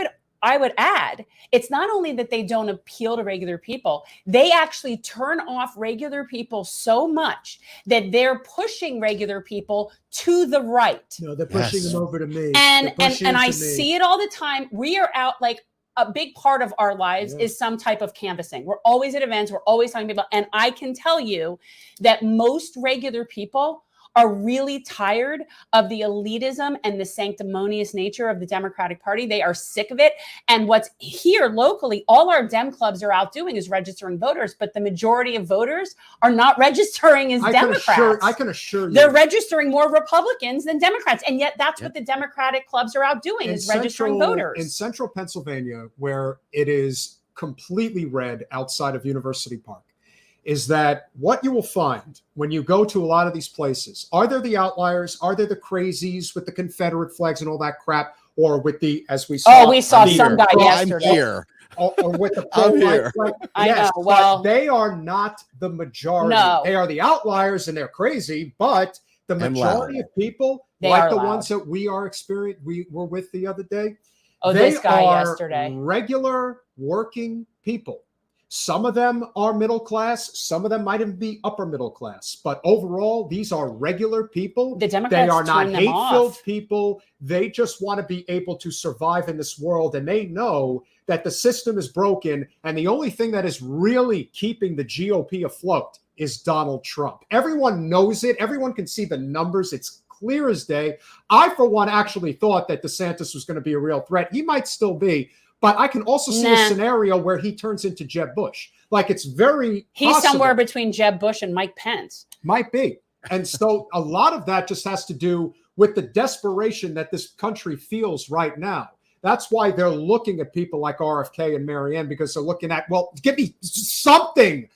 I would add, it's not only that they don't appeal to regular people, they actually turn off regular people so much that they're pushing regular people to the right. No, they're pushing them over to me. And I see it all the time. We are out, like, a big part of our lives is some type of canvassing. We're always at events. We're always talking to people. And I can tell you that most regular people are really tired of the elitism and the sanctimonious nature of the Democratic Party. They are sick of it. And what's here locally, all our Dem clubs are out doing is registering voters, but the majority of voters are not registering as Democrats. I can assure you. They're registering more Republicans than Democrats. And yet that's what the Democratic clubs are out doing, is registering voters. In central Pennsylvania, where it is completely red outside of University Park, is that what you will find when you go to a lot of these places? Are there the outliers? Are there the crazies with the Confederate flags and all that crap? Or with the, as we saw. Oh, we saw some guy yesterday. I'm here. Or with the pro-life flag. I yes, know. Well, but they are not the majority. No. They are the outliers and they're crazy, but the majority of people, they like the loud. ones that we were with the other day, oh, they this guy are yesterday. regular working people. Some of them are middle class. Some of them might even be upper middle class. But overall, these are regular people. The Democrats they are not turn them hate-filled off. people. They just want to be able to survive in this world. And they know that the system is broken. And the only thing that is really keeping the GOP afloat is Donald Trump. Everyone knows it. Everyone can see the numbers. It's clear as day. I, for one, actually thought that DeSantis was going to be a real threat. He might still be. But I can also see a scenario where he turns into Jeb Bush. Like, it's very He's possible. somewhere between Jeb Bush and Mike Pence. Might be. And so a lot of that just has to do with the desperation that this country feels right now. That's why they're looking at people like RFK and Marianne, because they're looking at, well, give me something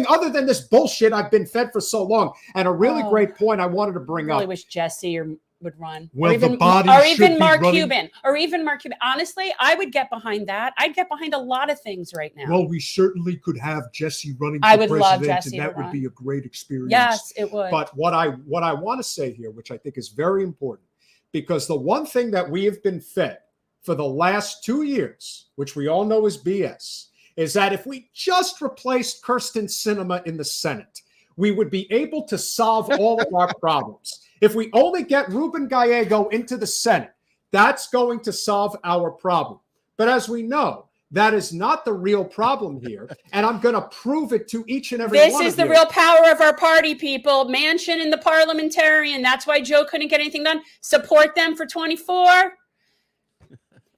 other than this bullshit I've been fed for so long. And a really great point I wanted to bring I really up. wish Jesse would run. Well, or even, the body or should even be Mark running. Cuban. Or even Mark Cuban. Honestly, I would get behind that. I'd get behind a lot of things right now. Well, we certainly could have Jesse running for I would president, love Jesse and that to would run. be a great experience. Yes, it would. But what I want to say here, which I think is very important, because the one thing that we have been fed for the last 2 years, which we all know is BS, is that if we just replaced Kyrsten Sinema in the Senate, we would be able to solve all of our problems. If we only get Ruben Gallego into the Senate, that's going to solve our problem. But as we know, that is not the real problem here. And I'm going to prove it to each and every one of you. This is the real power of our party, people. Manchin and the parliamentarian. That's why Joe couldn't get anything done. Support them for 24.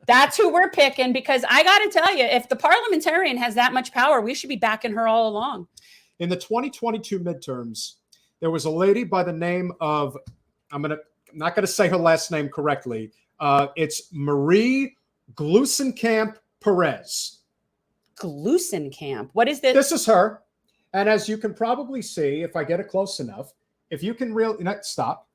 That's who we're picking, because I got to tell you, if the parliamentarian has that much power, we should be backing her all along. In the 2022 midterms, there was a lady by the name of, I'm not going to say her last name correctly. It's Marie Gluesenkamp Perez. Gluesenkamp. What is this? This is her. And as you can probably see, if I get it close enough, if you can really, stop,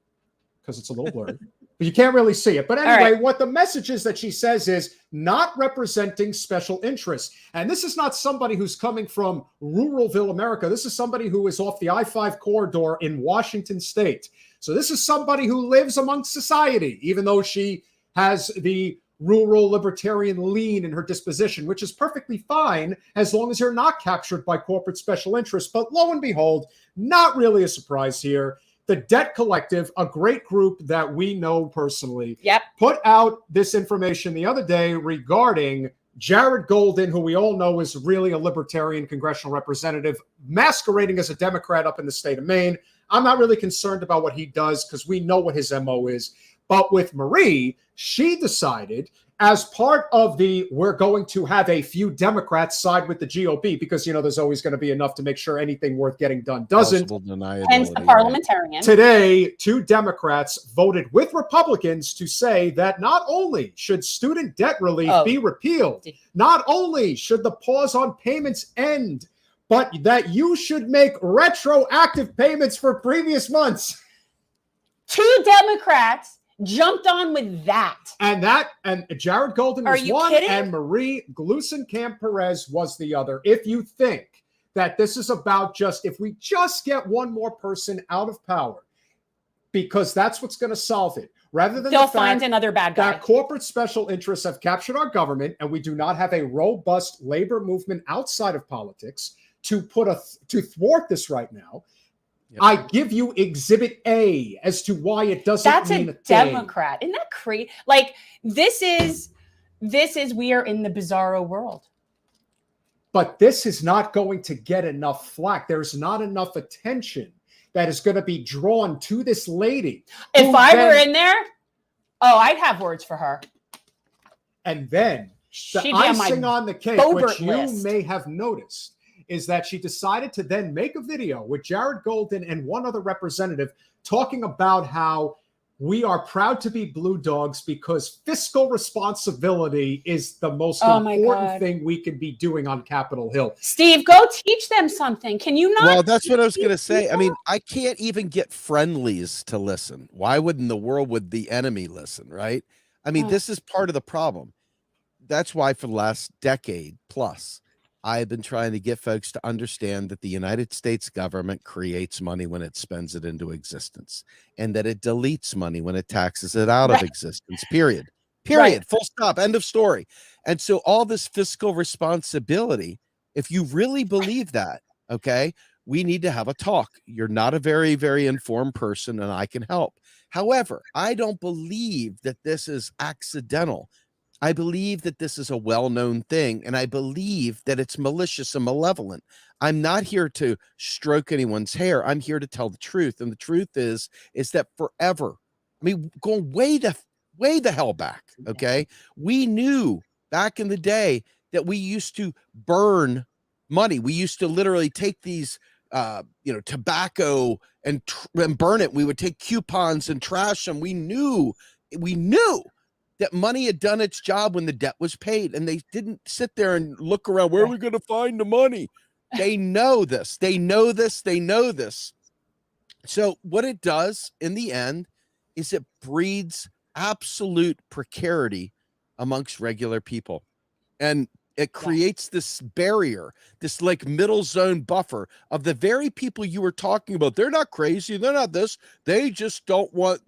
because it's a little blurry. But you can't really see it. But anyway, what the message is that she says is not representing special interests. And this is not somebody who's coming from ruralville America. This is somebody who is off the I-5 corridor in Washington State. So this is somebody who lives amongst society, even though she has the rural libertarian lean in her disposition, which is perfectly fine as long as you're not captured by corporate special interests. But lo and behold, not really a surprise here. The Debt Collective, a great group that we know personally, put out this information the other day regarding Jared Golden, who we all know is really a libertarian congressional representative, masquerading as a Democrat up in the state of Maine. I'm not really concerned about what he does because we know what his MO is. But with Marie, she decided, as part of the, we're going to have a few Democrats side with the GOP, because, you know, there's always going to be enough to make sure anything worth getting done doesn't. Hence the parliamentarian. Today, 2 Democrats voted with Republicans to say that not only should student debt relief be repealed, not only should the pause on payments end, but that you should make retroactive payments for previous months. 2 Democrats jumped on with that. And Jared Golden was one, and Marie Gluesenkamp Perez was the other. If you think that this is about just, if we just get one more person out of power, because that's what's going to solve it, rather than They'll the find fact another bad guy. that corporate special interests have captured our government and we do not have a robust labor movement outside of politics to thwart this right now. Yep. I give you Exhibit A as to why it doesn't mean a thing. Democrat. Isn't that crazy? Like, this is we are in the bizarro world. But this is not going to get enough flack. There's not enough attention that is going to be drawn to this lady. If I were in there, I'd have words for her. And then the icing on the cake, which you may have noticed, is that she decided to then make a video with Jared Golden and one other representative talking about how we are proud to be blue dogs because fiscal responsibility is the most important thing we can be doing on Capitol Hill. Steve, go teach them something. Can you not? Well, that's what I was going to say. I mean, I can't even get friendlies to listen. Why wouldn't the world would the enemy listen, right? I mean, this is part of the problem. That's why for the last decade plus, I've been trying to get folks to understand that the United States government creates money when it spends it into existence, and that it deletes money when it taxes it out of existence, period. Full stop, end of story. And so all this fiscal responsibility, if you really believe that, okay, we need to have a talk. You're not a very, very informed person, and I can help. However, I don't believe that this is accidental. I believe that this is a well-known thing, and I believe that it's malicious and malevolent. I'm not here to stroke anyone's hair. I'm here to tell the truth, and the truth is that forever, I mean, going way the hell back, okay? We knew back in the day that we used to burn money. We used to literally take these, tobacco and burn it. We would take coupons and trash them. We knew that money had done its job when the debt was paid, and they didn't sit there and look around. Where are we going to find the money? They know this. They know this. They know this. So what it does in the end is it breeds absolute precarity amongst regular people. And it creates this barrier, this like middle zone buffer of the very people you were talking about. They're not crazy. They're not this. They just don't want,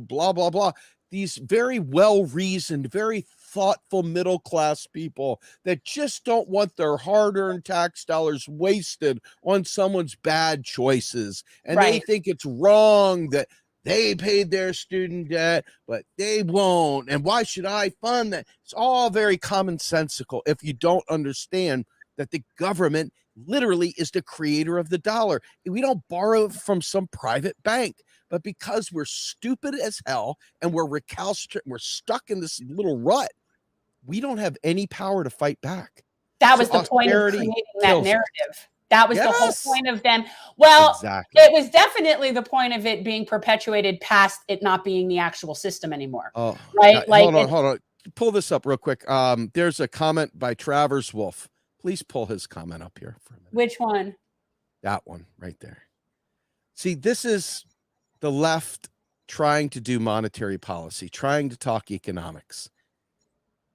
blah, blah, blah. These very well-reasoned, very thoughtful middle-class people that just don't want their hard-earned tax dollars wasted on someone's bad choices. And they think it's wrong that they paid their student debt, but they won't. And why should I fund that? It's all very commonsensical if you don't understand that the government literally is the creator of the dollar. We don't borrow from some private bank. But because we're stupid as hell and we're recalcitrant, we're stuck in this little rut, we don't have any power to fight back. That was the point of creating that narrative. That was the whole point of them. Well, it was definitely the point of it being perpetuated past it not being the actual system anymore. Oh, right? Hold on. Pull this up real quick. There's a comment by Travers Wolf. Please pull his comment up here for a minute. Which one? That one right there. See, this is the left trying to do monetary policy, trying to talk economics.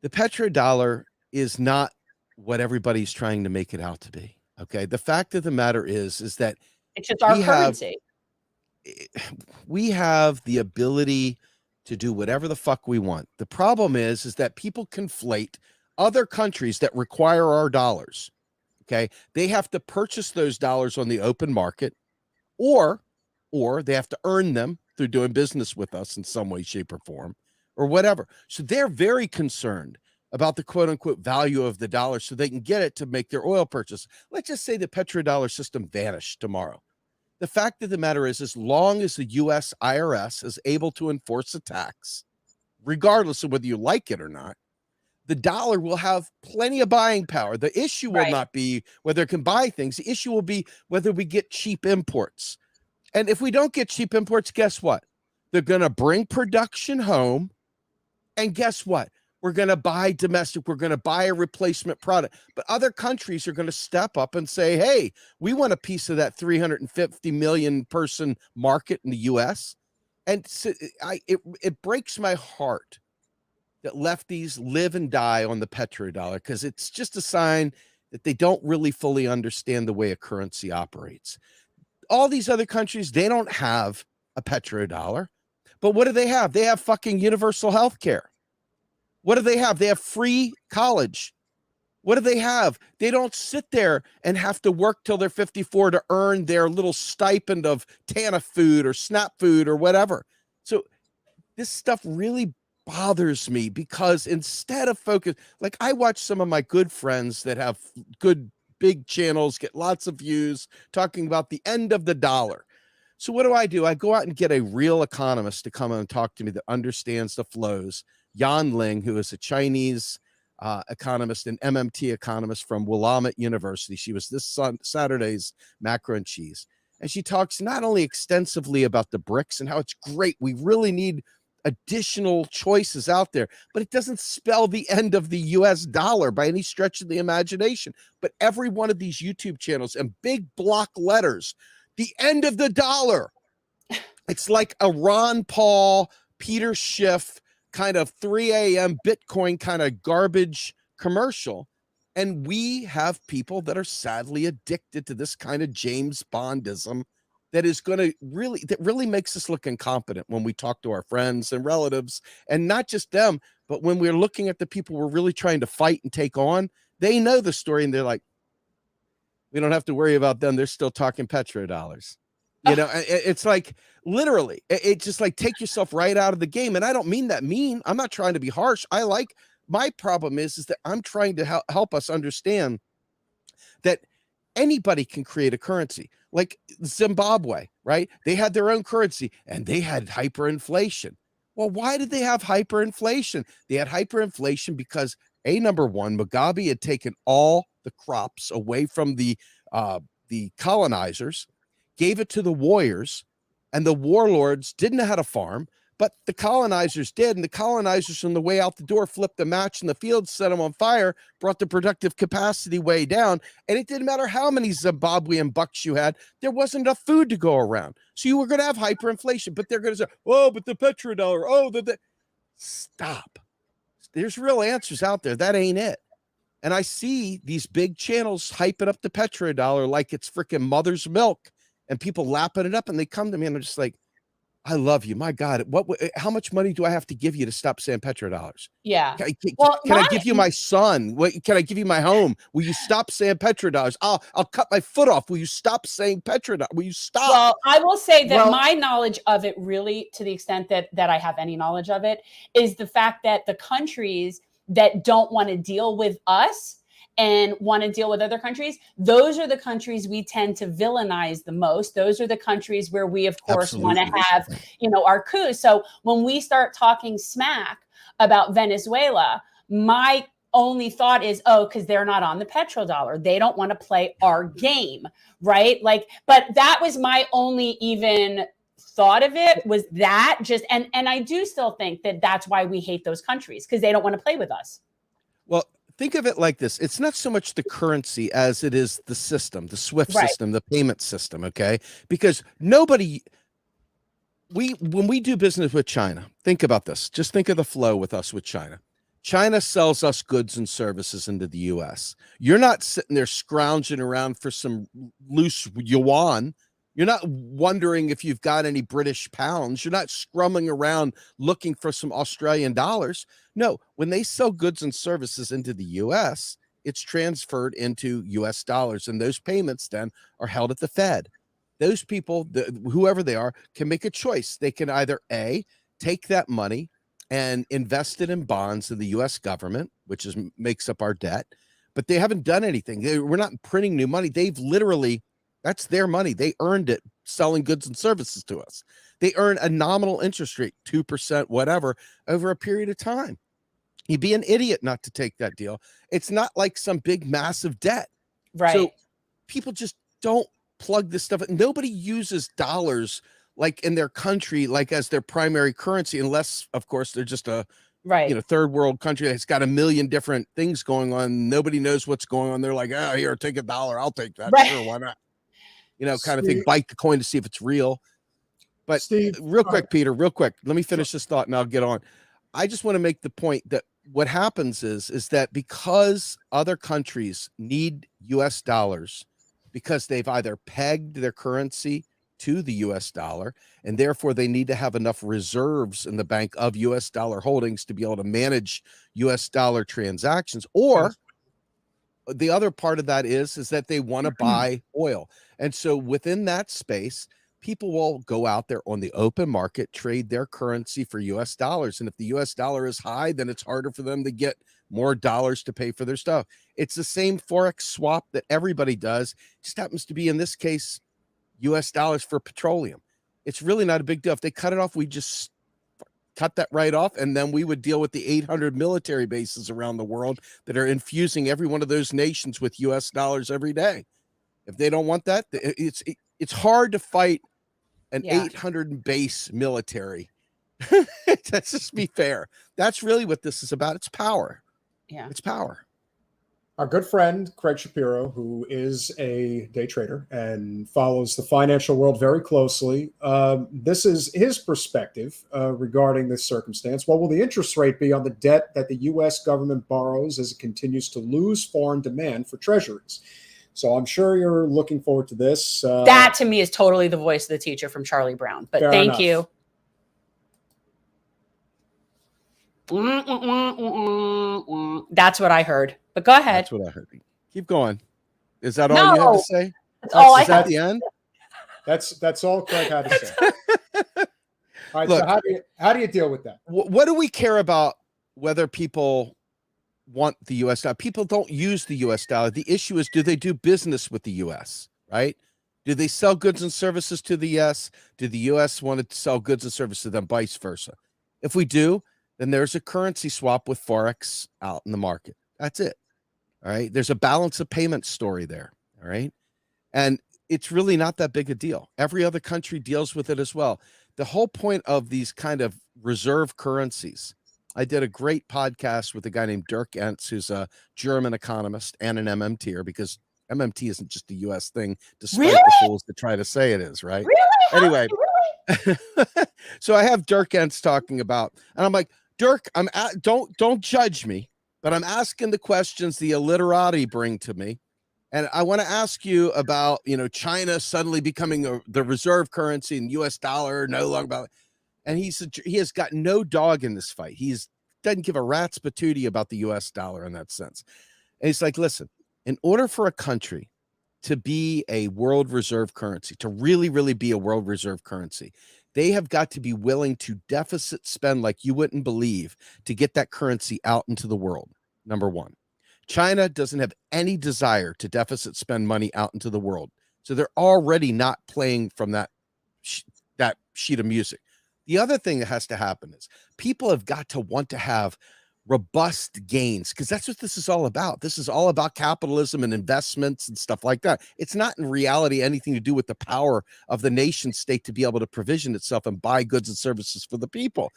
The petrodollar is not what everybody's trying to make it out to be. Okay. The fact of the matter is that it's just our currency. We have the ability to do whatever the fuck we want. The problem is that people conflate other countries that require our dollars. Okay. They have to purchase those dollars on the open market, or they have to earn them through doing business with us in some way, shape, or form, or whatever. So they're very concerned about the quote unquote value of the dollar so they can get it to make their oil purchase. Let's just say the petrodollar system vanished tomorrow. The fact of the matter is, as long as the U.S. IRS is able to enforce a tax, regardless of whether you like it or not, the dollar will have plenty of buying power. The issue will not be whether it can buy things. The issue will be whether we get cheap imports. And if we don't get cheap imports, guess what? They're going to bring production home. And guess what? We're going to buy domestic. We're going to buy a replacement product. But other countries are going to step up and say, hey, we want a piece of that 350 million person market in the U.S. And so it breaks my heart that lefties live and die on the petrodollar, because it's just a sign that they don't really fully understand the way a currency operates. All these other countries, they don't have a petrodollar, But what do they have? They have fucking universal health care. What do they have? They have free college. What do they have? They don't sit there and have to work till they're 54 to earn their little stipend of TANF food or SNAP food or whatever. So this stuff really bothers me because instead of focus, like I watch some of my good friends that have good big channels, get lots of views, talking about the end of the dollar. So what do? I go out and get a real economist to come and talk to me that understands the flows. Yan Ling, who is a Chinese economist and MMT economist from Willamette University. She was this Saturday's Macro and Cheese. And she talks not only extensively about the BRICS and how it's great, we really need additional choices out there, but it doesn't spell the end of the US dollar by any stretch of the imagination. But every one of these YouTube channels and big block letters, the end of the dollar. It's like a Ron Paul, Peter Schiff kind of 3 a.m. Bitcoin kind of garbage commercial. And we have people that are sadly addicted to this kind of James Bondism that is going to really makes us look incompetent when we talk to our friends and relatives, and not just them, but when we're looking at the people we're really trying to fight and take on. They know the story and they're like, we don't have to worry about them. They're still talking petrodollars. You know, it's like literally, it's just like take yourself right out of the game. And I don't mean that mean. I'm not trying to be harsh. My problem is that I'm trying to help us understand that anybody can create a currency. Like Zimbabwe, right? They had their own currency and they had hyperinflation. Well, why did they have hyperinflation? They had hyperinflation because number one, Mugabe had taken all the crops away from the colonizers, gave it to the warriors, and the warlords didn't know how to farm, but the colonizers did. And the colonizers on the way out the door flipped the match in the field, set them on fire, brought the productive capacity way down. And it didn't matter how many Zimbabwean bucks you had, there wasn't enough food to go around. So you were going to have hyperinflation, but they're going to say, oh, but the petrodollar, stop. There's real answers out there. That ain't it. And I see these big channels hyping up the petrodollar like it's freaking mother's milk, and people lapping it up, and they come to me and I'm just like, I love you. My God, how much money do I have to give you to stop saying petrodollars? Yeah. Can I give you my son? Can I give you my home? Will you stop saying petrodollars? I'll cut my foot off. Will you stop saying petrodollars? Will you stop? Well, I will say that my knowledge of it, really, to the extent that I have any knowledge of it, is the fact that the countries that don't want to deal with us and want to deal with other countries, those are the countries we tend to villainize the most. Those are the countries where we, of course, want to have, our coups. So when we start talking smack about Venezuela, my only thought is, because they're not on the petrodollar. They don't want to play our game, right? But that was my only even thought of it, was that just, and I do still think that that's why we hate those countries, because they don't want to play with us. Well, think of it like this. It's not so much the currency as it is the system, the SWIFT system, the payment system, okay? Because when we do business with China, think about this. Just think of the flow with us with China. China sells us goods and services into the U.S. You're not sitting there scrounging around for some loose yuan. You're not wondering if you've got any British pounds. You're not scrumming around looking for some Australian dollars. No, when they sell goods and services into the U.S., it's transferred into U.S. dollars, and those payments then are held at the Fed. Those people, whoever they are, can make a choice. They can either A, take that money and invest it in bonds of the U.S. government, which makes up our debt, but they haven't done anything. We're not printing new money. They've literally, that's their money. They earned it selling goods and services to us. They earn a nominal interest rate, 2%, whatever, over a period of time. You'd be an idiot not to take that deal. It's not like some big, massive debt. Right. So people just don't plug this stuff. Nobody uses dollars like in their country, like as their primary currency, unless, of course, they're just a third world country that's got a million different things going on. Nobody knows what's going on. They're like, here, take $1. I'll take that. Right. Sure, why not? Kind of thing. Bite the coin to see if it's real. But Steve, real quick, Peter, real quick. Let me finish this thought and I'll get on. I just want to make the point that what happens is that because other countries need US dollars, because they've either pegged their currency to the US dollar, and therefore they need to have enough reserves in the bank of US dollar holdings to be able to manage US dollar transactions. Or the other part of that is that they want to buy oil. And so within that space, people will go out there on the open market, trade their currency for US dollars. And if the US dollar is high, then it's harder for them to get more dollars to pay for their stuff. It's the same Forex swap that everybody does. It just happens to be, in this case, US dollars for petroleum. It's really not a big deal. If they cut it off, we just cut that right off, and then we would deal with the 800 military bases around the world that are infusing every one of those nations with US dollars every day. If they don't want that, it's hard to fight an 800 base military. Let's just be fair. That's really what this is about. It's power. Yeah. It's power. Our good friend, Craig Shapiro, who is a day trader and follows the financial world very closely, this is his perspective regarding this circumstance. What will the interest rate be on the debt that the U.S. government borrows as it continues to lose foreign demand for treasuries? So I'm sure you're looking forward to this. That, to me, is totally the voice of the teacher from Charlie Brown. But thank you. That's what I heard. But go ahead. That's what I heard. Keep going. Is that all you had to say? That's all I had. Is that the end? That's all Craig had to say. All right. Look, so how do you deal with that? What do we care about whether people want the U.S. dollar? People don't use the U.S. dollar. The issue is, do they do business with the U.S., right? Do they sell goods and services to the U.S.? Do the U.S. want to sell goods and services to them, vice versa? If we do, then there's a currency swap with Forex out in the market. That's it. All right. There's a balance of payment story there. All right. And it's really not that big a deal. Every other country deals with it as well. The whole point of these kind of reserve currencies, I did a great podcast with a guy named Dirk Entz, who's a German economist and an MMTer, because MMT isn't just a U.S. thing, despite the fools that try to say it is, right? Really? Anyway, so I have Dirk Entz talking about, and I'm like, Dirk, don't judge me, but I'm asking the questions the illiterati bring to me. And I want to ask you about, China suddenly becoming the reserve currency and US dollar no longer about. And he has got no dog in this fight. Doesn't give a rat's patootie about the US dollar in that sense. And he's like, listen, in order for a country to be a world reserve currency, to really, really be a world reserve currency, they have got to be willing to deficit spend like you wouldn't believe to get that currency out into the world. Number one. China doesn't have any desire to deficit spend money out into the world. So they're already not playing from that sheet of music. The other thing that has to happen is people have got to want to have robust gains, because that's what this is all about. This is all about capitalism and investments and stuff like that. It's not in reality anything to do with the power of the nation state to be able to provision itself and buy goods and services for the people.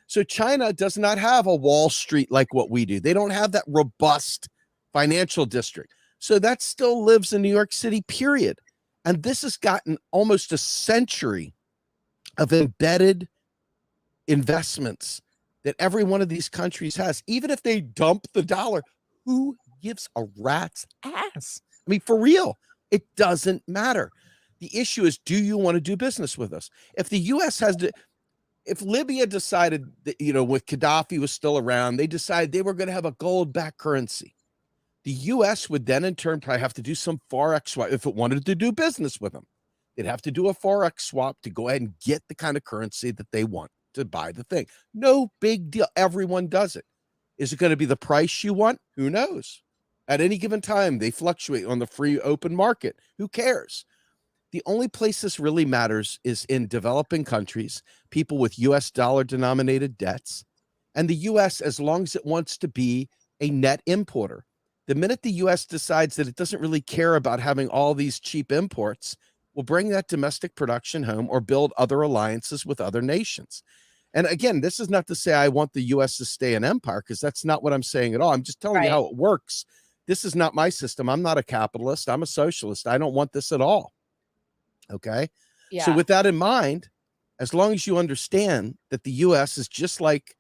So China does not have a Wall Street like what we do. They don't have that robust financial district. So that still lives in New York City, period. And this has gotten almost a century of embedded investments that every one of these countries has. Even if they dump the dollar, who gives a rat's ass? I mean, for real, it doesn't matter. The issue is, do you want to do business with us? If the U.S. if Libya decided that, with Gaddafi was still around, they decided they were going to have a gold-backed currency. The U.S. would then in turn probably have to do some Forex swap. If it wanted to do business with them, they'd have to do a Forex swap to go ahead and get the kind of currency that they want to buy the thing. No big deal. Everyone does it. Is it going to be the price you want? Who knows? At any given time, they fluctuate on the free open market. Who cares? The only place this really matters is in developing countries, people with U.S. dollar denominated debts, and the U.S. as long as it wants to be a net importer. The minute the U.S. decides that it doesn't really care about having all these cheap imports, we'll bring that domestic production home or build other alliances with other nations. And again, this is not to say I want the U.S. to stay an empire, because that's not what I'm saying at all. I'm just telling you how it works. This is not my system. I'm not a capitalist. I'm a socialist. I don't want this at all. Okay? Yeah. So with that in mind, as long as you understand that the U.S. is just like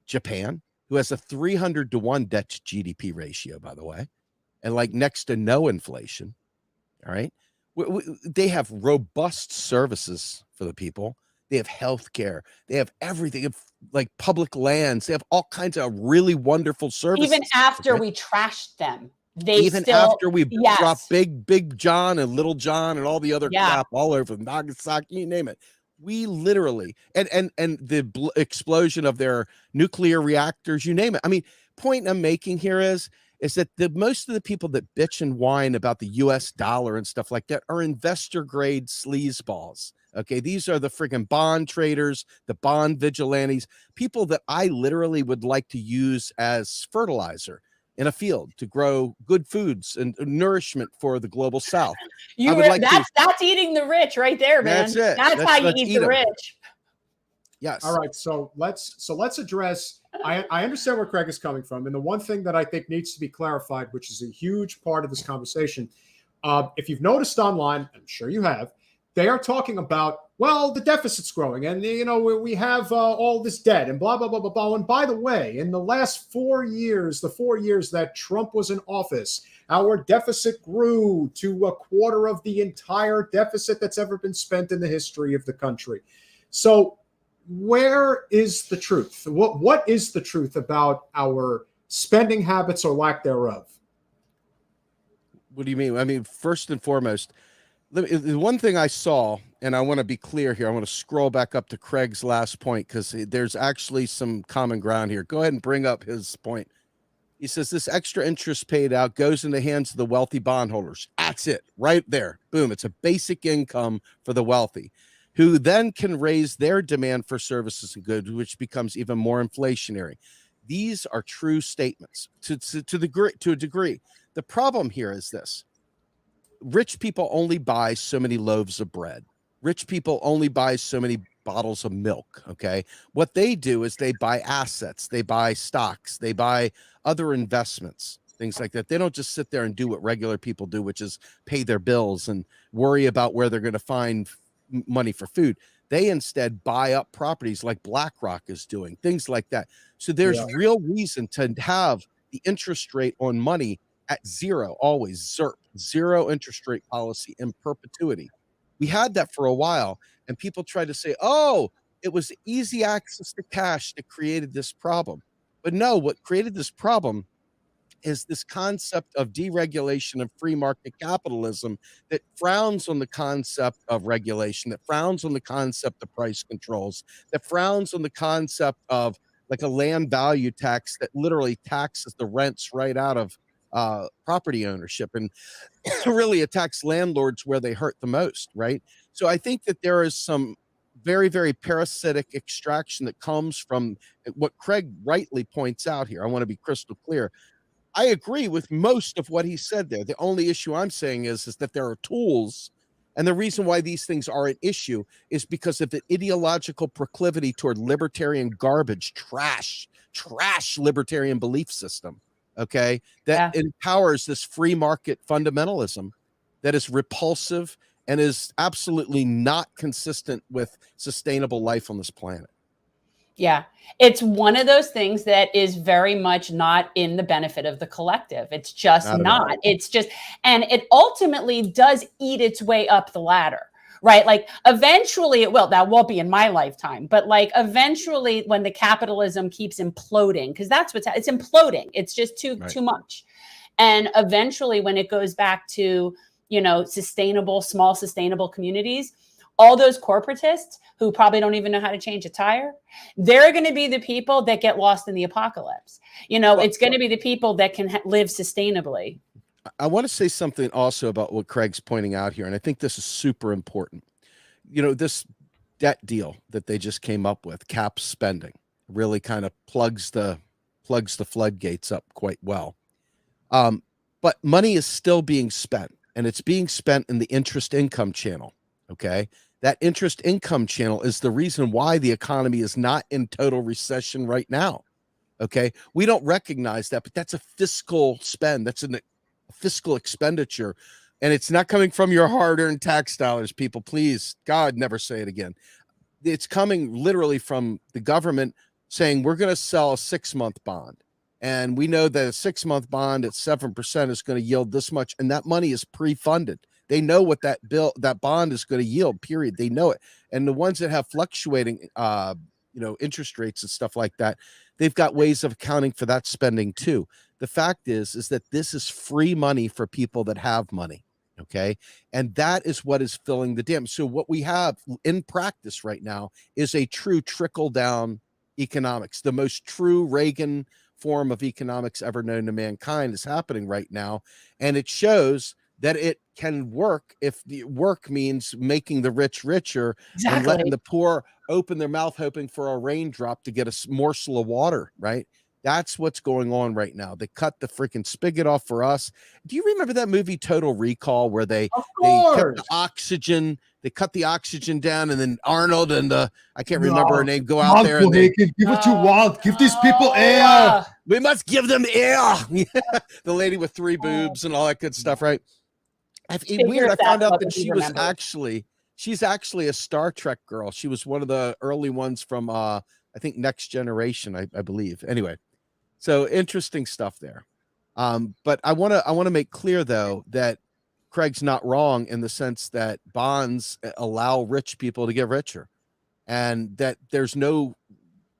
Japan, who has a 300-to-1 debt to GDP ratio, by the way, and like next to no inflation, all right? They have robust services for the people. They have health care. They have everything. They have, like, public lands. They have all kinds of really wonderful services. Even after we trashed them, even after we dropped Big John and Little John and all the other crap all over Nagasaki, you name it. We literally, and the explosion of their nuclear reactors, you name it. I mean, point I'm making here is that most of the people that bitch and whine about the US dollar and stuff like that are investor grade sleazeballs. Okay, these are the friggin' bond traders, the bond vigilantes, people that I literally would like to use as fertilizer in a field to grow good foods and nourishment for the global South. That's eating the rich right there, man. That's it. That's how you eat the rich. Yes. All right. So let's address. I understand where Craig is coming from, and the one thing that I think needs to be clarified, which is a huge part of this conversation, if you've noticed online, I'm sure you have, they are talking about, well, the deficit's growing, and we have all this debt, and blah blah blah blah blah. And by the way, in the last 4 years, the 4 years that Trump was in office, our deficit grew to a quarter of the entire deficit that's ever been spent in the history of the country. So where is the truth? What is the truth about our spending habits or lack thereof? What do you mean? I mean, first and foremost, the one thing I saw, and I want to be clear here, I want to scroll back up to Craig's last point because there's actually some common ground here. Go ahead and bring up his point. He says this extra interest paid out goes in the hands of the wealthy bondholders. That's it, right there. Boom. It's a basic income for the wealthy, who then can raise their demand for services and goods, which becomes even more inflationary. These are true statements to a degree. The problem here is this. Rich people only buy so many loaves of bread. Rich people only buy so many bottles of milk, okay? What they do is they buy assets, they buy stocks, they buy other investments, things like that. They don't just sit there and do what regular people do, which is pay their bills and worry about where they're going to find money for food. They instead buy up properties like BlackRock is doing, things like that. So there's real reason to have the interest rate on money at zero, always zero interest rate policy in perpetuity. We had that for a while, and people tried to say, oh, it was easy access to cash that created this problem. But no, what created this problem is this concept of deregulation of free market capitalism that frowns on the concept of regulation, that frowns on the concept of price controls, that frowns on the concept of like a land value tax that literally taxes the rents right out of property ownership and really attacks landlords where they hurt the most, right? So I think that there is some very, very parasitic extraction that comes from what Craig rightly points out here. I want to be crystal clear. I agree with most of what he said there. The only issue I'm saying is that there are tools, and the reason why these things are an issue is because of the ideological proclivity toward libertarian garbage, trash libertarian belief system. Okay, that empowers this free market fundamentalism that is repulsive and is absolutely not consistent with sustainable life on this planet. Yeah, it's one of those things that is very much not in the benefit of the collective. It's just not. It's just, and it ultimately does eat its way up the ladder. Right. Like eventually it will. That won't be in my lifetime. But like eventually when the capitalism keeps imploding, because that's it's imploding. It's just too much. And eventually when it goes back to, sustainable, small, sustainable communities, all those corporatists who probably don't even know how to change a tire, they're going to be the people that get lost in the apocalypse. It's going to be the people that can live sustainably. I want to say something also about what Craig's pointing out here, and I think this is super important. This debt deal that they just came up with, cap spending, really kind of plugs the floodgates up quite well. But money is still being spent, and it's being spent in the interest income channel. Okay, that interest income channel is the reason why the economy is not in total recession right now. Okay, we don't recognize that, but that's a fiscal spend. That's a fiscal expenditure, and it's not coming from your hard-earned tax dollars, people. Please, God, never say it again. It's coming literally from the government saying we're going to sell a 6-month bond, and we know that a 6-month bond at 7% is going to yield this much, and that money is pre-funded. They know what that bond is going to yield, period. They know it. And the ones that have fluctuating, interest rates and stuff like that, they've got ways of accounting for that spending too. The fact is that this is free money for people that have money. Okay. And that is what is filling the dam. So what we have in practice right now is a true trickle down economics. The most true Reagan form of economics ever known to mankind is happening right now. And it shows that it can work if the work means making the rich richer and letting the poor open their mouth hoping for a raindrop to get a morsel of water, right? That's what's going on right now. They cut the freaking spigot off for us. Do you remember that movie Total Recall where they cut the oxygen? They cut the oxygen down, and then Arnold and I can't remember her name go out there and they give what you want. Give these people air. We must give them air. The lady with 3 boobs and all that good stuff, right? Weird. I found out that she's actually a Star Trek girl. She was one of the early ones from I think Next Generation, I believe. Anyway. So interesting stuff there. But I want to make clear though that Craig's not wrong in the sense that bonds allow rich people to get richer, and that there's no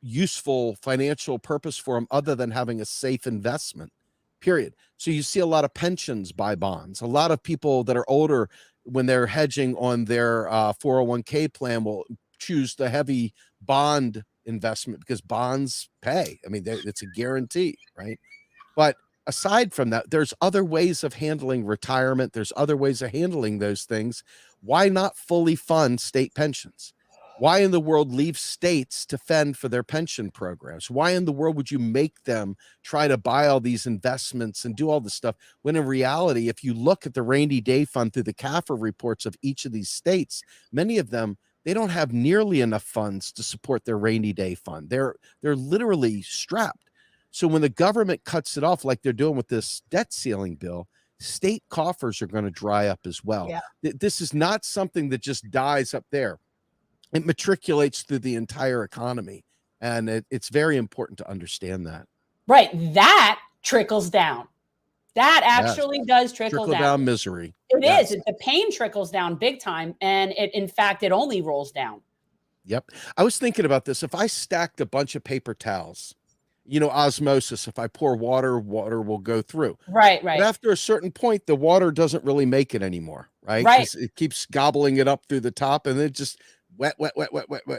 useful financial purpose for them other than having a safe investment, period. So you see a lot of pensions buy bonds. A lot of people that are older, when they're hedging on their 401k plan, will choose the heavy bond investment because bonds pay. I mean, it's a guarantee, right? But aside from that, there's other ways of handling retirement. There's other ways of handling those things. Why not fully fund state pensions? Why in the world leave states to fend for their pension programs? Why in the world would you make them try to buy all these investments and do all this stuff when in reality, if you look at the rainy day fund through the CAFR reports of each of these states, many of them, they don't have nearly enough funds to support their rainy day fund. They're literally strapped. So when the government cuts it off like they're doing with this debt ceiling bill, state coffers are going to dry up as well. Yeah. This is not something that just dies up there. It matriculates through the entire economy. And it's very important to understand that. Right. That trickles down. That actually does trickle down misery. It is. The pain trickles down big time. And in fact, it only rolls down. Yep. I was thinking about this. If I stacked a bunch of paper towels, osmosis, if I pour water will go through. Right. But after a certain point, the water doesn't really make it anymore. Right. It keeps gobbling it up through the top and then just wet,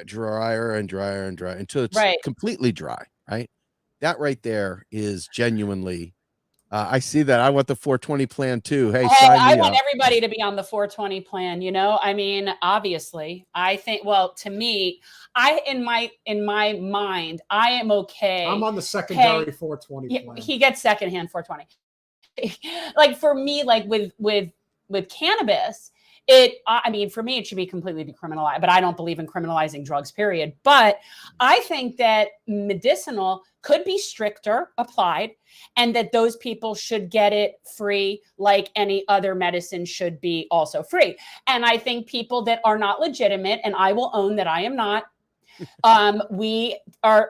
drier and drier and drier until it's completely dry. Right. That right there is genuinely. I see that. I want the 420 plan too. Hey, I want everybody to be on the 420 plan. I mean, obviously, I think. Well, to me, in my mind, I am okay. I'm on the secondary 420 plan. He gets secondhand 420. Like for me, like with cannabis, I mean, for me, it should be completely decriminalized. But I don't believe in criminalizing drugs. Period. But I think that medicinal could be stricter applied, and that those people should get it free like any other medicine should be also free. And I think people that are not legitimate, and I will own that I am not, we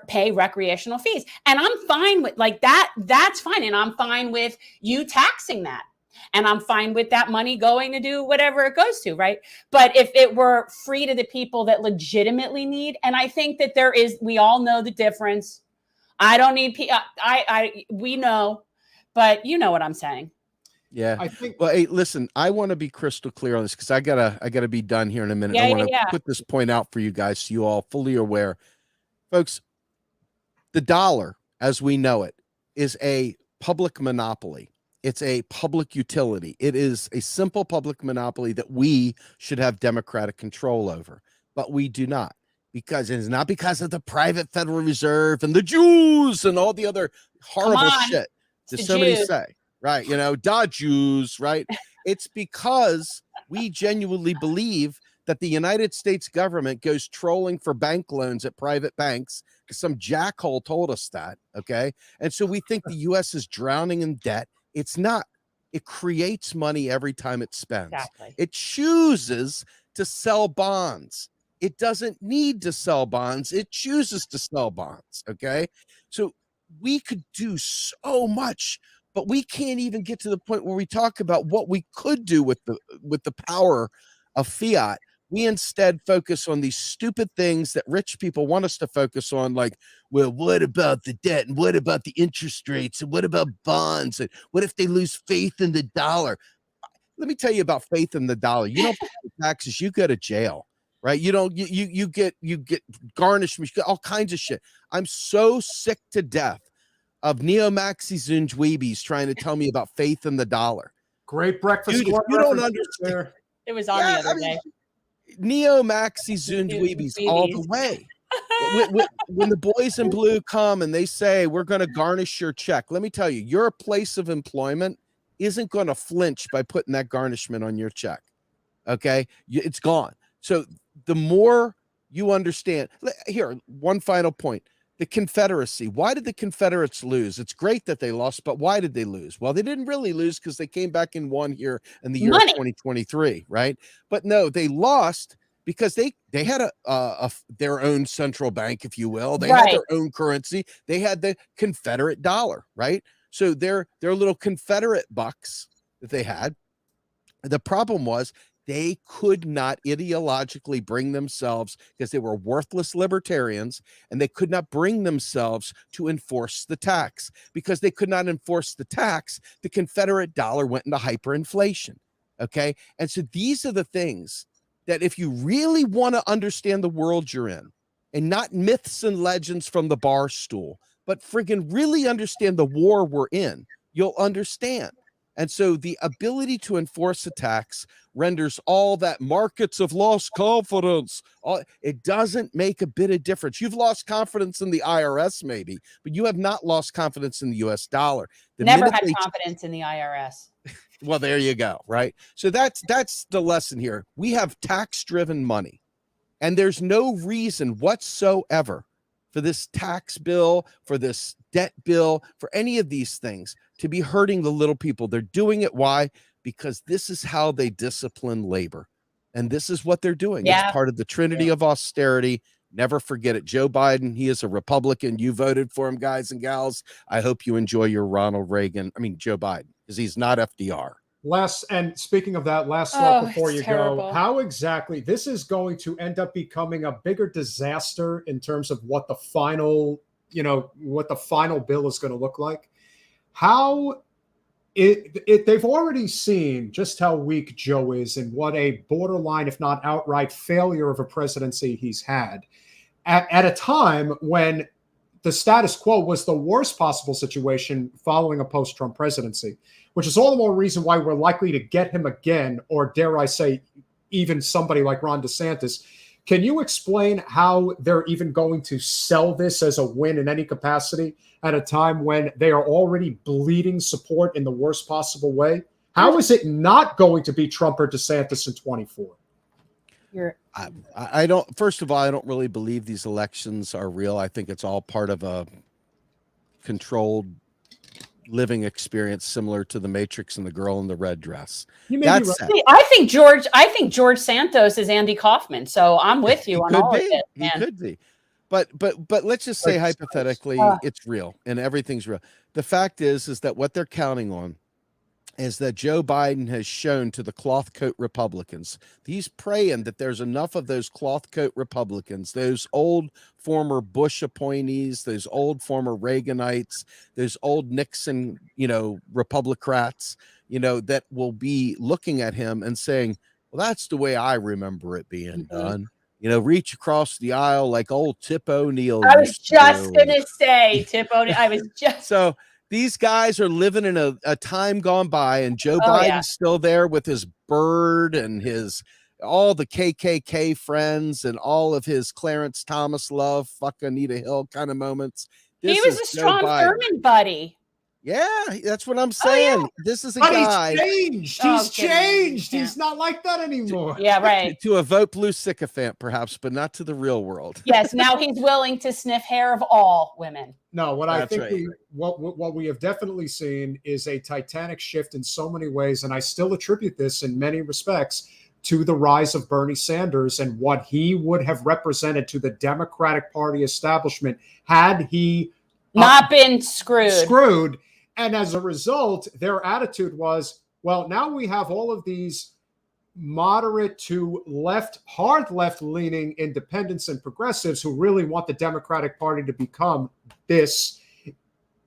pay recreational fees. And I'm fine with like that. That's fine. And I'm fine with you taxing that. And I'm fine with that money going to do whatever it goes to, right? But if it were free to the people that legitimately need, and I think that we all know the difference. I don't need, we know, but you know what I'm saying. Yeah. I think, well, hey, listen, I want to be crystal clear on this because I gotta be done here in a minute. I want to put this point out for you guys so you all fully aware. Folks, the dollar, as we know it, is a public monopoly. It's a public utility. It is a simple public monopoly that we should have democratic control over, but we do not. Because it's not because of the private Federal Reserve and the Jews and all the other horrible shit that somebody say, right? Da Jews, right? It's because we genuinely believe that the United States government goes trolling for bank loans at private banks because some jackhole told us that, okay? And so we think the U.S. is drowning in debt. It's not. It creates money every time it spends. Exactly. It chooses to sell bonds. It doesn't need to sell bonds. It chooses to sell bonds. Okay. So we could do so much but we can't even get to the point where we talk about what we could do with the power of fiat. We instead focus on these stupid things that rich people want us to focus on, like, well, what about the debt, and what about the interest rates, and what about bonds, and what if they lose faith in the dollar? Let me tell you about faith in the dollar. You don't pay taxes, you go to jail, right? You don't, you get garnishment, you get all kinds of shit. I'm so sick to death of neo-maxi Zunjweebies trying to tell me about faith in the dollar. Great breakfast. Dude, if you don't understand. It was on the other day. Neo-maxi Zunjweebies all the way. When the boys in blue come and they say, we're going to garnish your check, let me tell you, your place of employment isn't going to flinch by putting that garnishment on your check. Okay? It's gone. So the more you understand, here, one final point. The Confederacy. Why did the Confederates lose? It's great that they lost, but why did they lose? Well, they didn't really lose because they came back and won here in the year of 2023, right? But no, they lost because they had their own central bank, if you will. They had their own currency. They had the Confederate dollar, right? So their little Confederate bucks that they had. The problem was they could not ideologically bring themselves, because they were worthless libertarians, and they could not bring themselves to enforce the tax. Because they could not enforce the tax, the Confederate dollar went into hyperinflation. Okay. And so these are the things that, if you really want to understand the world you're in, and not myths and legends from the bar stool, but friggin' really understand the war we're in, you'll understand. And so the ability to enforce a tax renders all that markets have lost confidence. It doesn't make a bit of difference. You've lost confidence in the IRS maybe, but you have not lost confidence in the US dollar. Never had confidence in the IRS. Well, there you go, right? So that's the lesson here. We have tax-driven money, and there's no reason whatsoever for this tax bill, for this debt bill, for any of these things to be hurting the little people. They're doing it. Why? Because this is how they discipline labor. And this is what they're doing. It's part of the trinity of austerity. Never forget it. Joe Biden, he is a Republican. You voted for him, guys and gals. I hope you enjoy your Joe Biden, because he's not FDR. And speaking of that, last thought before you go, how exactly this is going to end up becoming a bigger disaster in terms of what the final, what the final bill is going to look like. They've already seen just how weak Joe is and what a borderline, if not outright failure of a presidency he's had at a time when the status quo was the worst possible situation following a post-Trump presidency, which is all the more reason why we're likely to get him again, or dare I say, even somebody like Ron DeSantis. Can you explain how they're even going to sell this as a win in any capacity at a time when they are already bleeding support in the worst possible way? How is it not going to be Trump or DeSantis in 24? I don't, first of all, I don't really believe these elections are real. I think it's all part of a controlled living experience similar to the Matrix and the girl in the red dress. That's right. I think George Santos is Andy Kaufman. So I'm with you on all of it. He could be. But let's just say hypothetically it's real and everything's real. The fact is that what they're counting on is that Joe Biden has shown to the cloth coat Republicans. He's praying that there's enough of those cloth coat Republicans, those old former Bush appointees, those old former Reaganites, those old Nixon, Republicrats, that will be looking at him and saying, well, that's the way I remember it being done. Reach across the aisle like old Tip O'Neill. I was just going to say Tip O'Neill. So these guys are living in a time gone by, and Joe Biden's still there with his bird and all the KKK friends and all of his Clarence Thomas love, fuck Anita Hill kind of moments. He was a Strom Thurmond buddy. Yeah, that's what I'm saying. This is a guy. He's changed. He's changed. He's not like that anymore. Yeah, right. To a vote blue sycophant, perhaps, but not to the real world. Yes, now he's willing to sniff hair of all women. No, what we have definitely seen is a titanic shift in so many ways, and I still attribute this in many respects to the rise of Bernie Sanders and what he would have represented to the Democratic Party establishment had he not been screwed. And as a result, their attitude was, well, now we have all of these moderate to left, hard left leaning independents and progressives who really want the Democratic Party to become this.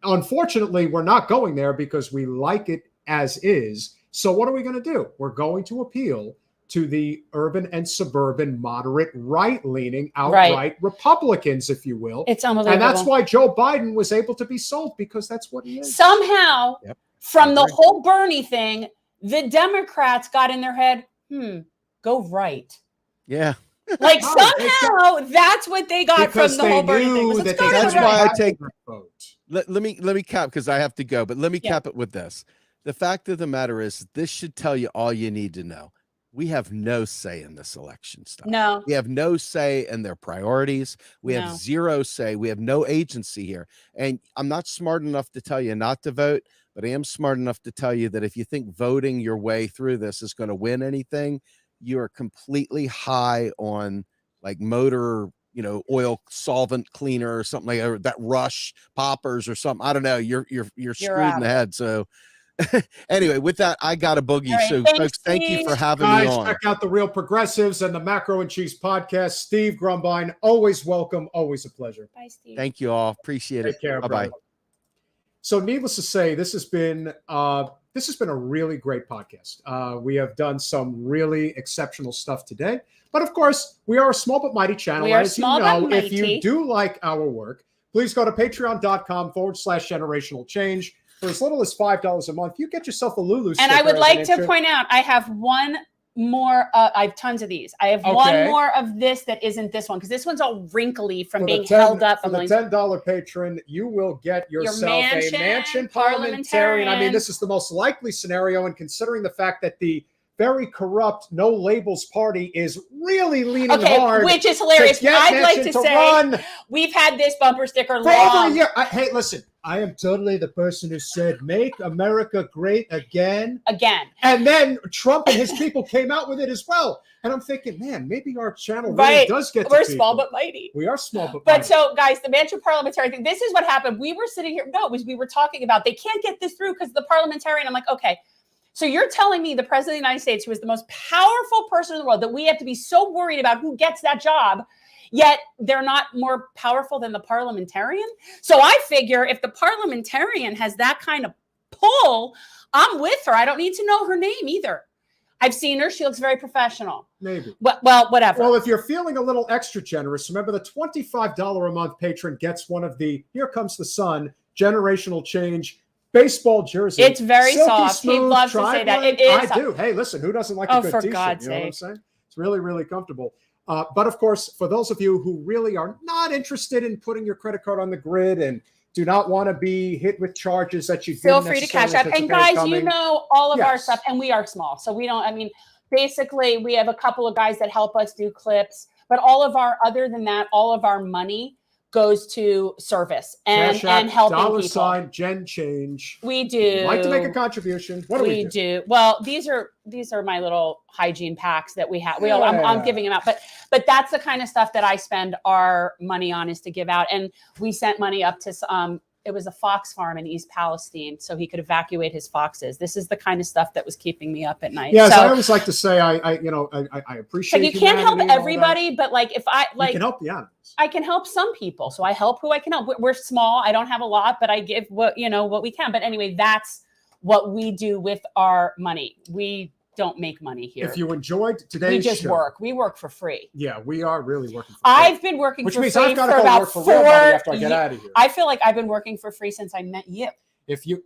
Unfortunately, we're not going there because we like it as is. So what are we going to do? We're going to appeal to the urban and suburban moderate right leaning outright Republicans, if you will. It's unbelievable. And that's why Joe Biden was able to be sold, because that's what he is. Somehow, from the whole Bernie thing, the Democrats got in their head, go right. Yeah. Like somehow that's what they got because from the whole Bernie thing. That's why I take. Let me cap, because I have to go, but let me cap it with this. The fact of the matter is, this should tell you all you need to know. We have no say in this election stuff. No. We have no say in their priorities. We have zero say. We have no agency here. And I'm not smart enough to tell you not to vote, but I am smart enough to tell you that if you think voting your way through this is going to win anything, you are completely high on like motor, oil solvent cleaner or something like that, or that Rush poppers or something. I don't know. You're screwed in the head. So anyway, with that, I got a boogie. Right, so folks, thank you for having me on. Check out the Real Progressives and the Macro and Cheese podcast. Steve Grumbine, always welcome, always a pleasure. Bye, Steve. Thank you all. Appreciate it. Take care. Bye-bye. So needless to say, this has been a really great podcast. We have done some really exceptional stuff today. But of course, we are a small but mighty channel. We are as small you know, but mighty. if you do like our work, please go to patreon.com/generational change. For as little as $5 a month, you get yourself a Lulu sticker. And I would like to point out, I have one more. I have tons of these. I have one more of this that isn't this one, because this one's all wrinkly from being held up. For the $10 patron, you will get yourself a mansion parliamentarian. I mean, this is the most likely scenario, and considering the fact that the very corrupt No Labels Party is really leaning hard, which is hilarious. I'd like to say we've had this bumper sticker for over a year. Hey, listen, I am totally the person who said, make America great again. And then Trump and his people came out with it as well. And I'm thinking, man, maybe our channel really does get to We're people. small but mighty. We are small but mighty. But so, guys, the mansion parliamentary thing, this is what happened. We were sitting here. No, we were talking about they can't get this through because the parliamentarian. I'm like, okay. So you're telling me the president of the United States, who is the most powerful person in the world, that we have to be so worried about who gets that job, yet they're not more powerful than the parliamentarian? So I figure if the parliamentarian has that kind of pull, I'm with her. I don't need to know her name either. I've seen her. She looks very professional. Maybe. Well, whatever. Well, if you're feeling a little extra generous, remember the $25 a month patron gets one of the Here Comes the Sun generational change baseball jersey. It's very silky soft. Smooth, He loves to say that. It is. I do. Hey, listen, who doesn't like a good for t-shirt? God's You know sake. what I'm saying? It's really, really comfortable. But of course, for those of you who really are not interested in putting your credit card on the grid and do not want to be hit with charges that you feel free to cash out. And guys, you know all of our stuff, and we are small, so we don't. I mean, basically, we have a couple of guys that help us do clips, but other than that, all of our money goes to service and helping dollar people. Sign Gen Change. We do like to make a contribution. What do we do? Well, these are my little hygiene packs that we have. I'm giving them out, but that's the kind of stuff that I spend our money on, is to give out. And we sent money up to it was a fox farm in East Palestine, so he could evacuate his foxes. This is the kind of stuff that was keeping me up at night. Yeah, so I always like to say, I appreciate. So you can't help everybody, but like if I you can help the animals. I can help some people, so I help who I can help. We're small. I don't have a lot, but I give what we can. But anyway, that's what we do with our money. We don't make money here. If you enjoyed today's we just show, work. We work for free. Yeah, we are really working for free. I've been working Which for means free I've got to for go about work for real money after I get out of here. I feel like I've been working for free since I met you. If you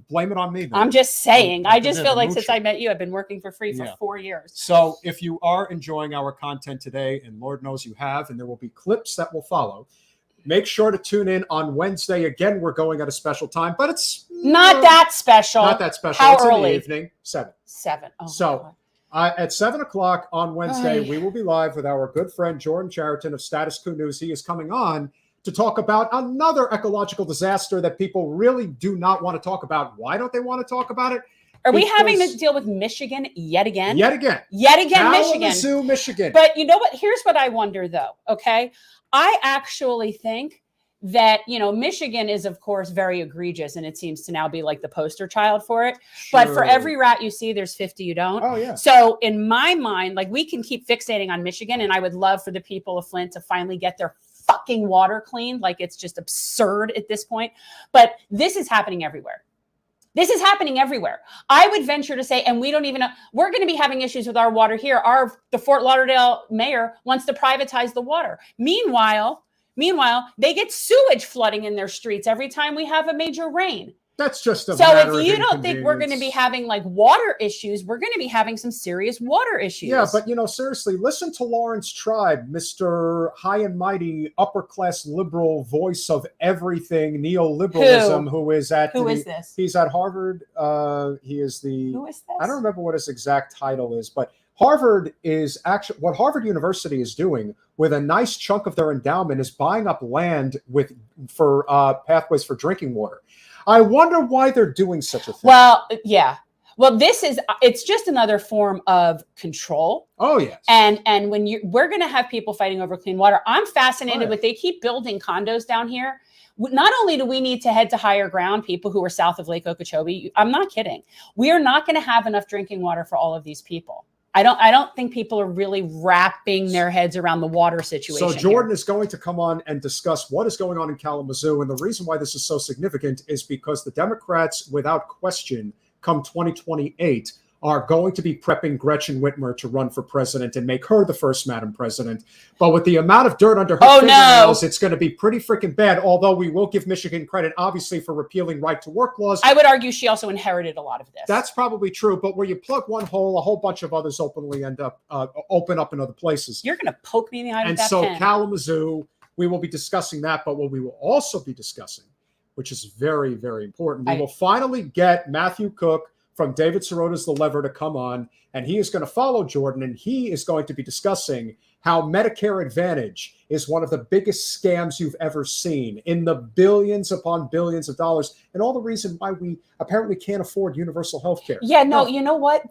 blame it on me, then. I'm just saying. I just feel like since I met you, I've been working for free for 4 years. So if you are enjoying our content today, and Lord knows you have, and there will be clips that will follow, make sure to tune in on Wednesday. Again, we're going at a special time, but it's not that special. Not that special. How it's early? In the evening. 7. 7. Oh, so at 7 o'clock on Wednesday, we will be live with our good friend Jordan Chariton of Status Quo News. He is coming on to talk about another ecological disaster that people really do not want to talk about. Why don't they want to talk about it? Are we having to deal with Michigan yet again? Yet again, Michigan. Michigan. But you know what? Here's what I wonder, though. Okay, I actually think that, you know, Michigan is, of course, very egregious, and it seems to now be like the poster child for it. But for every rat you see, there's 50 you don't. Oh, yeah. So in my mind, like, we can keep fixating on Michigan, and I would love for the people of Flint to finally get their fucking water cleaned. Like, it's just absurd at this point. But this is happening everywhere. This is happening everywhere. I would venture to say, and we don't even know, we're going to be having issues with our water here. The Fort Lauderdale mayor wants to privatize the water. Meanwhile, they get sewage flooding in their streets every time we have a major rain. That's just a so matter if you of don't think we're going to be having like water issues, we're going to be having some serious water issues. Yeah, but you know, seriously, listen to Lawrence Tribe, Mr. High and Mighty, upper class liberal voice of everything neoliberalism, who is this? He's at Harvard. He is the. Who is this? I don't remember what his exact title is, but Harvard is actually what Harvard University is doing with a nice chunk of their endowment is buying up land for pathways for drinking water. I wonder why they're doing such a thing. Well, yeah. Well, it's just another form of control. Oh, yes. And when we're going to have people fighting over clean water. I'm fascinated with, they keep building condos down here. Not only do we need to head to higher ground, people who are south of Lake Okeechobee, I'm not kidding. We are not going to have enough drinking water for all of these people. I don't think people are really wrapping their heads around the water situation. So Jordan is going to come on and discuss what is going on in Kalamazoo. And the reason why this is so significant is because the Democrats, without question, come 2028, are going to be prepping Gretchen Whitmer to run for president and make her the first Madam President. But with the amount of dirt under her fingernails, it's going to be pretty freaking bad, although we will give Michigan credit, obviously, for repealing right-to-work laws. I would argue she also inherited a lot of this. That's probably true, but where you plug one hole, a whole bunch of others openly open up in other places. You're going to poke me in the eye with that pen. And so Kalamazoo, we will be discussing that, but what we will also be discussing, which is very, very important, we will finally get Matthew Cook from David Sirota's The Lever to come on, and he is going to follow Jordan, and he is going to be discussing how Medicare Advantage is one of the biggest scams you've ever seen, in the billions upon billions of dollars, and all the reason why we apparently can't afford universal health care. Yeah, no, you know what?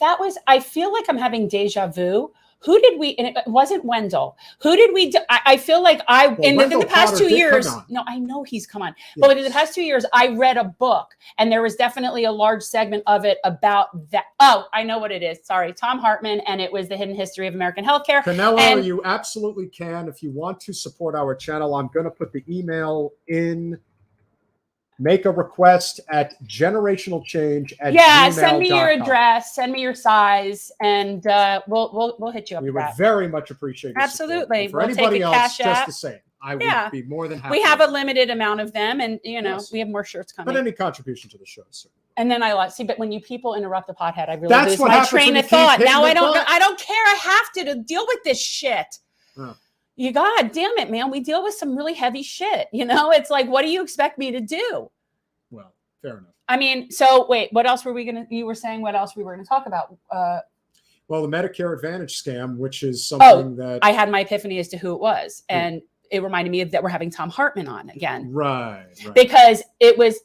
I feel like I'm having deja vu. Who did we, and it wasn't Wendell. Who did we, I feel like in the past 2 years, no, I know he's come on, but in the past 2 years, I read a book and there was definitely a large segment of it about that. Oh, I know what it is. Sorry, Tom Hartman. And it was The Hidden History of American Healthcare. Canelo, you absolutely can. If you want to support our channel, I'm going to put the email in. Make a request at generationalchange@gmail.com. Send me your address, send me your size, and we'll hit you up. We would very much appreciate it. Absolutely. For anybody else, just the same. I would be more than happy. We have a limited amount of them, and we have more shirts coming. But any contribution to the show, certainly. And then but when you people interrupt the pothead, I really lose my train of thought. Now I don't care. I have to deal with this shit. Oh. You God damn it, man. We deal with some really heavy shit. It's like, what do you expect me to do? Well, fair enough. I mean, so wait, what else you were saying what else we were going to talk about? Well, the Medicare Advantage scam, which is something that I had my epiphany as to who it was. And it reminded me that we're having Tom Hartman on again. Right. Because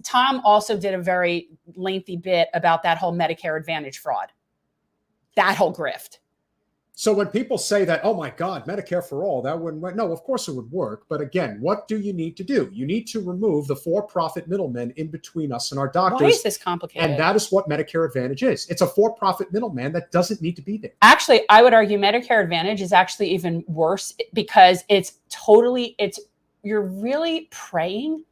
Tom also did a very lengthy bit about that whole Medicare Advantage fraud, that whole grift. So when people say that, oh my God, Medicare for all, that wouldn't work. No, of course it would work. But again, what do you need to do? You need to remove the for-profit middlemen in between us and our doctors. Why is this complicated? And that is what Medicare Advantage is. It's a for-profit middleman that doesn't need to be there. Actually, I would argue Medicare Advantage is actually even worse because you're really preying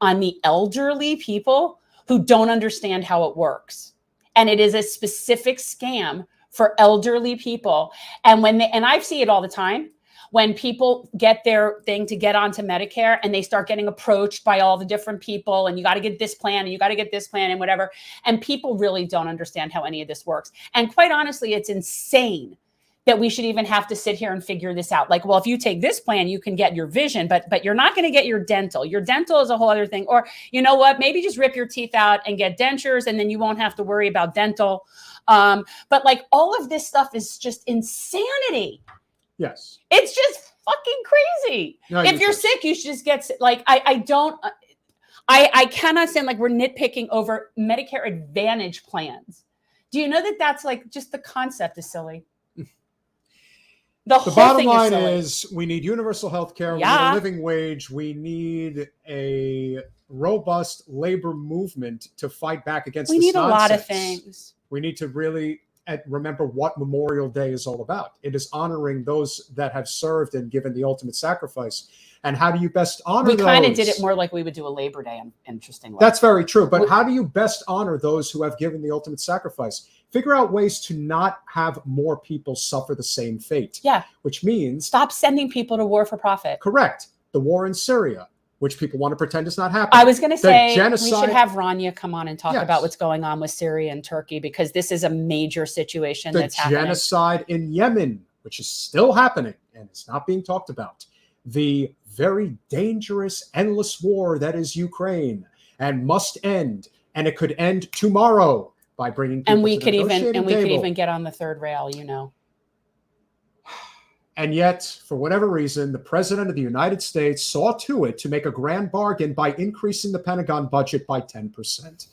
on the elderly people who don't understand how it works. And it is a specific scam for elderly people. And and I see it all the time when people get their thing to get onto Medicare and they start getting approached by all the different people and you got to get this plan and you got to get this plan and whatever. And people really don't understand how any of this works. And quite honestly, it's insane that we should even have to sit here and figure this out. Like, well, if you take this plan, you can get your vision, but you're not going to get your dental. Your dental is a whole other thing. Or you know what? Maybe just rip your teeth out and get dentures and then you won't have to worry about dental. But like all of this stuff is just insanity. Yes. It's just fucking crazy. No, if you're sick, you should just get sick. Like, I cannot stand like we're nitpicking over Medicare Advantage plans. Do you know that that's like just the concept is silly? The The whole bottom thing line silly. is we need universal health care, we need Yeah. a living wage, we need a robust labor movement to fight back against We this need a lot of nonsense. things. We need to really remember what Memorial Day is all about. It is honoring those that have served and given the ultimate sacrifice. And how do you best honor We those? kind of did it more like we would do a Labor Day, interestingly. That's very true. But We- how do you best honor those who have given the ultimate sacrifice? Figure out ways to not have more people suffer the same fate. Yeah. Which means, Stop sending people to war for profit. correct, the war in Syria, which people want to pretend is not happening. I was going to say we genocide- should have Rania come on and talk Yes. about what's going on with Syria and Turkey, because this is a major situation the that's happening. genocide in Yemen, which is still happening and it's not being talked about. The very dangerous, endless war that is Ukraine and must end. And it could end tomorrow by bringing people And we to the could even negotiating we could table. even get on the third rail, you know. And yet, for whatever reason, the president of the United States saw to it to make a grand bargain by increasing the Pentagon budget by 10%.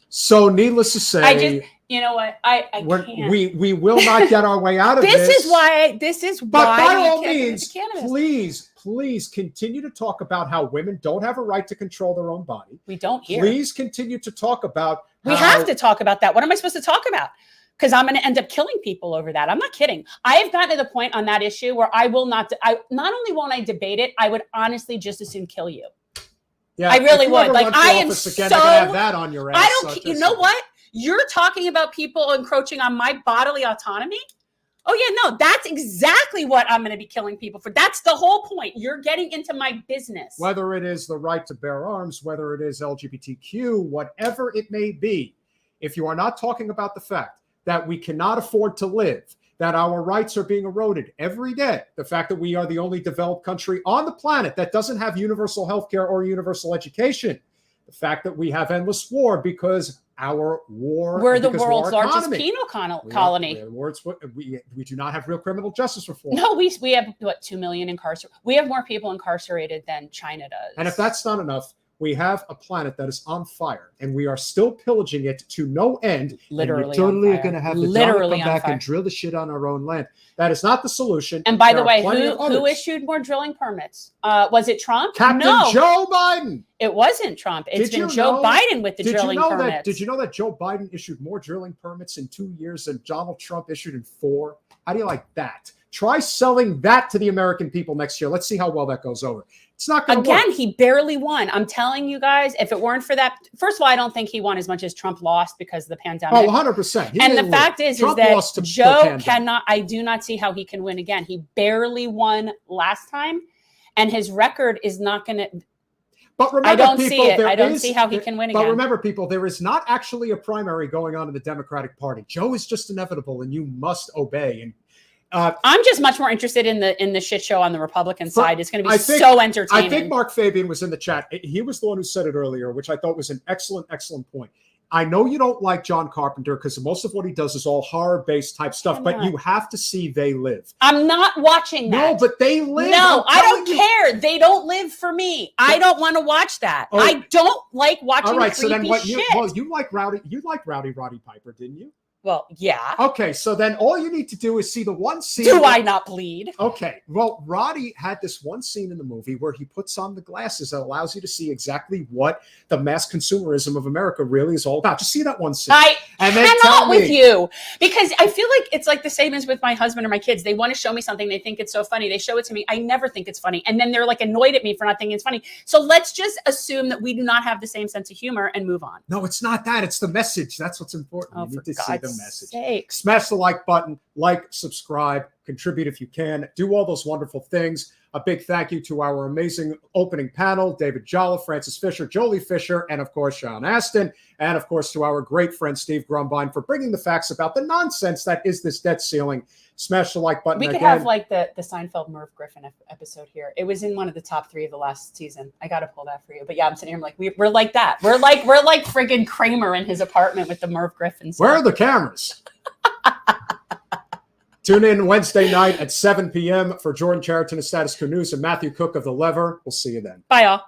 So, needless to say, You know what? I can't. we will not get our way out of this. This is why But by we all can't get means, into cannabis. please continue to talk about how women don't have a right to control their own body. We don't hear. Please continue to talk about We have to talk about that. What am I supposed to talk about? Because I'm going to end up killing people over that. I'm not kidding. I have gotten to the point on that issue where I will not. Not only won't I debate it, I would honestly just as soon kill you. Yeah, I really if you would. ever Like, run for I am office again, so- they're gonna have that on your ass. I so don't. You just know saying. what? You're talking about people encroaching on my bodily autonomy. Oh yeah, no, that's exactly what I'm going to be killing people for. That's the whole point. You're getting into my business. Whether it is the right to bear arms, whether it is LGBTQ, whatever it may be, if you are not talking about the fact that we cannot afford to live, that our rights are being eroded every day, the fact that we are the only developed country on the planet that doesn't have universal health care or universal education, the fact that we have endless war because our war, We're the because of world's our largest economy. penal We are- colony. we are the world's- we do not have real criminal justice reform. No, we have what 2 million incarcerated. We have more people incarcerated than China does. And if that's not enough, we have a planet that is on fire, and we are still pillaging it to no end. Literally and we totally on are fire. going to have the Literally come on back fire. and drill the shit on our own land. That is not the solution. And by There the are way, plenty of who others. issued more drilling permits? Was it Trump? Captain No, Joe Biden. it wasn't Trump. It's Did been you Joe know- Biden with the Did you drilling know permits. that? Did you know that Joe Biden issued more drilling permits in 2 years than Donald Trump issued in 4? How do you like that? Try selling that to the American people next year. Let's see how well that goes over. It's not going to work. Again, he barely won. I'm telling you guys, if it weren't for that, first of all, I don't think he won as much as Trump lost because of the pandemic. Oh, 100%. He And the didn't win. fact is Trump that lost to the Joe pandemic. cannot, I do not see how he can win again. He barely won last time, and his record is not going to, But remember, I don't people, see it. there I don't is- see how he can win But again. remember, people, there is not actually a primary going on in the Democratic Party. Joe is just inevitable, and you must obey. And I'm just much more interested in the shit show on the Republican For- side. It's going to be I think- so entertaining. I think Mark Fabian was in the chat. He was the one who said it earlier, which I thought was an excellent, excellent point. I know you don't like John Carpenter because most of what he does is all horror-based type stuff, I'm but not. you have to see They Live. I'm not watching that. No, but They Live. No, I'm I don't telling you. care. They don't live for me. I don't want to watch that. Oh. I don't like watching All right, creepy so then what? shit. You like Rowdy Roddy Piper, didn't you? Well, yeah. Okay, so then all you need to do is see the one scene. Do I not bleed? Okay, well, Roddy had this one scene in the movie where he puts on the glasses that allows you to see exactly what the mass consumerism of America really is all about. Just see that one scene. I And then tell cannot with me- you, because I feel like it's like the same as with my husband or my kids. They want to show me something. They think it's so funny. They show it to me. I never think it's funny. And then they're like annoyed at me for not thinking it's funny. So let's just assume that we do not have the same sense of humor and move on. No, it's not that. It's the message. That's what's important. Oh, You for need to see the God's message. sake. Smash the like button, like, subscribe, contribute if you can. Do all those wonderful things. A big thank you to our amazing opening panel, David Jolla, Francis Fisher, Jolie Fisher, and of course, Sean Astin. And of course, to our great friend, Steve Grumbine, for bringing the facts about the nonsense that is this debt ceiling. Smash the like button We could again. have like the Seinfeld Merv Griffin episode here. It was in one of the top 3 of the last season. I got to pull that for you. But yeah, I'm sitting here. I'm like, we're like that. We're like friggin' Kramer in his apartment with the Merv Griffin stuff. Where are the cameras? Tune in Wednesday night at 7 p.m. for Jordan Chariton of Status Quo News and Matthew Cook of The Lever. We'll see you then. Bye, y'all.